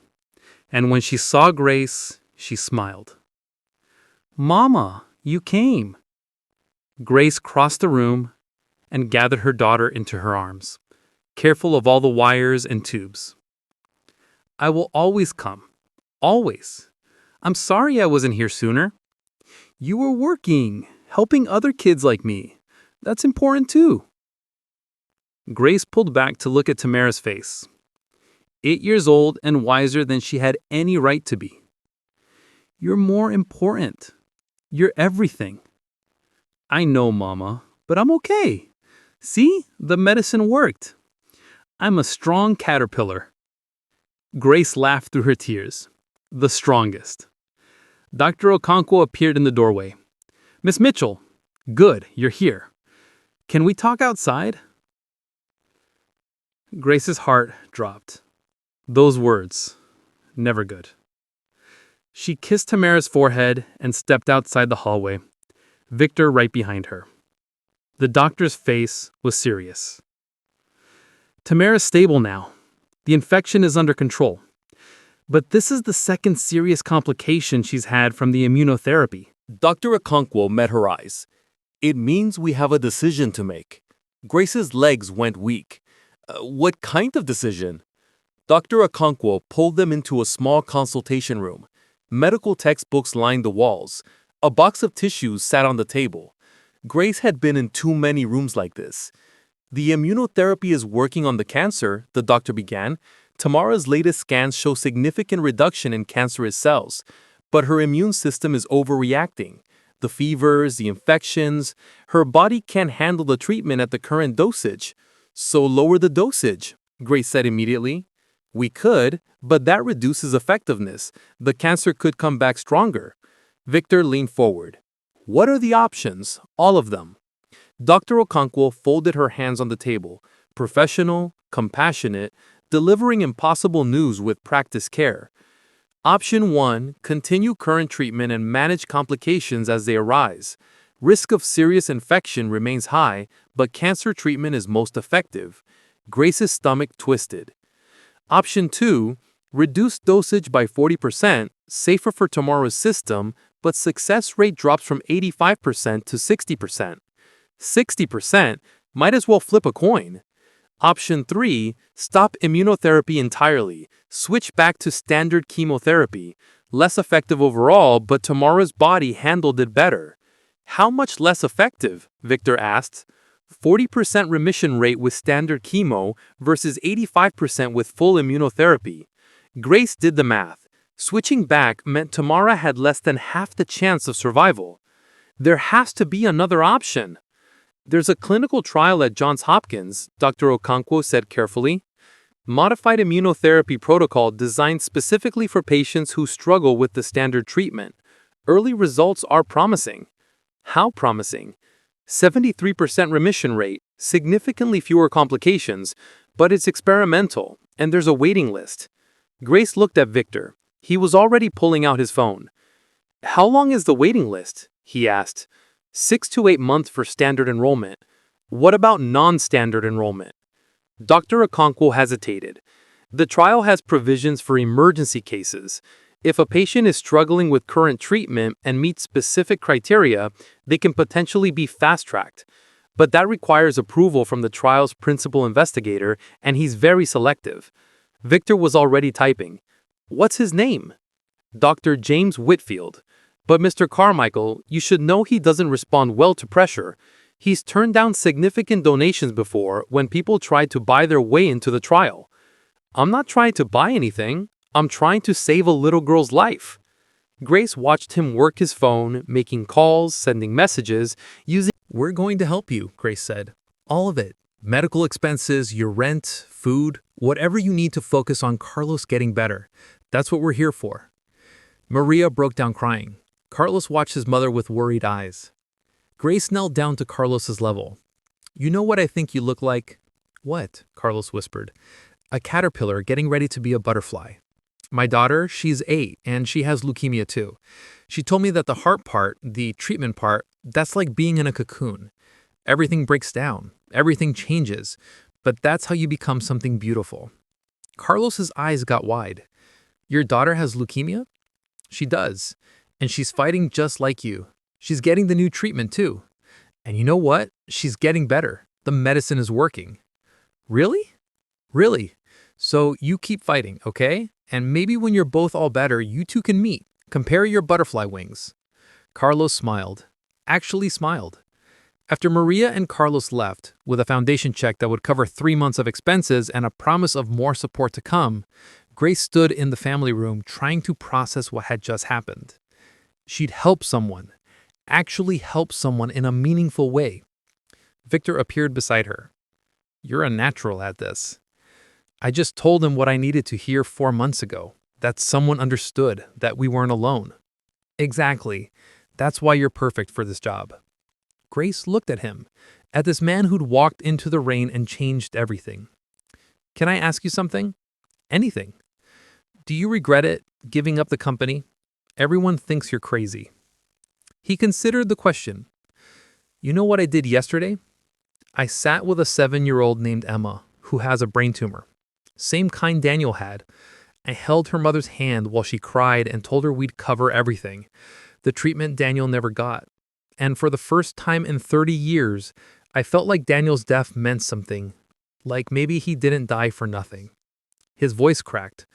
and when she saw Grace, she smiled. "Mama, you came." Grace crossed the room and gathered her daughter into her arms, careful of all the wires and tubes. "I will always come. Always. I'm sorry I wasn't here sooner. You were working, helping other kids like me. That's important too." Grace pulled back to look at Tamara's face. 8 years old and wiser than she had any right to be. "You're more important. You're everything." "I know, Mama, but I'm okay. See, the medicine worked. I'm a strong caterpillar." Grace laughed through her tears. The strongest. Dr. Okonkwo appeared in the doorway. "Miss Mitchell, good, you're here. Can we talk outside?" Grace's heart dropped. Those words, never good. She kissed Tamara's forehead and stepped outside the hallway, Victor right behind her. The doctor's face was serious. "Tamara's stable now. The infection is under control. But this is the second serious complication she's had from the immunotherapy." Dr. Okonkwo met her eyes. "It means we have a decision to make." Grace's legs went weak. What kind of decision?" Dr. Okonkwo pulled them into a small consultation room. Medical textbooks lined the walls. A box of tissues sat on the table. Grace had been in too many rooms like this. "The immunotherapy is working on the cancer," the doctor began. Tamara's latest scans show significant reduction in cancerous cells, but her immune system is overreacting. The fevers, the infections, her body can't handle the treatment at the current dosage. So lower the dosage, Grace said immediately. We could, but that reduces effectiveness. The cancer could come back stronger. Victor leaned forward. What are the options? All of them. Dr. Okonkwo folded her hands on the table, professional, compassionate, delivering impossible news with practiced care. Option 1, continue current treatment and manage complications as they arise. Risk of serious infection remains high, but cancer treatment is most effective. Grace's stomach twisted. Option 2, reduce dosage by 40%, safer for tomorrow's system, but success rate drops from 85% to 60%. 60%? Might as well flip a coin. Option 3, stop immunotherapy entirely. Switch back to standard chemotherapy. Less effective overall, but tomorrow's body handled it better. How much less effective? Victor asked. 40% remission rate with standard chemo versus 85% with full immunotherapy. Grace did the math. Switching back meant Tamara had less than half the chance of survival. There has to be another option. There's a clinical trial at Johns Hopkins, Dr. Okonkwo said carefully. Modified immunotherapy protocol designed specifically for patients who struggle with the standard treatment. Early results are promising. How promising? 73% remission rate, significantly fewer complications, but it's experimental, and there's a waiting list. Grace looked at Victor. He was already pulling out his phone. How long is the waiting list? He asked. 6 to 8 months for standard enrollment. What about non-standard enrollment? Dr. Okonkwo hesitated. The trial has provisions for emergency cases. If a patient is struggling with current treatment and meets specific criteria, they can potentially be fast-tracked. But that requires approval from the trial's principal investigator, and he's very selective. Victor was already typing. What's his name? Dr. James Whitfield. But Mr. Carmichael, you should know he doesn't respond well to pressure. He's turned down significant donations before when people tried to buy their way into the trial. I'm not trying to buy anything. I'm trying to save a little girl's life. Grace watched him work his phone, making calls, sending messages, using... We're going to help you, Grace said. All of it. Medical expenses, your rent, food, whatever you need to focus on Carlos getting better. That's what we're here for. Maria broke down crying. Carlos watched his mother with worried eyes. Grace knelt down to Carlos's level. You know what I think you look like? What? Carlos whispered. A caterpillar getting ready to be a butterfly. My daughter, she's 8, and she has leukemia too. She told me that the heart part, the treatment part, that's like being in a cocoon. Everything breaks down, everything changes, but that's how you become something beautiful. Carlos's eyes got wide. Your daughter has leukemia? She does, and she's fighting just like you. She's getting the new treatment too. And you know what? She's getting better. The medicine is working. Really? Really. So you keep fighting, okay? And maybe when you're both all better, you two can meet. Compare your butterfly wings. Carlos smiled. Actually smiled. After Maria and Carlos left, with a foundation check that would cover 3 months of expenses and a promise of more support to come, Grace stood in the family room trying to process what had just happened. She'd help someone. Actually help someone in a meaningful way. Victor appeared beside her. You're a natural at this. I just told him what I needed to hear 4 months ago, that someone understood, that we weren't alone. Exactly. That's why you're perfect for this job. Grace looked at him, at this man who'd walked into the rain and changed everything. Can I ask you something? Anything. Do you regret it, giving up the company? Everyone thinks you're crazy. He considered the question. You know what I did yesterday? I sat with a 7-year-old named Emma, who has a brain tumor. Same kind Daniel had. I held her mother's hand while she cried and told her we'd cover everything. The treatment Daniel never got. And for the first time in 30 years, I felt like Daniel's death meant something. Like maybe he didn't die for nothing. His voice cracked.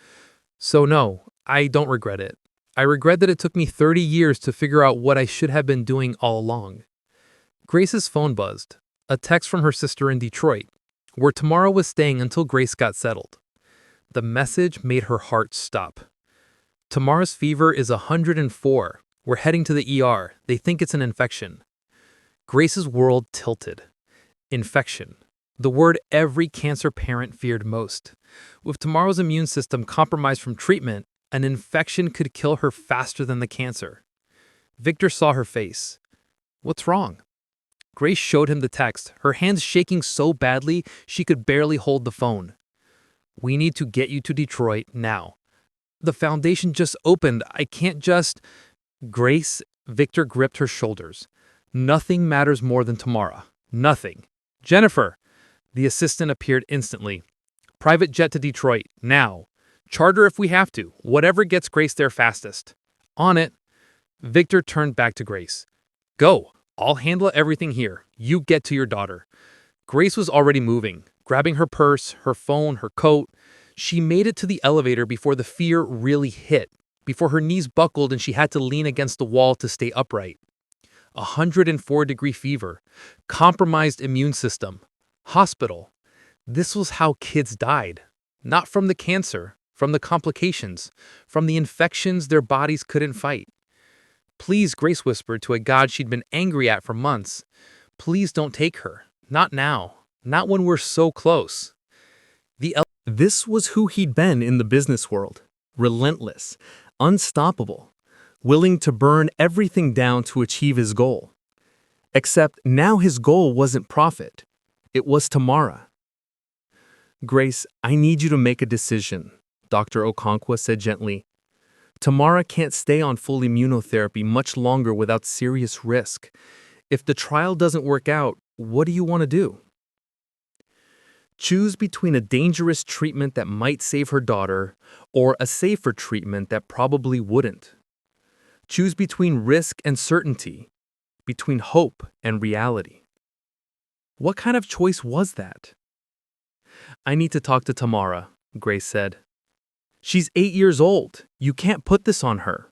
So no, I don't regret it. I regret that it took me 30 years to figure out what I should have been doing all along. Grace's phone buzzed. A text from her sister in Detroit, where Tamara was staying until Grace got settled. The message made her heart stop. Tamara's fever is 104. We're heading to the ER. They think it's an infection. Grace's world tilted. Infection. The word every cancer parent feared most. With Tamara's immune system compromised from treatment, an infection could kill her faster than the cancer. Victor saw her face. What's wrong? Grace showed him the text, her hands shaking so badly she could barely hold the phone. We need to get you to Detroit now. The foundation just opened. I can't just... Grace, Victor gripped her shoulders. Nothing matters more than Tamara. Nothing. Jennifer! The assistant appeared instantly. Private jet to Detroit, now. Charter if we have to, whatever gets Grace there fastest. On it. Victor turned back to Grace. Go. I'll handle everything here. You get to your daughter. Grace was already moving, grabbing her purse, her phone, her coat. She made it to the elevator before the fear really hit, before her knees buckled and she had to lean against the wall to stay upright. 104-degree fever, compromised immune system, hospital. This was how kids died. Not from the cancer, from the complications, from the infections their bodies couldn't fight. Please, Grace whispered to a god she'd been angry at for months. Please don't take her. Not now. Not when we're so close. This was who he'd been in the business world. Relentless, unstoppable, willing to burn everything down to achieve his goal. Except now his goal wasn't profit. It was Tamara. Grace, I need you to make a decision, Dr. Okonkwo said gently. Tamara can't stay on full immunotherapy much longer without serious risk. If the trial doesn't work out, what do you want to do? Choose between a dangerous treatment that might save her daughter or a safer treatment that probably wouldn't. Choose between risk and certainty, between hope and reality. What kind of choice was that? I need to talk to Tamara, Grace said. She's 8 years old. You can't put this on her.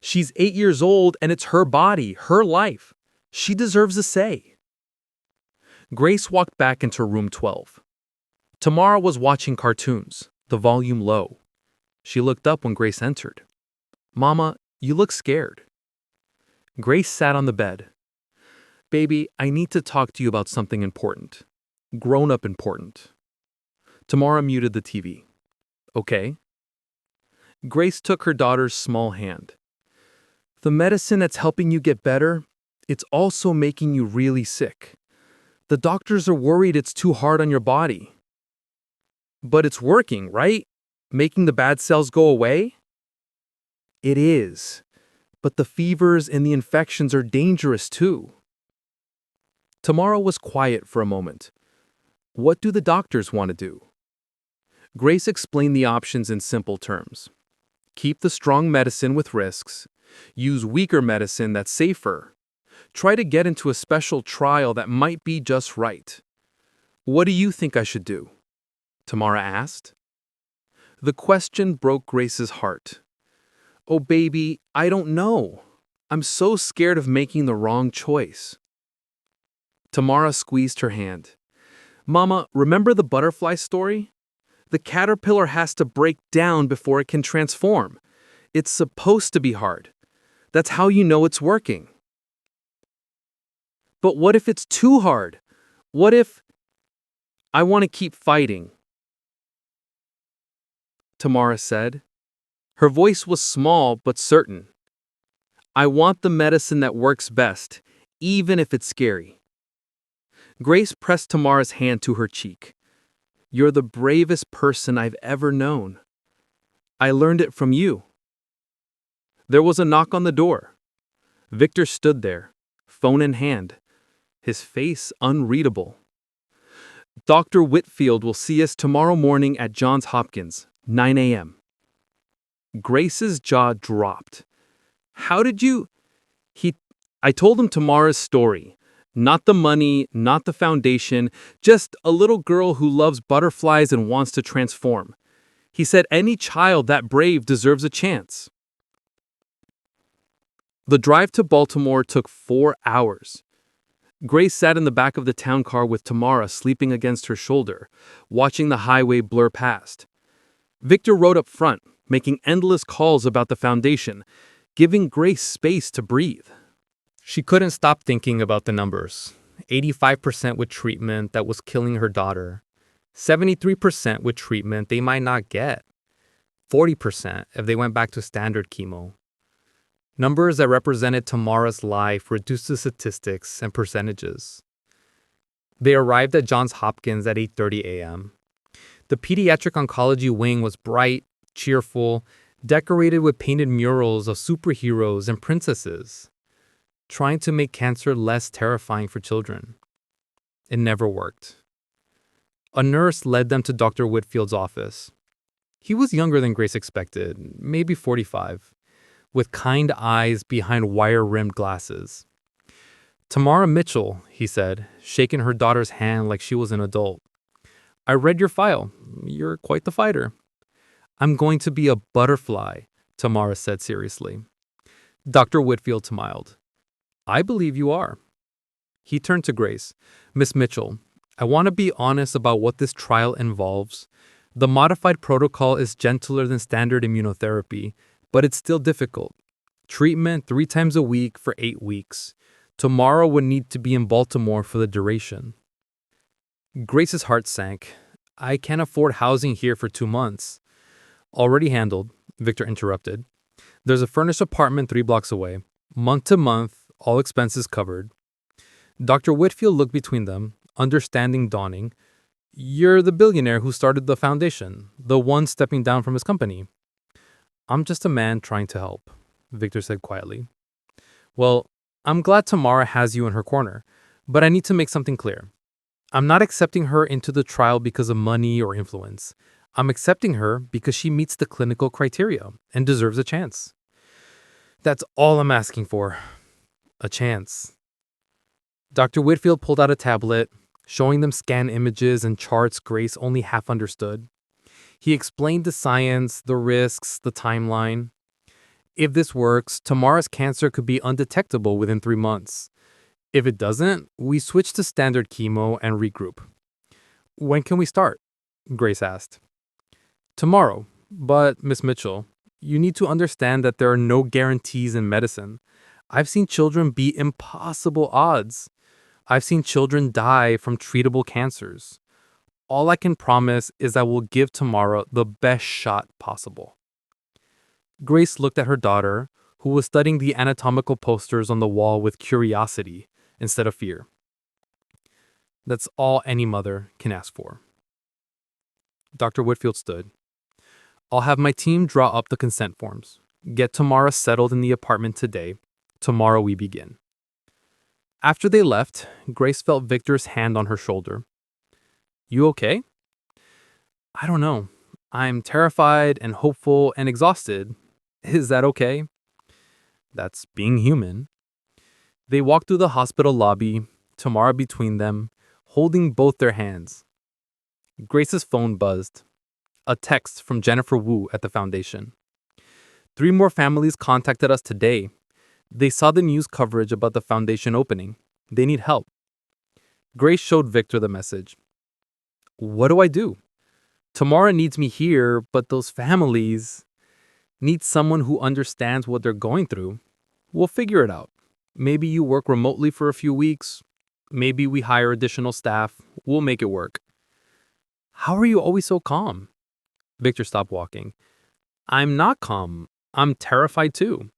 She's 8 years old and it's her body, her life. She deserves a say. Grace walked back into room 12. Tamara was watching cartoons, the volume low. She looked up when Grace entered. Mama, you look scared. Grace sat on the bed. Baby, I need to talk to you about something important. Grown-up important. Tamara muted the TV. Okay. Grace took her daughter's small hand. The medicine that's helping you get better, it's also making you really sick. The doctors are worried it's too hard on your body. But it's working, right? Making the bad cells go away? It is. But the fevers and the infections are dangerous too. Tamara was quiet for a moment. What do the doctors want to do? Grace explained the options in simple terms. Keep the strong medicine with risks. Use weaker medicine that's safer. Try to get into a special trial that might be just right. What do you think I should do? Tamara asked. The question broke Grace's heart. Oh, baby, I don't know. I'm so scared of making the wrong choice. Tamara squeezed her hand. Mama, remember the butterfly story? The caterpillar has to break down before it can transform. It's supposed to be hard. That's how you know it's working. But what if it's too hard? What if... I want to keep fighting, Tamara said. Her voice was small but certain. I want the medicine that works best, even if it's scary. Grace pressed Tamara's hand to her cheek. You're the bravest person I've ever known. I learned it from you. There was a knock on the door. Victor stood there, phone in hand, his face unreadable. Dr. Whitfield will see us tomorrow morning at Johns Hopkins, 9 a.m. Grace's jaw dropped. How did you... I told him Tamara's story. Not the money, not the foundation, just a little girl who loves butterflies and wants to transform. He said any child that brave deserves a chance. The drive to Baltimore took 4 hours. Grace sat in the back of the town car with Tamara sleeping against her shoulder, watching the highway blur past. Victor rode up front, making endless calls about the foundation, giving Grace space to breathe. She couldn't stop thinking about the numbers. 85% with treatment that was killing her daughter. 73% with treatment they might not get. 40% if they went back to standard chemo. Numbers that represented Tamara's life reduced to statistics and percentages. They arrived at Johns Hopkins at 8:30 a.m. The pediatric oncology wing was bright, cheerful, decorated with painted murals of superheroes and princesses, trying to make cancer less terrifying for children. It never worked. A nurse led them to Dr. Whitfield's office. He was younger than Grace expected, maybe 45, with kind eyes behind wire-rimmed glasses. "Tamara Mitchell," he said, shaking her daughter's hand like she was an adult. "I read your file. You're quite the fighter." "I'm going to be a butterfly," Tamara said seriously. Dr. Whitfield smiled. "I believe you are." He turned to Grace. "Miss Mitchell, I want to be honest about what this trial involves. The modified protocol is gentler than standard immunotherapy, but it's still difficult. Treatment 3 times a week for 8 weeks. Tomorrow would need to be in Baltimore for the duration." Grace's heart sank. "I can't afford housing here for 2 months." "Already handled," Victor interrupted. "There's a furnished apartment 3 blocks away. Month to month, all expenses covered." Dr. Whitfield looked between them, understanding dawning. "You're the billionaire who started the foundation, the one stepping down from his company." "I'm just a man trying to help," Victor said quietly. "Well, I'm glad Tamara has you in her corner, but I need to make something clear. I'm not accepting her into the trial because of money or influence. I'm accepting her because she meets the clinical criteria and deserves a chance. That's all I'm asking for. A chance." Dr. Whitfield pulled out a tablet, showing them scanned images and charts Grace only half understood. He explained the science, the risks, the timeline. "If this works, Tamara's cancer could be undetectable within 3 months. If it doesn't, we switch to standard chemo and regroup." "When can we start?" Grace asked. "Tomorrow. But, Miss Mitchell, you need to understand that there are no guarantees in medicine. I've seen children beat impossible odds. I've seen children die from treatable cancers. All I can promise is I will give Tamara the best shot possible." Grace looked at her daughter, who was studying the anatomical posters on the wall with curiosity instead of fear. That's all any mother can ask for. Dr. Whitfield stood. "I'll have my team draw up the consent forms. Get Tamara settled in the apartment today. Tomorrow we begin." After they left, Grace felt Victor's hand on her shoulder. "You okay?" "I don't know. I'm terrified and hopeful and exhausted. Is that okay?" "That's being human." They walked through the hospital lobby, Tamara between them, holding both their hands. Grace's phone buzzed. A text from Jennifer Wu at the foundation. "3 more families contacted us today. They saw the news coverage about the foundation opening. They need help." Grace showed Victor the message. "What do I do? Tamara needs me here, but those families need someone who understands what they're going through. We'll figure it out. Maybe you work remotely for a few weeks. Maybe we hire additional staff. We'll make it work." "How are you always so calm?" Victor stopped walking. "I'm not calm. I'm terrified too.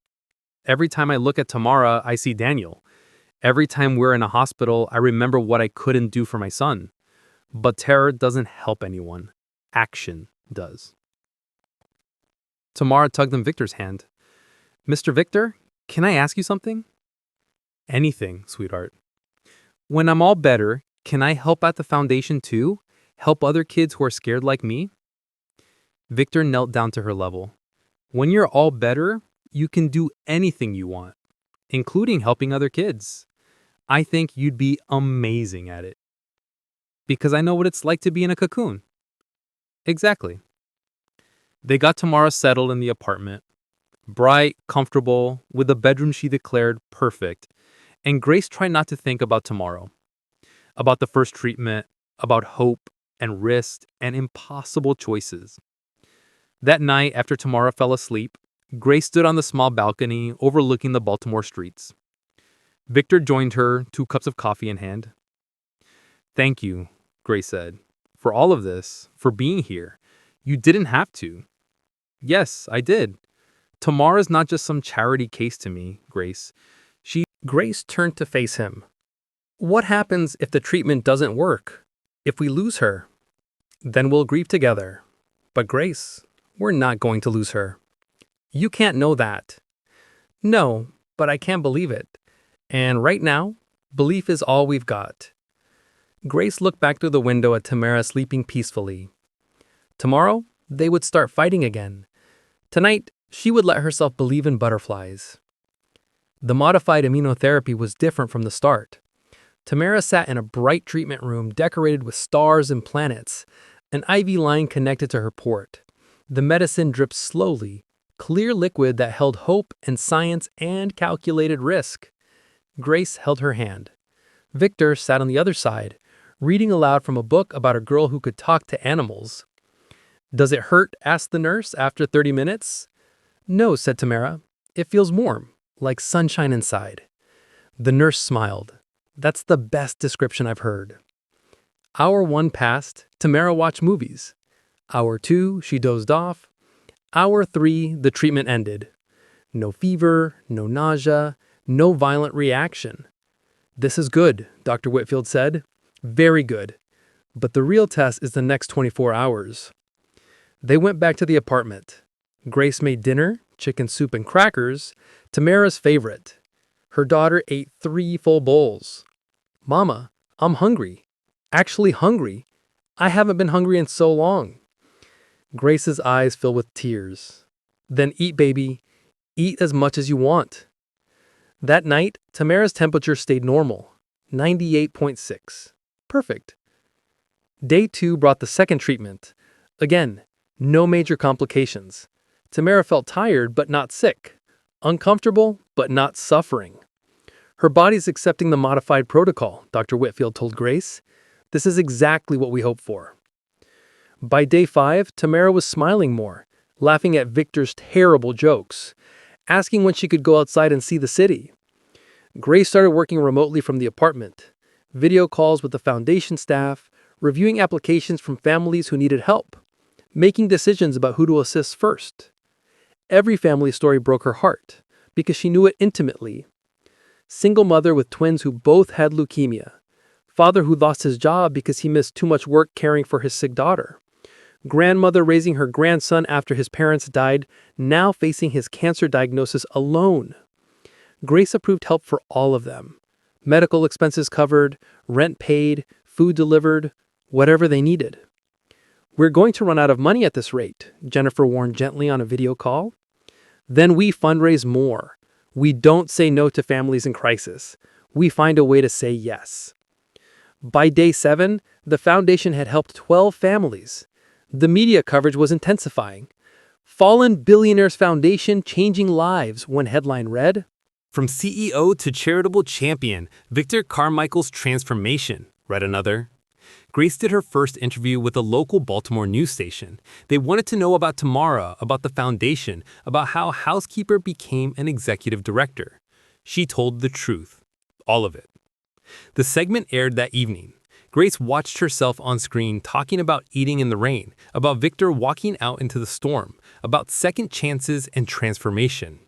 Every time I look at Tamara, I see Daniel. Every time we're in a hospital, I remember what I couldn't do for my son. But terror doesn't help anyone. Action does." Tamara tugged in Victor's hand. "Mr. Victor, can I ask you something?" "Anything, sweetheart." "When I'm all better, can I help at the foundation too? Help other kids who are scared like me?" Victor knelt down to her level. "When you're all better, you can do anything you want, including helping other kids. I think you'd be amazing at it." "Because I know what it's like to be in a cocoon." "Exactly." They got Tamara settled in the apartment. Bright, comfortable, with a bedroom she declared perfect, And Grace tried not to think about tomorrow, about the first treatment, about hope and risk and impossible choices. That night, after Tamara fell asleep, Grace stood on the small balcony overlooking the Baltimore streets. Victor joined her, 2 cups of coffee in hand. "Thank you," Grace said, "for all of this, for being here. You didn't have to." "Yes, I did. Tamara's not just some charity case to me, Grace." Grace turned to face him. "What happens if the treatment doesn't work? If we lose her?" "Then we'll grieve together. But Grace, we're not going to lose her." "You can't know that." "No, but I can't believe it. And right now, belief is all we've got." Grace looked back through the window at Tamara sleeping peacefully. Tomorrow, they would start fighting again. Tonight, she would let herself believe in butterflies. The modified immunotherapy was different from the start. Tamara sat in a bright treatment room decorated with stars and planets, an IV line connected to her port. The medicine dripped slowly, clear liquid that held hope and science and calculated risk. Grace held her hand. Victor sat on the other side, reading aloud from a book about a girl who could talk to animals. "Does it hurt?" asked the nurse after 30 minutes. "No," said Tamara. "It feels warm, like sunshine inside." The nurse smiled. "That's the best description I've heard." Hour 1 passed. Tamara watched movies. Hour 2, she dozed off. Hour 3, the treatment ended. No fever, no nausea, no violent reaction. "This is good," Dr. Whitfield said. "Very good. But the real test is the next 24 hours. They went back to the apartment. Grace made dinner, chicken soup and crackers, Tamara's favorite. Her daughter ate 3 full bowls. "Mama, I'm hungry. Actually hungry. I haven't been hungry in so long." Grace's eyes filled with tears. "Then eat, baby. Eat as much as you want." That night, Tamara's temperature stayed normal, 98.6. Perfect. Day 2 brought the second treatment. Again, no major complications. Tamara felt tired but not sick, uncomfortable but not suffering. "Her body's accepting the modified protocol," Dr. Whitfield told Grace. "This is exactly what we hoped for." By day 5, Tamara was smiling more, laughing at Victor's terrible jokes, asking when she could go outside and see the city. Grace started working remotely from the apartment, video calls with the foundation staff, reviewing applications from families who needed help, making decisions about who to assist first. Every family story broke her heart, because she knew it intimately. Single mother with twins who both had leukemia. Father who lost his job because he missed too much work caring for his sick daughter. Grandmother raising her grandson after his parents died, now facing his cancer diagnosis alone. Grace approved help for all of them. Medical expenses covered, rent paid, food delivered, whatever they needed. "We're going to run out of money at this rate," Jennifer warned gently on a video call. "Then we fundraise more. We don't say no to families in crisis. We find a way to say yes." By day 7, the foundation had helped 12 families. The media coverage was intensifying. "Fallen Billionaire's Foundation Changing Lives," one headline read. "From CEO to charitable champion, Victor Carmichael's transformation," read another. Grace did her first interview with a local Baltimore news station. They wanted to know about Tamara, about the foundation, about how housekeeper became an executive director. She told the truth. All of it. The segment aired that evening. Grace watched herself on screen talking about eating in the rain, about Victor walking out into the storm, about second chances and transformation.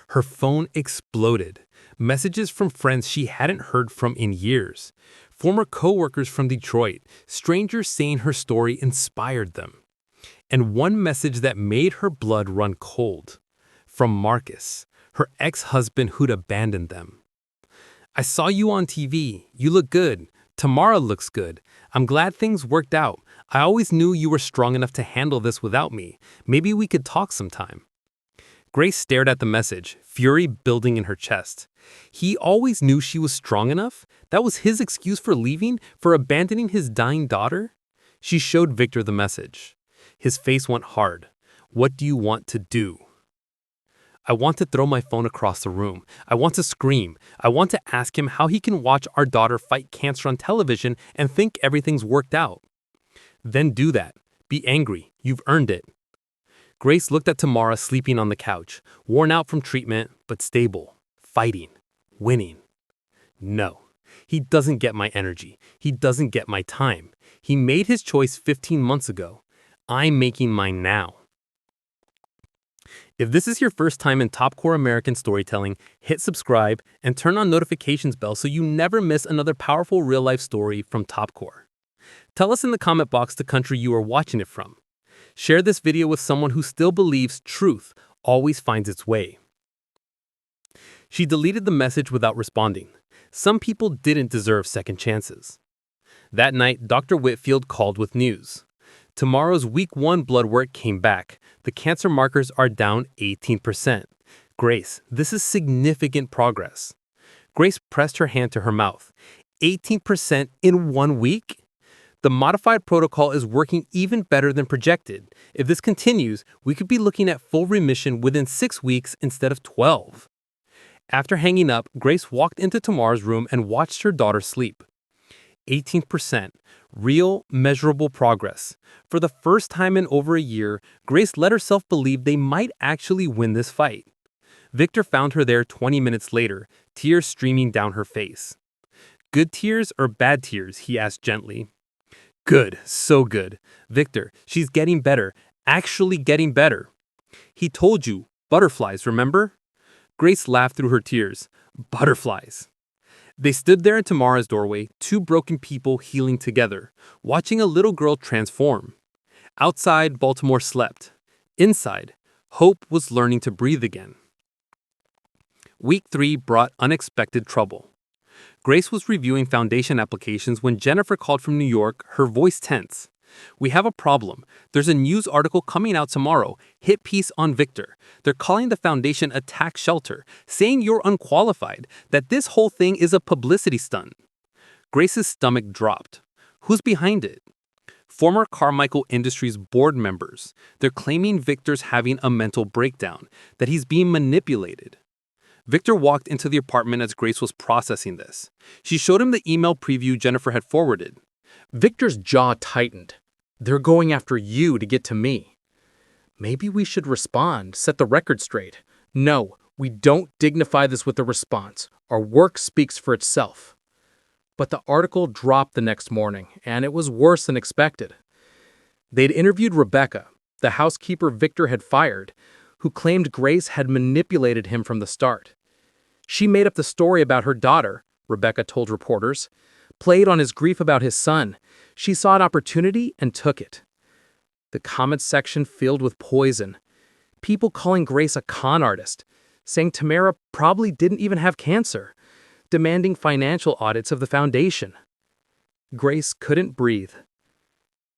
Her phone exploded. Messages from friends she hadn't heard from in years. Former co-workers from Detroit, strangers saying her story inspired them. And one message that made her blood run cold. From Marcus, her ex-husband who'd abandoned them. "I saw you on TV. You look good. Tamara looks good. I'm glad things worked out. I always knew you were strong enough to handle this without me. Maybe we could talk sometime." Grace stared at the message, fury building in her chest. He always knew she was strong enough? That was his excuse for leaving, for abandoning his dying daughter? She showed Victor the message. His face went hard. "What do you want to do?" I want to throw my phone across the room. I want to scream. I want to ask him how he can watch our daughter fight cancer on television and think everything's worked out. Then do that. Be angry. You've earned it. Grace looked at Tamara sleeping on the couch, worn out from treatment, but stable, fighting, winning. No, he doesn't get my energy. He doesn't get my time. He made his choice 15 months ago. I'm making mine now. If this is your first time in Top Core American Storytelling, hit subscribe and turn on notifications bell so you never miss another powerful real-life story from Top Core. Tell us in the comment box the country you are watching it from. Share this video with someone who still believes truth always finds its way. She deleted the message without responding. Some people didn't deserve second chances. That night, Dr. Whitfield called with news. Tomorrow's week 1 blood work came back. The cancer markers are down 18%. Grace, this is significant progress. Grace pressed her hand to her mouth. 18% in 1 week? The modified protocol is working even better than projected. If this continues, we could be looking at full remission within 6 weeks instead of 12. After hanging up, Grace walked into Tamara's room and watched her daughter sleep. 18%. Real, measurable progress. For the first time in over a year, Grace let herself believe they might actually win this fight. Victor found her there 20 minutes later, tears streaming down her face. Good tears or bad tears? He asked gently. Good, so good. Victor, she's getting better, actually getting better. He told you, butterflies, remember? Grace laughed through her tears. Butterflies. They stood there in Tamara's doorway, 2 broken people healing together, watching a little girl transform. Outside, Baltimore slept. Inside, hope was learning to breathe again. Week 3 brought unexpected trouble. Grace was reviewing foundation applications when Jennifer called from New York, her voice tense. We have a problem. There's a news article coming out tomorrow, hit piece on Victor. They're calling the foundation a tax shelter, saying you're unqualified, that this whole thing is a publicity stunt. Grace's stomach dropped. Who's behind it? Former Carmichael Industries board members. They're claiming Victor's having a mental breakdown, that he's being manipulated. Victor walked into the apartment as Grace was processing this. She showed him the email preview Jennifer had forwarded. Victor's jaw tightened. They're going after you to get to me. Maybe we should respond, set the record straight. No, we don't dignify this with a response. Our work speaks for itself. But the article dropped the next morning, and it was worse than expected. They'd interviewed Rebecca, the housekeeper Victor had fired, who claimed Grace had manipulated him from the start. She made up the story about her daughter, Rebecca told reporters, played on his grief about his son. She saw an opportunity and took it. The comments section filled with poison. People calling Grace a con artist, saying Tamara probably didn't even have cancer, demanding financial audits of the foundation. Grace couldn't breathe.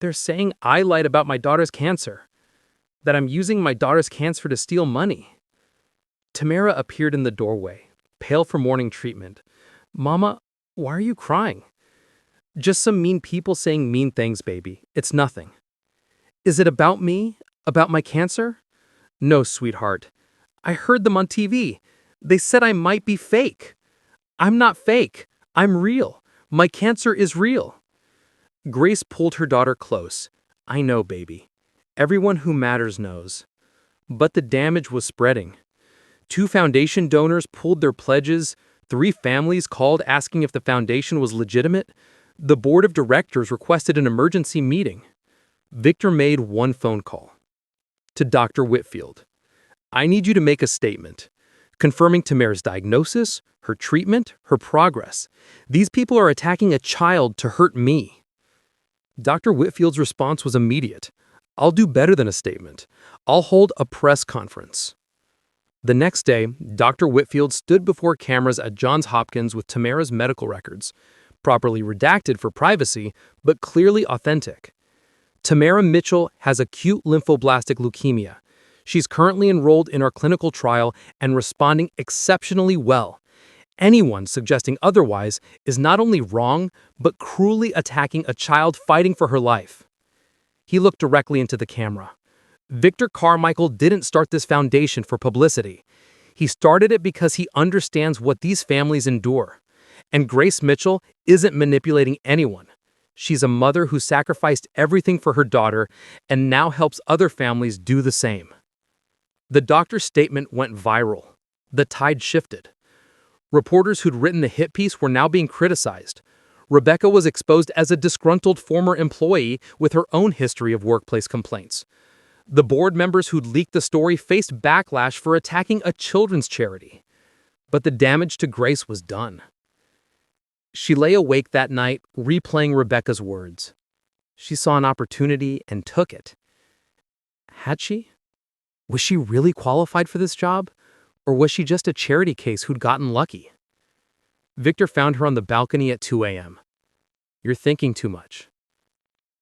They're saying I lied about my daughter's cancer, that I'm using my daughter's cancer to steal money. Tamara appeared in the doorway, pale for morning treatment. Mama, why are you crying? Just some mean people saying mean things, baby. It's nothing. Is it about me? About my cancer? No, sweetheart. I heard them on TV. They said I might be fake. I'm not fake. I'm real. My cancer is real. Grace pulled her daughter close. I know, baby. Everyone who matters knows. But the damage was spreading. 2 foundation donors pulled their pledges. 3 families called asking if the foundation was legitimate. The board of directors requested an emergency meeting. Victor made one phone call. To Dr. Whitfield. I need you to make a statement, confirming Tamara's diagnosis, her treatment, her progress. These people are attacking a child to hurt me. Dr. Whitfield's response was immediate. I'll do better than a statement. I'll hold a press conference. The next day, Dr. Whitfield stood before cameras at Johns Hopkins with Tamara's medical records, properly redacted for privacy, but clearly authentic. Tamara Mitchell has acute lymphoblastic leukemia. She's currently enrolled in our clinical trial and responding exceptionally well. Anyone suggesting otherwise is not only wrong, but cruelly attacking a child fighting for her life. He looked directly into the camera. Victor Carmichael didn't start this foundation for publicity. He started it because he understands what these families endure. And Grace Mitchell isn't manipulating anyone. She's a mother who sacrificed everything for her daughter and now helps other families do the same. The doctor's statement went viral. The tide shifted. Reporters who'd written the hit piece were now being criticized. Rebecca was exposed as a disgruntled former employee with her own history of workplace complaints. The board members who'd leaked the story faced backlash for attacking a children's charity. But the damage to Grace was done. She lay awake that night, replaying Rebecca's words. She saw an opportunity and took it. Had she? Was she really qualified for this job? Or was she just a charity case who'd gotten lucky? Victor found her on the balcony at 2 a.m. You're thinking too much.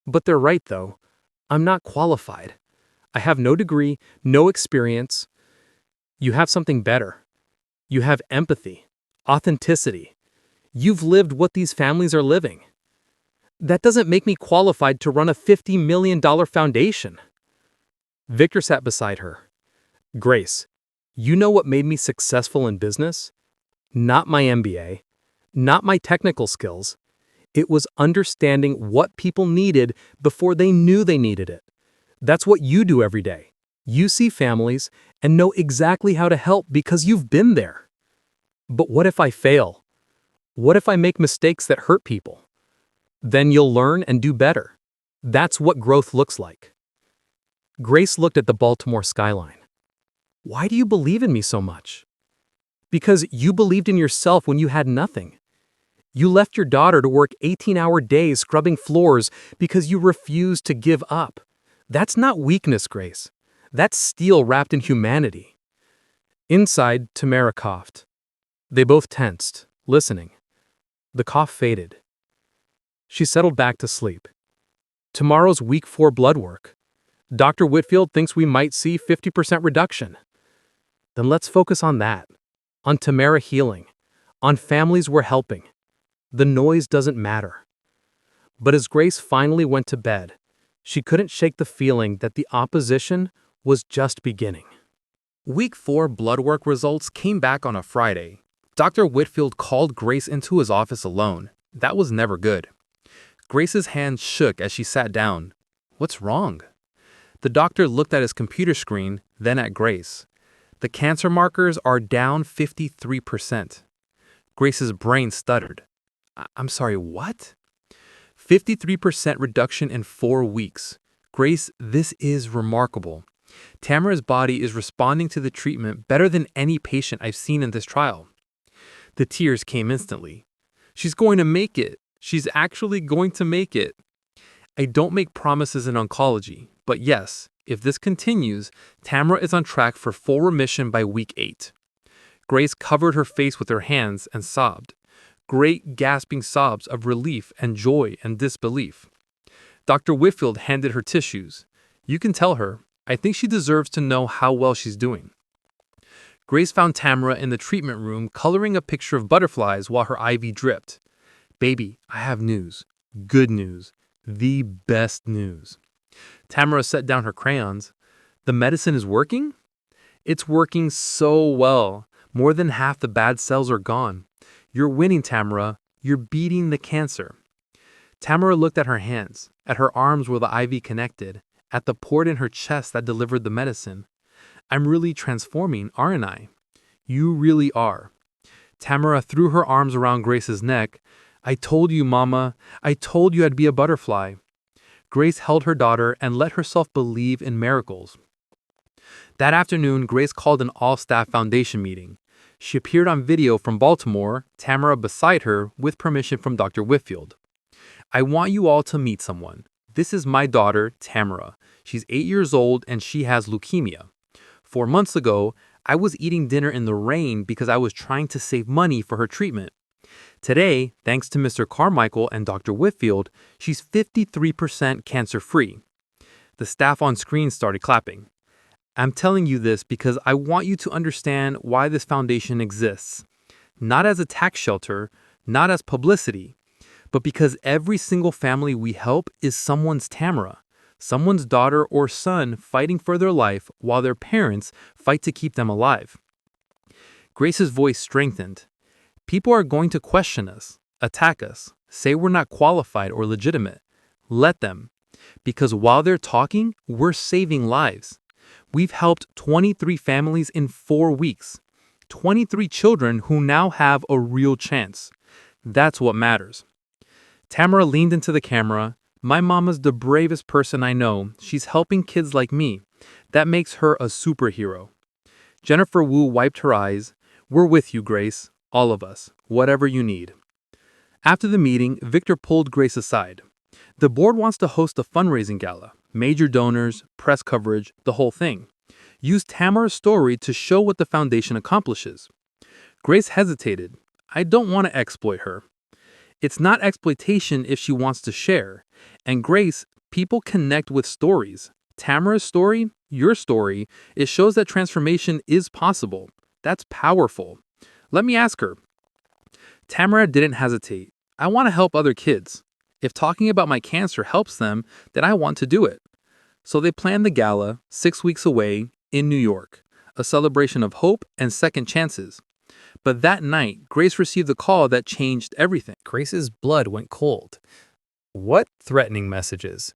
But they're right, though. I'm not qualified. I have no degree, no experience. You have something better. You have empathy, authenticity. You've lived what these families are living. That doesn't make me qualified to run a $50 million foundation. Victor sat beside her. Grace, you know what made me successful in business? Not my MBA, not my technical skills. It was understanding what people needed before they knew they needed it. That's what you do every day. You see families and know exactly how to help because you've been there. But what if I fail? What if I make mistakes that hurt people? Then you'll learn and do better. That's what growth looks like. Grace looked at the Baltimore skyline. Why do you believe in me so much? Because you believed in yourself when you had nothing. You left your daughter to work 18-hour days scrubbing floors because you refused to give up. That's not weakness, Grace. That's steel wrapped in humanity. Inside, Tamara coughed. They both tensed, listening. The cough faded. She settled back to sleep. Tomorrow's week 4 blood work. Dr. Whitfield thinks we might see 50% reduction. Then let's focus on that. On Tamara healing. On families we're helping. The noise doesn't matter. But as Grace finally went to bed, she couldn't shake the feeling that the opposition was just beginning. Week 4 blood work results came back on a Friday. Dr. Whitfield called Grace into his office alone. That was never good. Grace's hand shook as she sat down. What's wrong? The doctor looked at his computer screen, then at Grace. The cancer markers are down 53%. Grace's brain stuttered. I'm sorry, what? 53% reduction in 4 weeks. Grace, this is remarkable. Tamara's body is responding to the treatment better than any patient I've seen in this trial. The tears came instantly. She's going to make it. She's actually going to make it. I don't make promises in oncology, but yes, if this continues, Tamara is on track for full remission by week 8. Grace covered her face with her hands and sobbed. Great gasping sobs of relief and joy and disbelief. Dr. Whitfield handed her tissues. You can tell her, I think she deserves to know how well she's doing. Grace found Tamara in the treatment room coloring a picture of butterflies while her IV dripped. Baby, I have news. Good news. The best news. Tamara set down her crayons. The medicine is working? It's working so well. More than half the bad cells are gone. You're winning, Tamara. You're beating the cancer. Tamara looked at her hands, at her arms where the IV connected, at the port in her chest that delivered the medicine. I'm really transforming, aren't I? You really are. Tamara threw her arms around Grace's neck. I told you, Mama. I told you I'd be a butterfly. Grace held her daughter and let herself believe in miracles. That afternoon, Grace called an all-staff foundation meeting. She appeared on video from Baltimore, Tamara beside her, with permission from Dr. Whitfield. I want you all to meet someone. This is my daughter, Tamara. She's 8 years old and she has leukemia. 4 months ago, I was eating dinner in the rain because I was trying to save money for her treatment. Today, thanks to Mr. Carmichael and Dr. Whitfield, she's 53% cancer-free. The staff on screen started clapping. I'm telling you this because I want you to understand why this foundation exists. Not as a tax shelter, not as publicity, but because every single family we help is someone's Tamara. Someone's daughter or son fighting for their life while their parents fight to keep them alive. Grace's voice strengthened. People are going to question us, attack us, say we're not qualified or legitimate. Let them. Because while they're talking, we're saving lives. We've helped 23 families in 4 weeks. 23 children who now have a real chance. That's what matters. Tamara leaned into the camera. My mama's the bravest person I know. She's helping kids like me. That makes her a superhero. Jennifer Wu wiped her eyes. We're with you, Grace. All of us. Whatever you need. After the meeting, Victor pulled Grace aside. The board wants to host a fundraising gala. Major donors, press coverage, the whole thing. Use Tamara's story to show what the foundation accomplishes. Grace hesitated. I don't want to exploit her. It's not exploitation if she wants to share. And Grace, people connect with stories. Tamara's story, your story, it shows that transformation is possible. That's powerful. Let me ask her. Tamara didn't hesitate. I want to help other kids. If talking about my cancer helps them, then I want to do it. So they planned the gala, 6 weeks away, in New York, a celebration of hope and second chances. But that night, Grace received a call that changed everything. Grace's blood went cold. What threatening messages?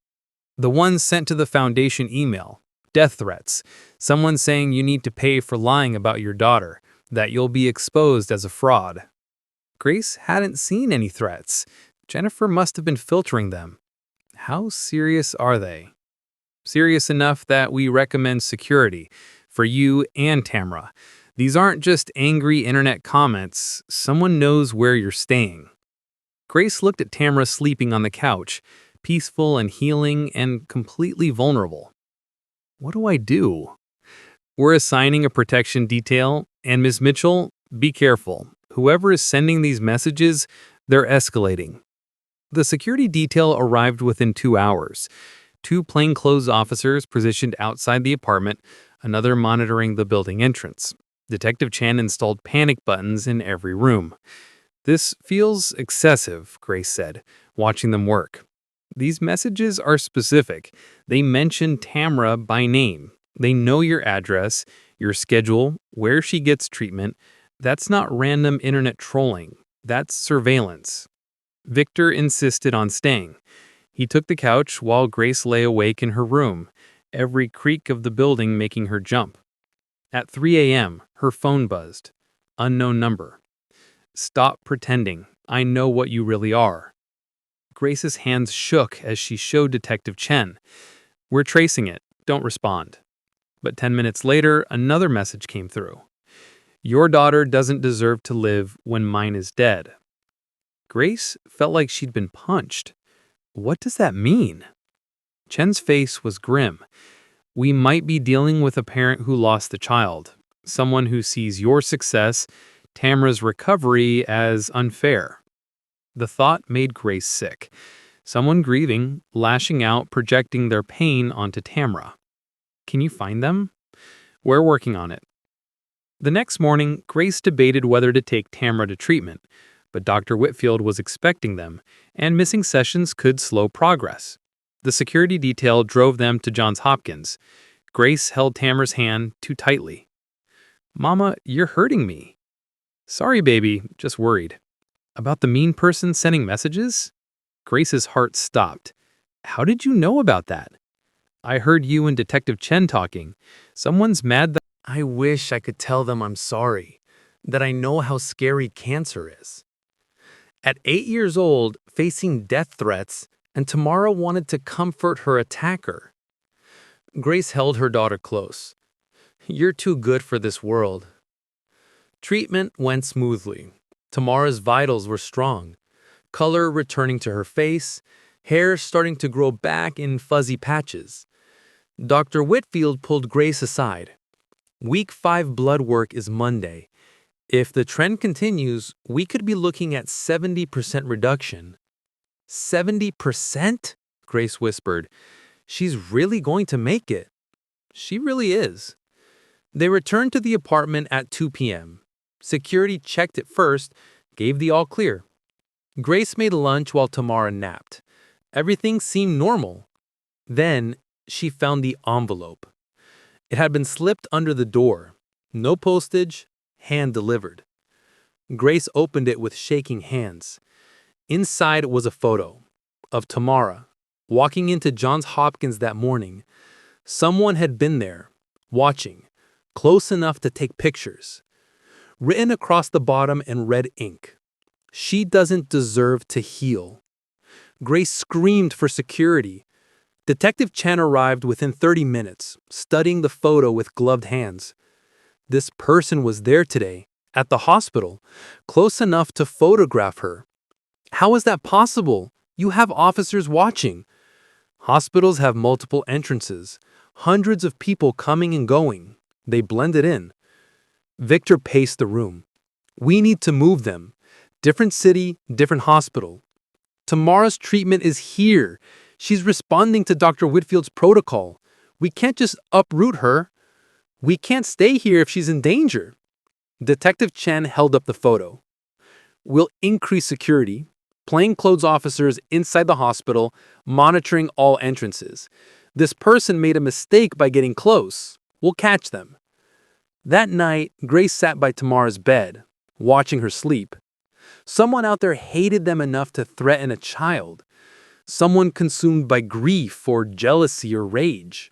The ones sent to the foundation email. Death threats. Someone saying you need to pay for lying about your daughter, that you'll be exposed as a fraud. Grace hadn't seen any threats. Jennifer must have been filtering them. How serious are they? Serious enough that we recommend security for you and Tamara. These aren't just angry internet comments. Someone knows where you're staying. Grace looked at Tamara sleeping on the couch, peaceful and healing and completely vulnerable. What do I do? We're assigning a protection detail, and Ms. Mitchell, be careful. Whoever is sending these messages, they're escalating. The security detail arrived within 2 hours. 2 plainclothes officers positioned outside the apartment, another monitoring the building entrance. Detective Chen installed panic buttons in every room. This feels excessive, Grace said, watching them work. These messages are specific. They mention Tamara by name. They know your address, your schedule, where she gets treatment. That's not random internet trolling. That's surveillance. Victor insisted on staying. He took the couch while Grace lay awake in her room, every creak of the building making her jump. At 3 a.m., her phone buzzed. Unknown number. Stop pretending. I know what you really are. Grace's hands shook as she showed Detective Chen. We're tracing it. Don't respond. But 10 minutes later, another message came through. Your daughter doesn't deserve to live when mine is dead. Grace felt like she'd been punched. What does that mean? Chen's face was grim. We might be dealing with a parent who lost a child, someone who sees your success, Tamara's recovery, as unfair. The thought made Grace sick. Someone grieving, lashing out, projecting their pain onto Tamara. Can you find them? We're working on it. The next morning, Grace debated whether to take Tamara to treatment, but Dr. Whitfield was expecting them, and missing sessions could slow progress. The security detail drove them to Johns Hopkins. Grace held Tamara's hand too tightly. Mama, you're hurting me. Sorry, baby, just worried. About the mean person sending messages? Grace's heart stopped. How did you know about that? I heard you and Detective Chen talking. Someone's mad that I wish I could tell them I'm sorry, that I know how scary cancer is. At 8 years old, facing death threats, and Tamara wanted to comfort her attacker. Grace held her daughter close. You're too good for this world. Treatment went smoothly. Tamara's vitals were strong, color returning to her face, hair starting to grow back in fuzzy patches. Dr. Whitfield pulled Grace aside. Week 5 blood work is Monday. If the trend continues, we could be looking at 70% reduction. 70%? Grace whispered. She's really going to make it. She really is. They returned to the apartment at 2 p.m. Security checked it first, gave the all clear. Grace made lunch while Tamara napped. Everything seemed normal. Then she found the envelope. It had been slipped under the door. No postage, hand-delivered. Grace opened it with shaking hands. Inside was a photo of Tamara walking into Johns Hopkins that morning. Someone had been there, watching, close enough to take pictures. Written across the bottom in red ink, "She doesn't deserve to heal." Grace screamed for security. Detective Chen arrived within 30 minutes, studying the photo with gloved hands. This person was there today, at the hospital, close enough to photograph her. How is that possible? You have officers watching. Hospitals have multiple entrances, hundreds of people coming and going. They blended in. Victor paced the room. We need to move them. Different city, different hospital. Tamara's treatment is here. She's responding to Dr. Whitfield's protocol. We can't just uproot her. We can't stay here if she's in danger. Detective Chen held up the photo. We'll increase security. Plainclothes officers inside the hospital, monitoring all entrances. This person made a mistake by getting close. We'll catch them. That night, Grace sat by Tamara's bed, watching her sleep. Someone out there hated them enough to threaten a child. Someone consumed by grief or jealousy or rage.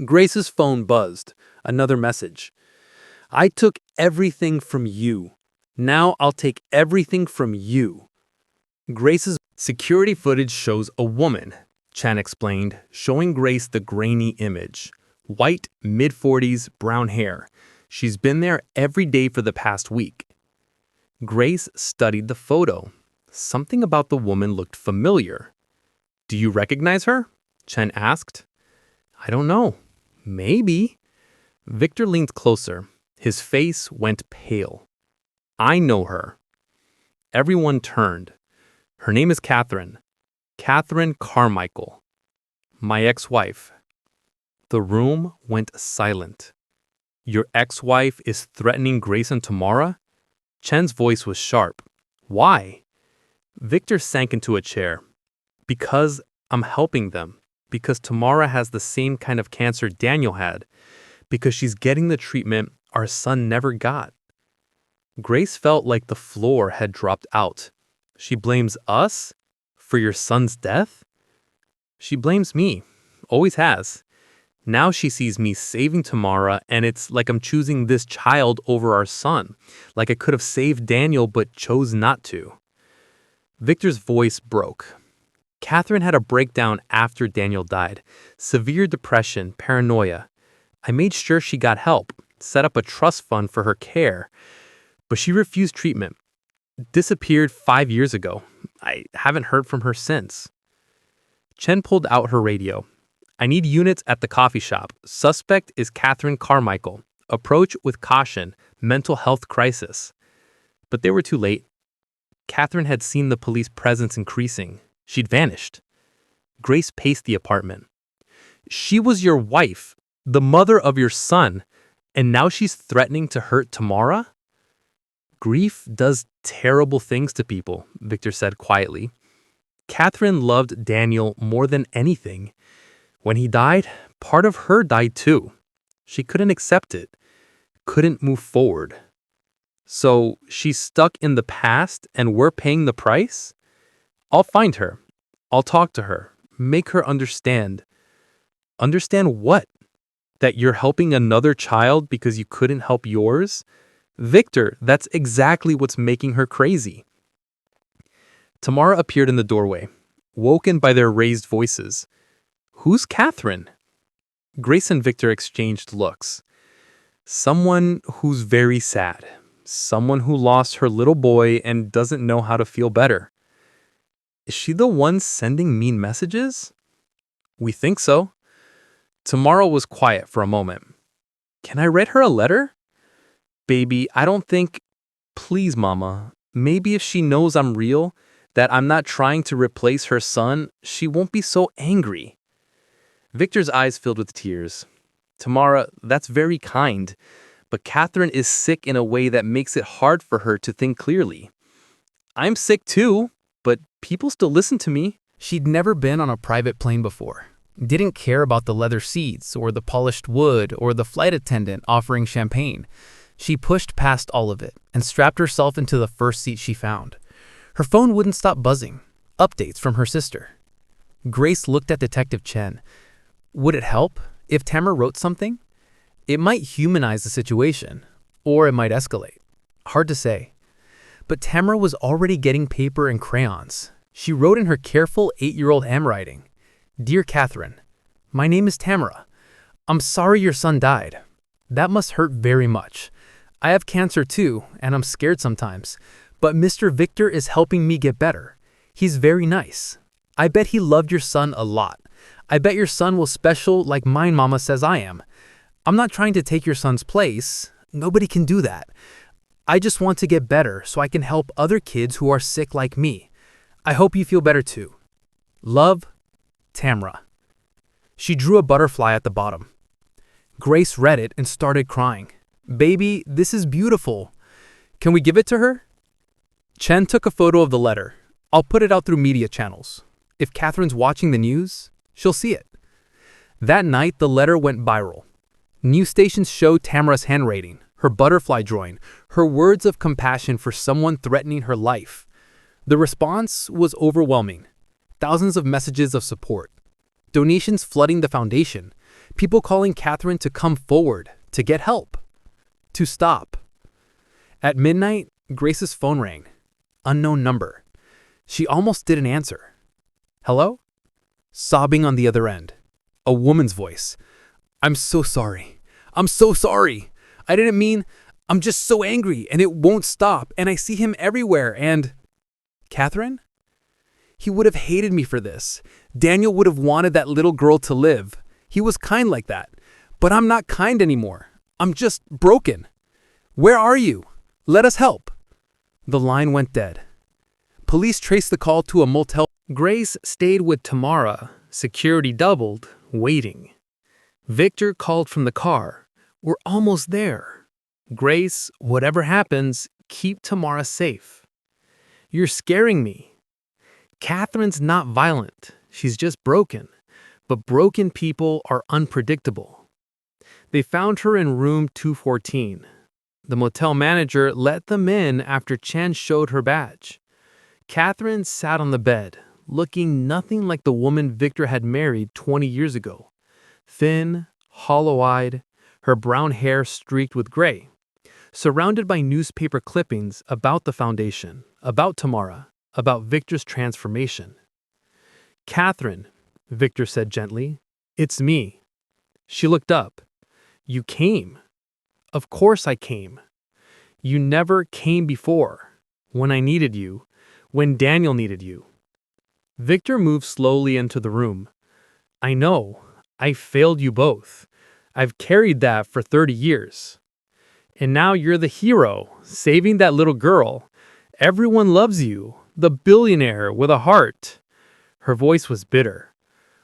Grace's phone buzzed. Another message. I took everything from you. Now I'll take everything from you. Grace's security footage shows a woman, Chan explained, showing Grace the grainy image. White, mid-40s, brown hair. She's been there every day for the past week. Grace studied the photo. Something about the woman looked familiar. Do you recognize her? Chen asked. I don't know. Maybe. Victor leaned closer. His face went pale. I know her. Everyone turned. Her name is Catherine. Catherine Carmichael. My ex-wife. The room went silent. Your ex-wife is threatening Grace and Tamara? Chen's voice was sharp. Why? Victor sank into a chair. Because I'm helping them. Because Tamara has the same kind of cancer Daniel had. Because she's getting the treatment our son never got. Grace felt like the floor had dropped out. She blames us for your son's death? She blames me. Always has. Now she sees me saving Tamara, and it's like I'm choosing this child over our son. Like I could have saved Daniel but chose not to. Victor's voice broke. Catherine had a breakdown after Daniel died. Severe depression, paranoia. I made sure she got help, set up a trust fund for her care. But she refused treatment. Disappeared 5 years ago. I haven't heard from her since. Chen pulled out her radio. I need units at the coffee shop. Suspect is Catherine Carmichael. Approach with caution. Mental health crisis. But they were too late. Catherine had seen the police presence increasing. She'd vanished. Grace paced the apartment. She was your wife, the mother of your son, and now she's threatening to hurt Tamara? Grief does terrible things to people, Victor said quietly. Catherine loved Daniel more than anything. When he died, part of her died too. She couldn't accept it, couldn't move forward. So she's stuck in the past and we're paying the price? I'll find her. I'll talk to her. Make her understand. Understand what? That you're helping another child because you couldn't help yours? Victor, that's exactly what's making her crazy. Tamara appeared in the doorway, woken by their raised voices. Who's Catherine? Grace and Victor exchanged looks. Someone who's very sad. Someone who lost her little boy and doesn't know how to feel better. Is she the one sending mean messages? We think so. Tamara was quiet for a moment. Can I write her a letter? Baby, I don't think... Please, Mama. Maybe if she knows I'm real, that I'm not trying to replace her son, she won't be so angry. Victor's eyes filled with tears. Tamara, that's very kind, but Catherine is sick in a way that makes it hard for her to think clearly. I'm sick too, but people still listen to me. She'd never been on a private plane before. Didn't care about the leather seats or the polished wood or the flight attendant offering champagne. She pushed past all of it and strapped herself into the first seat she found. Her phone wouldn't stop buzzing. Updates from her sister. Grace looked at Detective Chen. Would it help if Tamara wrote something? It might humanize the situation, or it might escalate. Hard to say. But Tamara was already getting paper and crayons. She wrote in her careful 8-year-old handwriting. Dear Catherine, my name is Tamara. I'm sorry your son died. That must hurt very much. I have cancer too, and I'm scared sometimes. But Mr. Victor is helping me get better. He's very nice. I bet he loved your son a lot. I bet your son was special like my mama says I am. I'm not trying to take your son's place. Nobody can do that. I just want to get better so I can help other kids who are sick like me. I hope you feel better too. Love, Tamara. She drew a butterfly at the bottom. Grace read it and started crying. Baby, this is beautiful. Can we give it to her? Chen took a photo of the letter. I'll put it out through media channels. If Catherine's watching the news, she'll see it. That night, the letter went viral. News stations showed Tamara's handwriting, her butterfly drawing, her words of compassion for someone threatening her life. The response was overwhelming. Thousands of messages of support. Donations flooding the foundation. People calling Catherine to come forward, to get help, to stop. At midnight, Grace's phone rang. Unknown number. She almost didn't answer. Hello? Sobbing on the other end. A woman's voice. I'm so sorry. I'm so sorry. I didn't mean, I'm just so angry and it won't stop and I see him everywhere and... Catherine? He would have hated me for this. Daniel would have wanted that little girl to live. He was kind like that. But I'm not kind anymore. I'm just broken. Where are you? Let us help. The line went dead. Police traced the call to a motel. Grace stayed with Tamara, security doubled, waiting. Victor called from the car. We're almost there. Grace, whatever happens, keep Tamara safe. You're scaring me. Catherine's not violent. She's just broken. But broken people are unpredictable. They found her in room 214. The motel manager let them in after Chen showed her badge. Catherine sat on the bed, looking nothing like the woman Victor had married 20 years ago. Thin, hollow-eyed, her brown hair streaked with gray. Surrounded by newspaper clippings about the foundation, about Tamara, about Victor's transformation. Catherine, Victor said gently, it's me. She looked up. You came. Of course I came. You never came before, when I needed you, when Daniel needed you. Victor moved slowly into the room. I know, I failed you both. I've carried that for 30 years. And now you're the hero, saving that little girl. Everyone loves you, the billionaire with a heart. Her voice was bitter.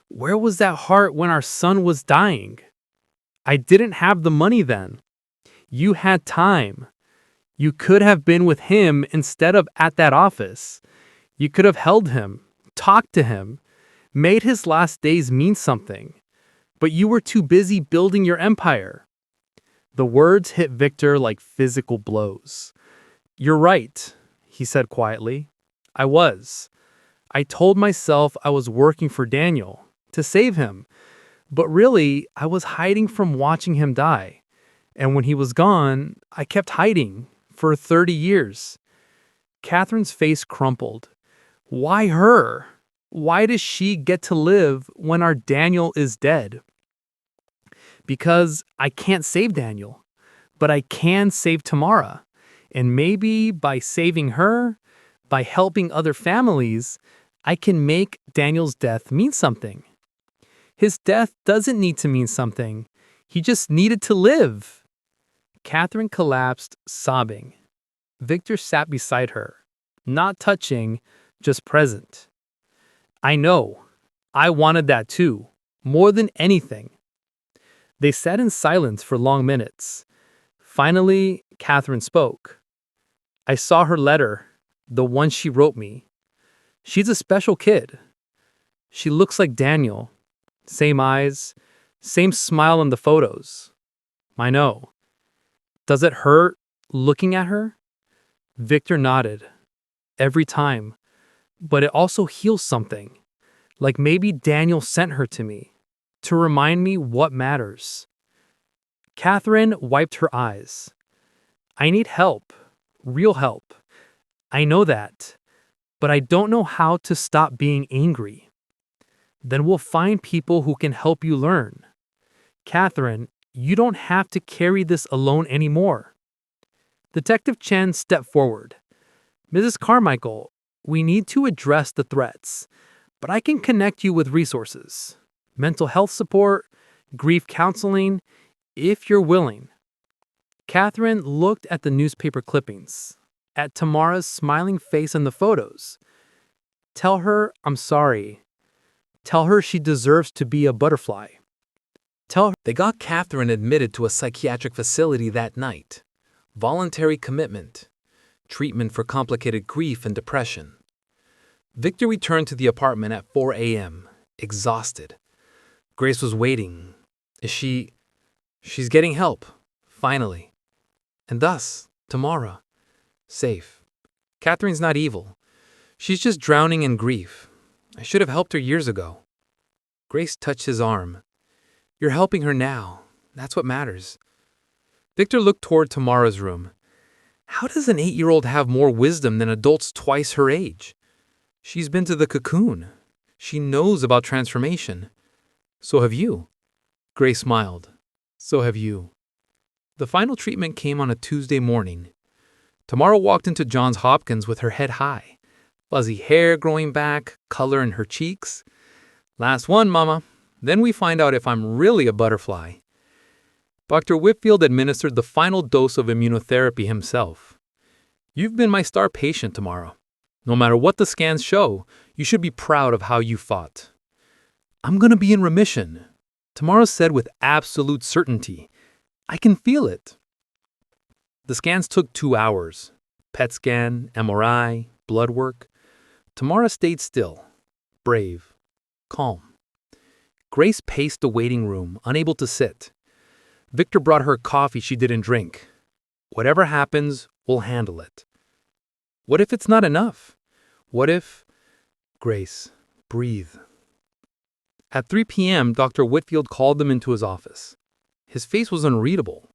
Where was that heart when our son was dying? I didn't have the money then. You had time. You could have been with him instead of at that office. You could have held him, talked to him, made his last days mean something. But you were too busy building your empire. The words hit Victor like physical blows. You're right, he said quietly. I was. I told myself I was working for Daniel, to save him. But really, I was hiding from watching him die. And when he was gone, I kept hiding for 30 years. Catherine's face crumpled. Why her? Why does she get to live when our Daniel is dead? Because I can't save Daniel, but I can save Tamara. And maybe by saving her, by helping other families, I can make Daniel's death mean something. His death doesn't need to mean something. He just needed to live. Catherine collapsed, sobbing. Victor sat beside her, not touching, just present. I know. I wanted that too, more than anything. They sat in silence for long minutes. Finally, Catherine spoke. I saw her letter, the one she wrote me. She's a special kid. She looks like Daniel. Same eyes, same smile in the photos. I know. Does it hurt looking at her? Victor nodded. Every time. But it also heals something. Like maybe Daniel sent her to me to remind me what matters. Catherine wiped her eyes. I need help. Real help. I know that. But I don't know how to stop being angry. Then we'll find people who can help you learn. Catherine, you don't have to carry this alone anymore. Detective Chen stepped forward. Mrs. Carmichael, we need to address the threats, but I can connect you with resources. Mental health support, grief counseling, if you're willing. Catherine looked at the newspaper clippings, at Tamara's smiling face in the photos. Tell her I'm sorry. Tell her she deserves to be a butterfly. Tell her. They got Catherine admitted to a psychiatric facility that night. Voluntary commitment. Treatment for complicated grief and depression. Victor returned to the apartment at 4 a.m., exhausted. Grace was waiting. She's getting help, finally. And thus, Tamara, safe. Catherine's not evil. She's just drowning in grief. I should have helped her years ago. Grace touched his arm. You're helping her now. That's what matters. Victor looked toward Tamara's room. How does an 8-year-old have more wisdom than adults twice her age? She's been to the cocoon. She knows about transformation. So have you. Grace smiled. So have you. The final treatment came on a Tuesday morning. Tamara walked into Johns Hopkins with her head high. Fuzzy hair growing back, color in her cheeks. Last one, Mama. Then we find out if I'm really a butterfly. Dr. Whitfield administered the final dose of immunotherapy himself. You've been my star patient, Tamara. No matter what the scans show, you should be proud of how you fought. I'm going to be in remission, Tamara said with absolute certainty. I can feel it. The scans took 2 hours. PET scan, MRI, blood work. Tamara stayed still, brave, calm. Grace paced the waiting room, unable to sit. Victor brought her coffee she didn't drink. Whatever happens, we'll handle it. What if it's not enough? What if... Grace, breathe. At 3 p.m., Dr. Whitfield called them into his office. His face was unreadable.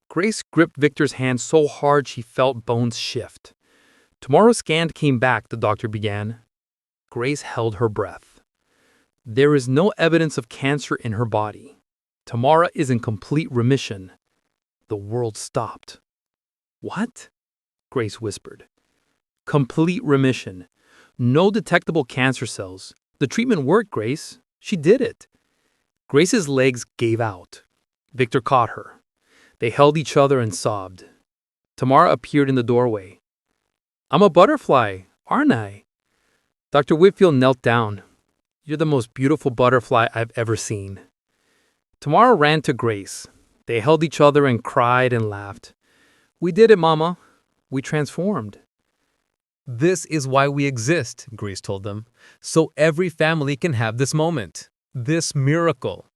Grace gripped Victor's hand so hard she felt bones shift. Tomorrow's scan came back, the doctor began. Grace held her breath. There is no evidence of cancer in her body. Tamara is in complete remission. The world stopped. What? Grace whispered. Complete remission. No detectable cancer cells. The treatment worked, Grace. She did it. Grace's legs gave out. Victor caught her. They held each other and sobbed. Tamara appeared in the doorway. I'm a butterfly, aren't I? Dr. Whitfield knelt down. You're the most beautiful butterfly I've ever seen. Tamara ran to Grace. They held each other and cried and laughed. We did it, Mama. We transformed. This is why we exist, Grace told them, so every family can have this moment, this miracle.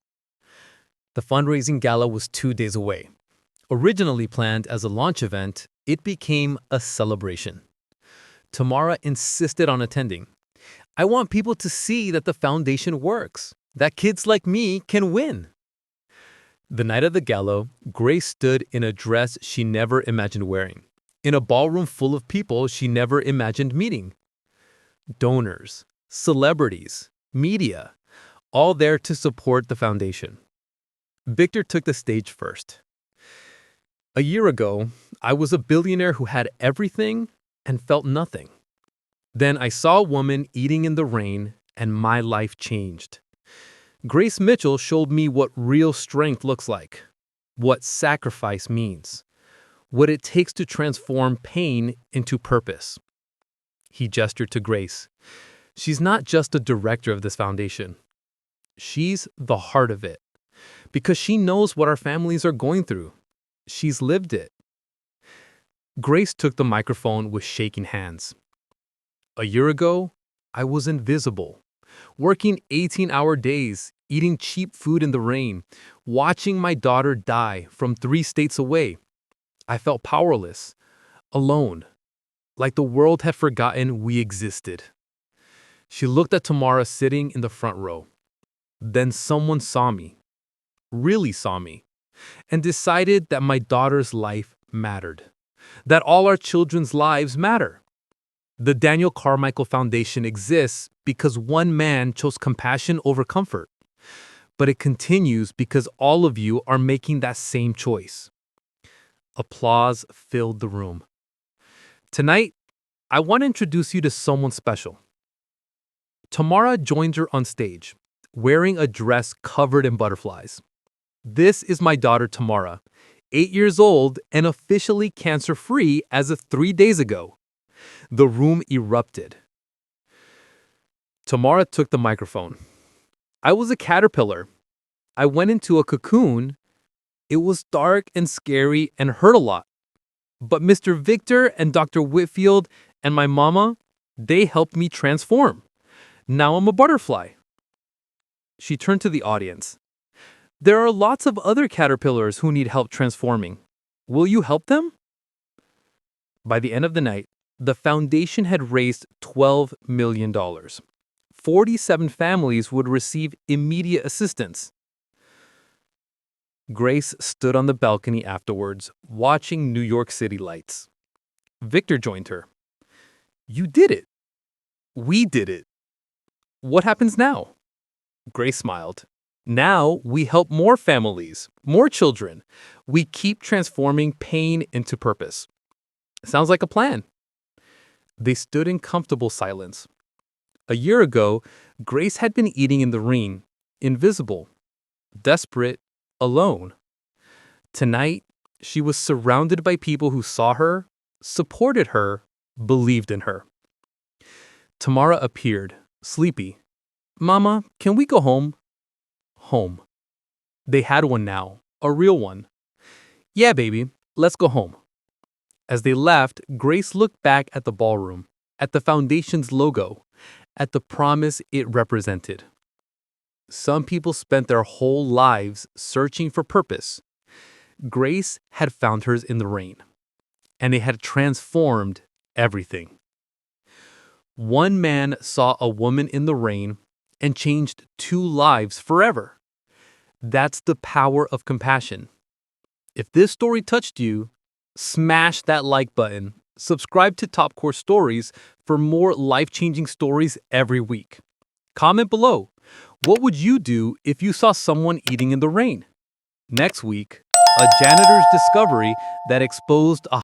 The fundraising gala was 2 days away. Originally planned as a launch event, it became a celebration. Tamara insisted on attending. I want people to see that the foundation works, that kids like me can win. The night of the gala, Grace stood in a dress she never imagined wearing, in a ballroom full of people she never imagined meeting. Donors, celebrities, media, all there to support the foundation. Victor took the stage first. A year ago, I was a billionaire who had everything and felt nothing. Then I saw a woman eating in the rain, and my life changed. Grace Mitchell showed me what real strength looks like, what sacrifice means, what it takes to transform pain into purpose. He gestured to Grace. She's not just a director of this foundation. She's the heart of it, because she knows what our families are going through. She's lived it. Grace took the microphone with shaking hands. A year ago, I was invisible. Working 18-hour days, eating cheap food in the rain, watching my daughter die from 3 states away. I felt powerless, alone, like the world had forgotten we existed. She looked at Tamara sitting in the front row. Then someone saw me, really saw me, and decided that my daughter's life mattered, that all our children's lives matter. The Daniel Carmichael Foundation exists because one man chose compassion over comfort, but it continues because all of you are making that same choice. Applause filled the room. Tonight, I want to introduce you to someone special. Tamara joins her on stage, wearing a dress covered in butterflies. This is my daughter Tamara, 8 years old and officially cancer-free as of 3 days ago. The room erupted. Tamara took the microphone. I was a caterpillar. I went into a cocoon. It was dark and scary and hurt a lot. But Mr. Victor and Dr. Whitfield and my mama, they helped me transform. Now I'm a butterfly. She turned to the audience. There are lots of other caterpillars who need help transforming. Will you help them? By the end of the night, the foundation had raised $12 million. 47 families would receive immediate assistance. Grace stood on the balcony afterwards, watching New York City lights. Victor joined her. You did it. We did it. What happens now? Grace smiled. Now we help more families, more children. We keep transforming pain into purpose. Sounds like a plan. They stood in comfortable silence. A year ago, Grace had been eating in the rain, invisible, desperate, alone. Tonight, she was surrounded by people who saw her, supported her, believed in her. Tamara appeared, sleepy. Mama, can we go home? Home. They had one now, a real one. Yeah, baby, let's go home. As they left, Grace looked back at the ballroom, at the foundation's logo, at the promise it represented. Some people spent their whole lives searching for purpose. Grace had found hers in the rain, and it had transformed everything. One man saw a woman in the rain and changed 2 lives forever. That's the power of compassion. If this story touched you, smash that like button. Subscribe to Top Core Stories for more life-changing stories every week. Comment below. What would you do if you saw someone eating in the rain? Next week, a janitor's discovery that exposed a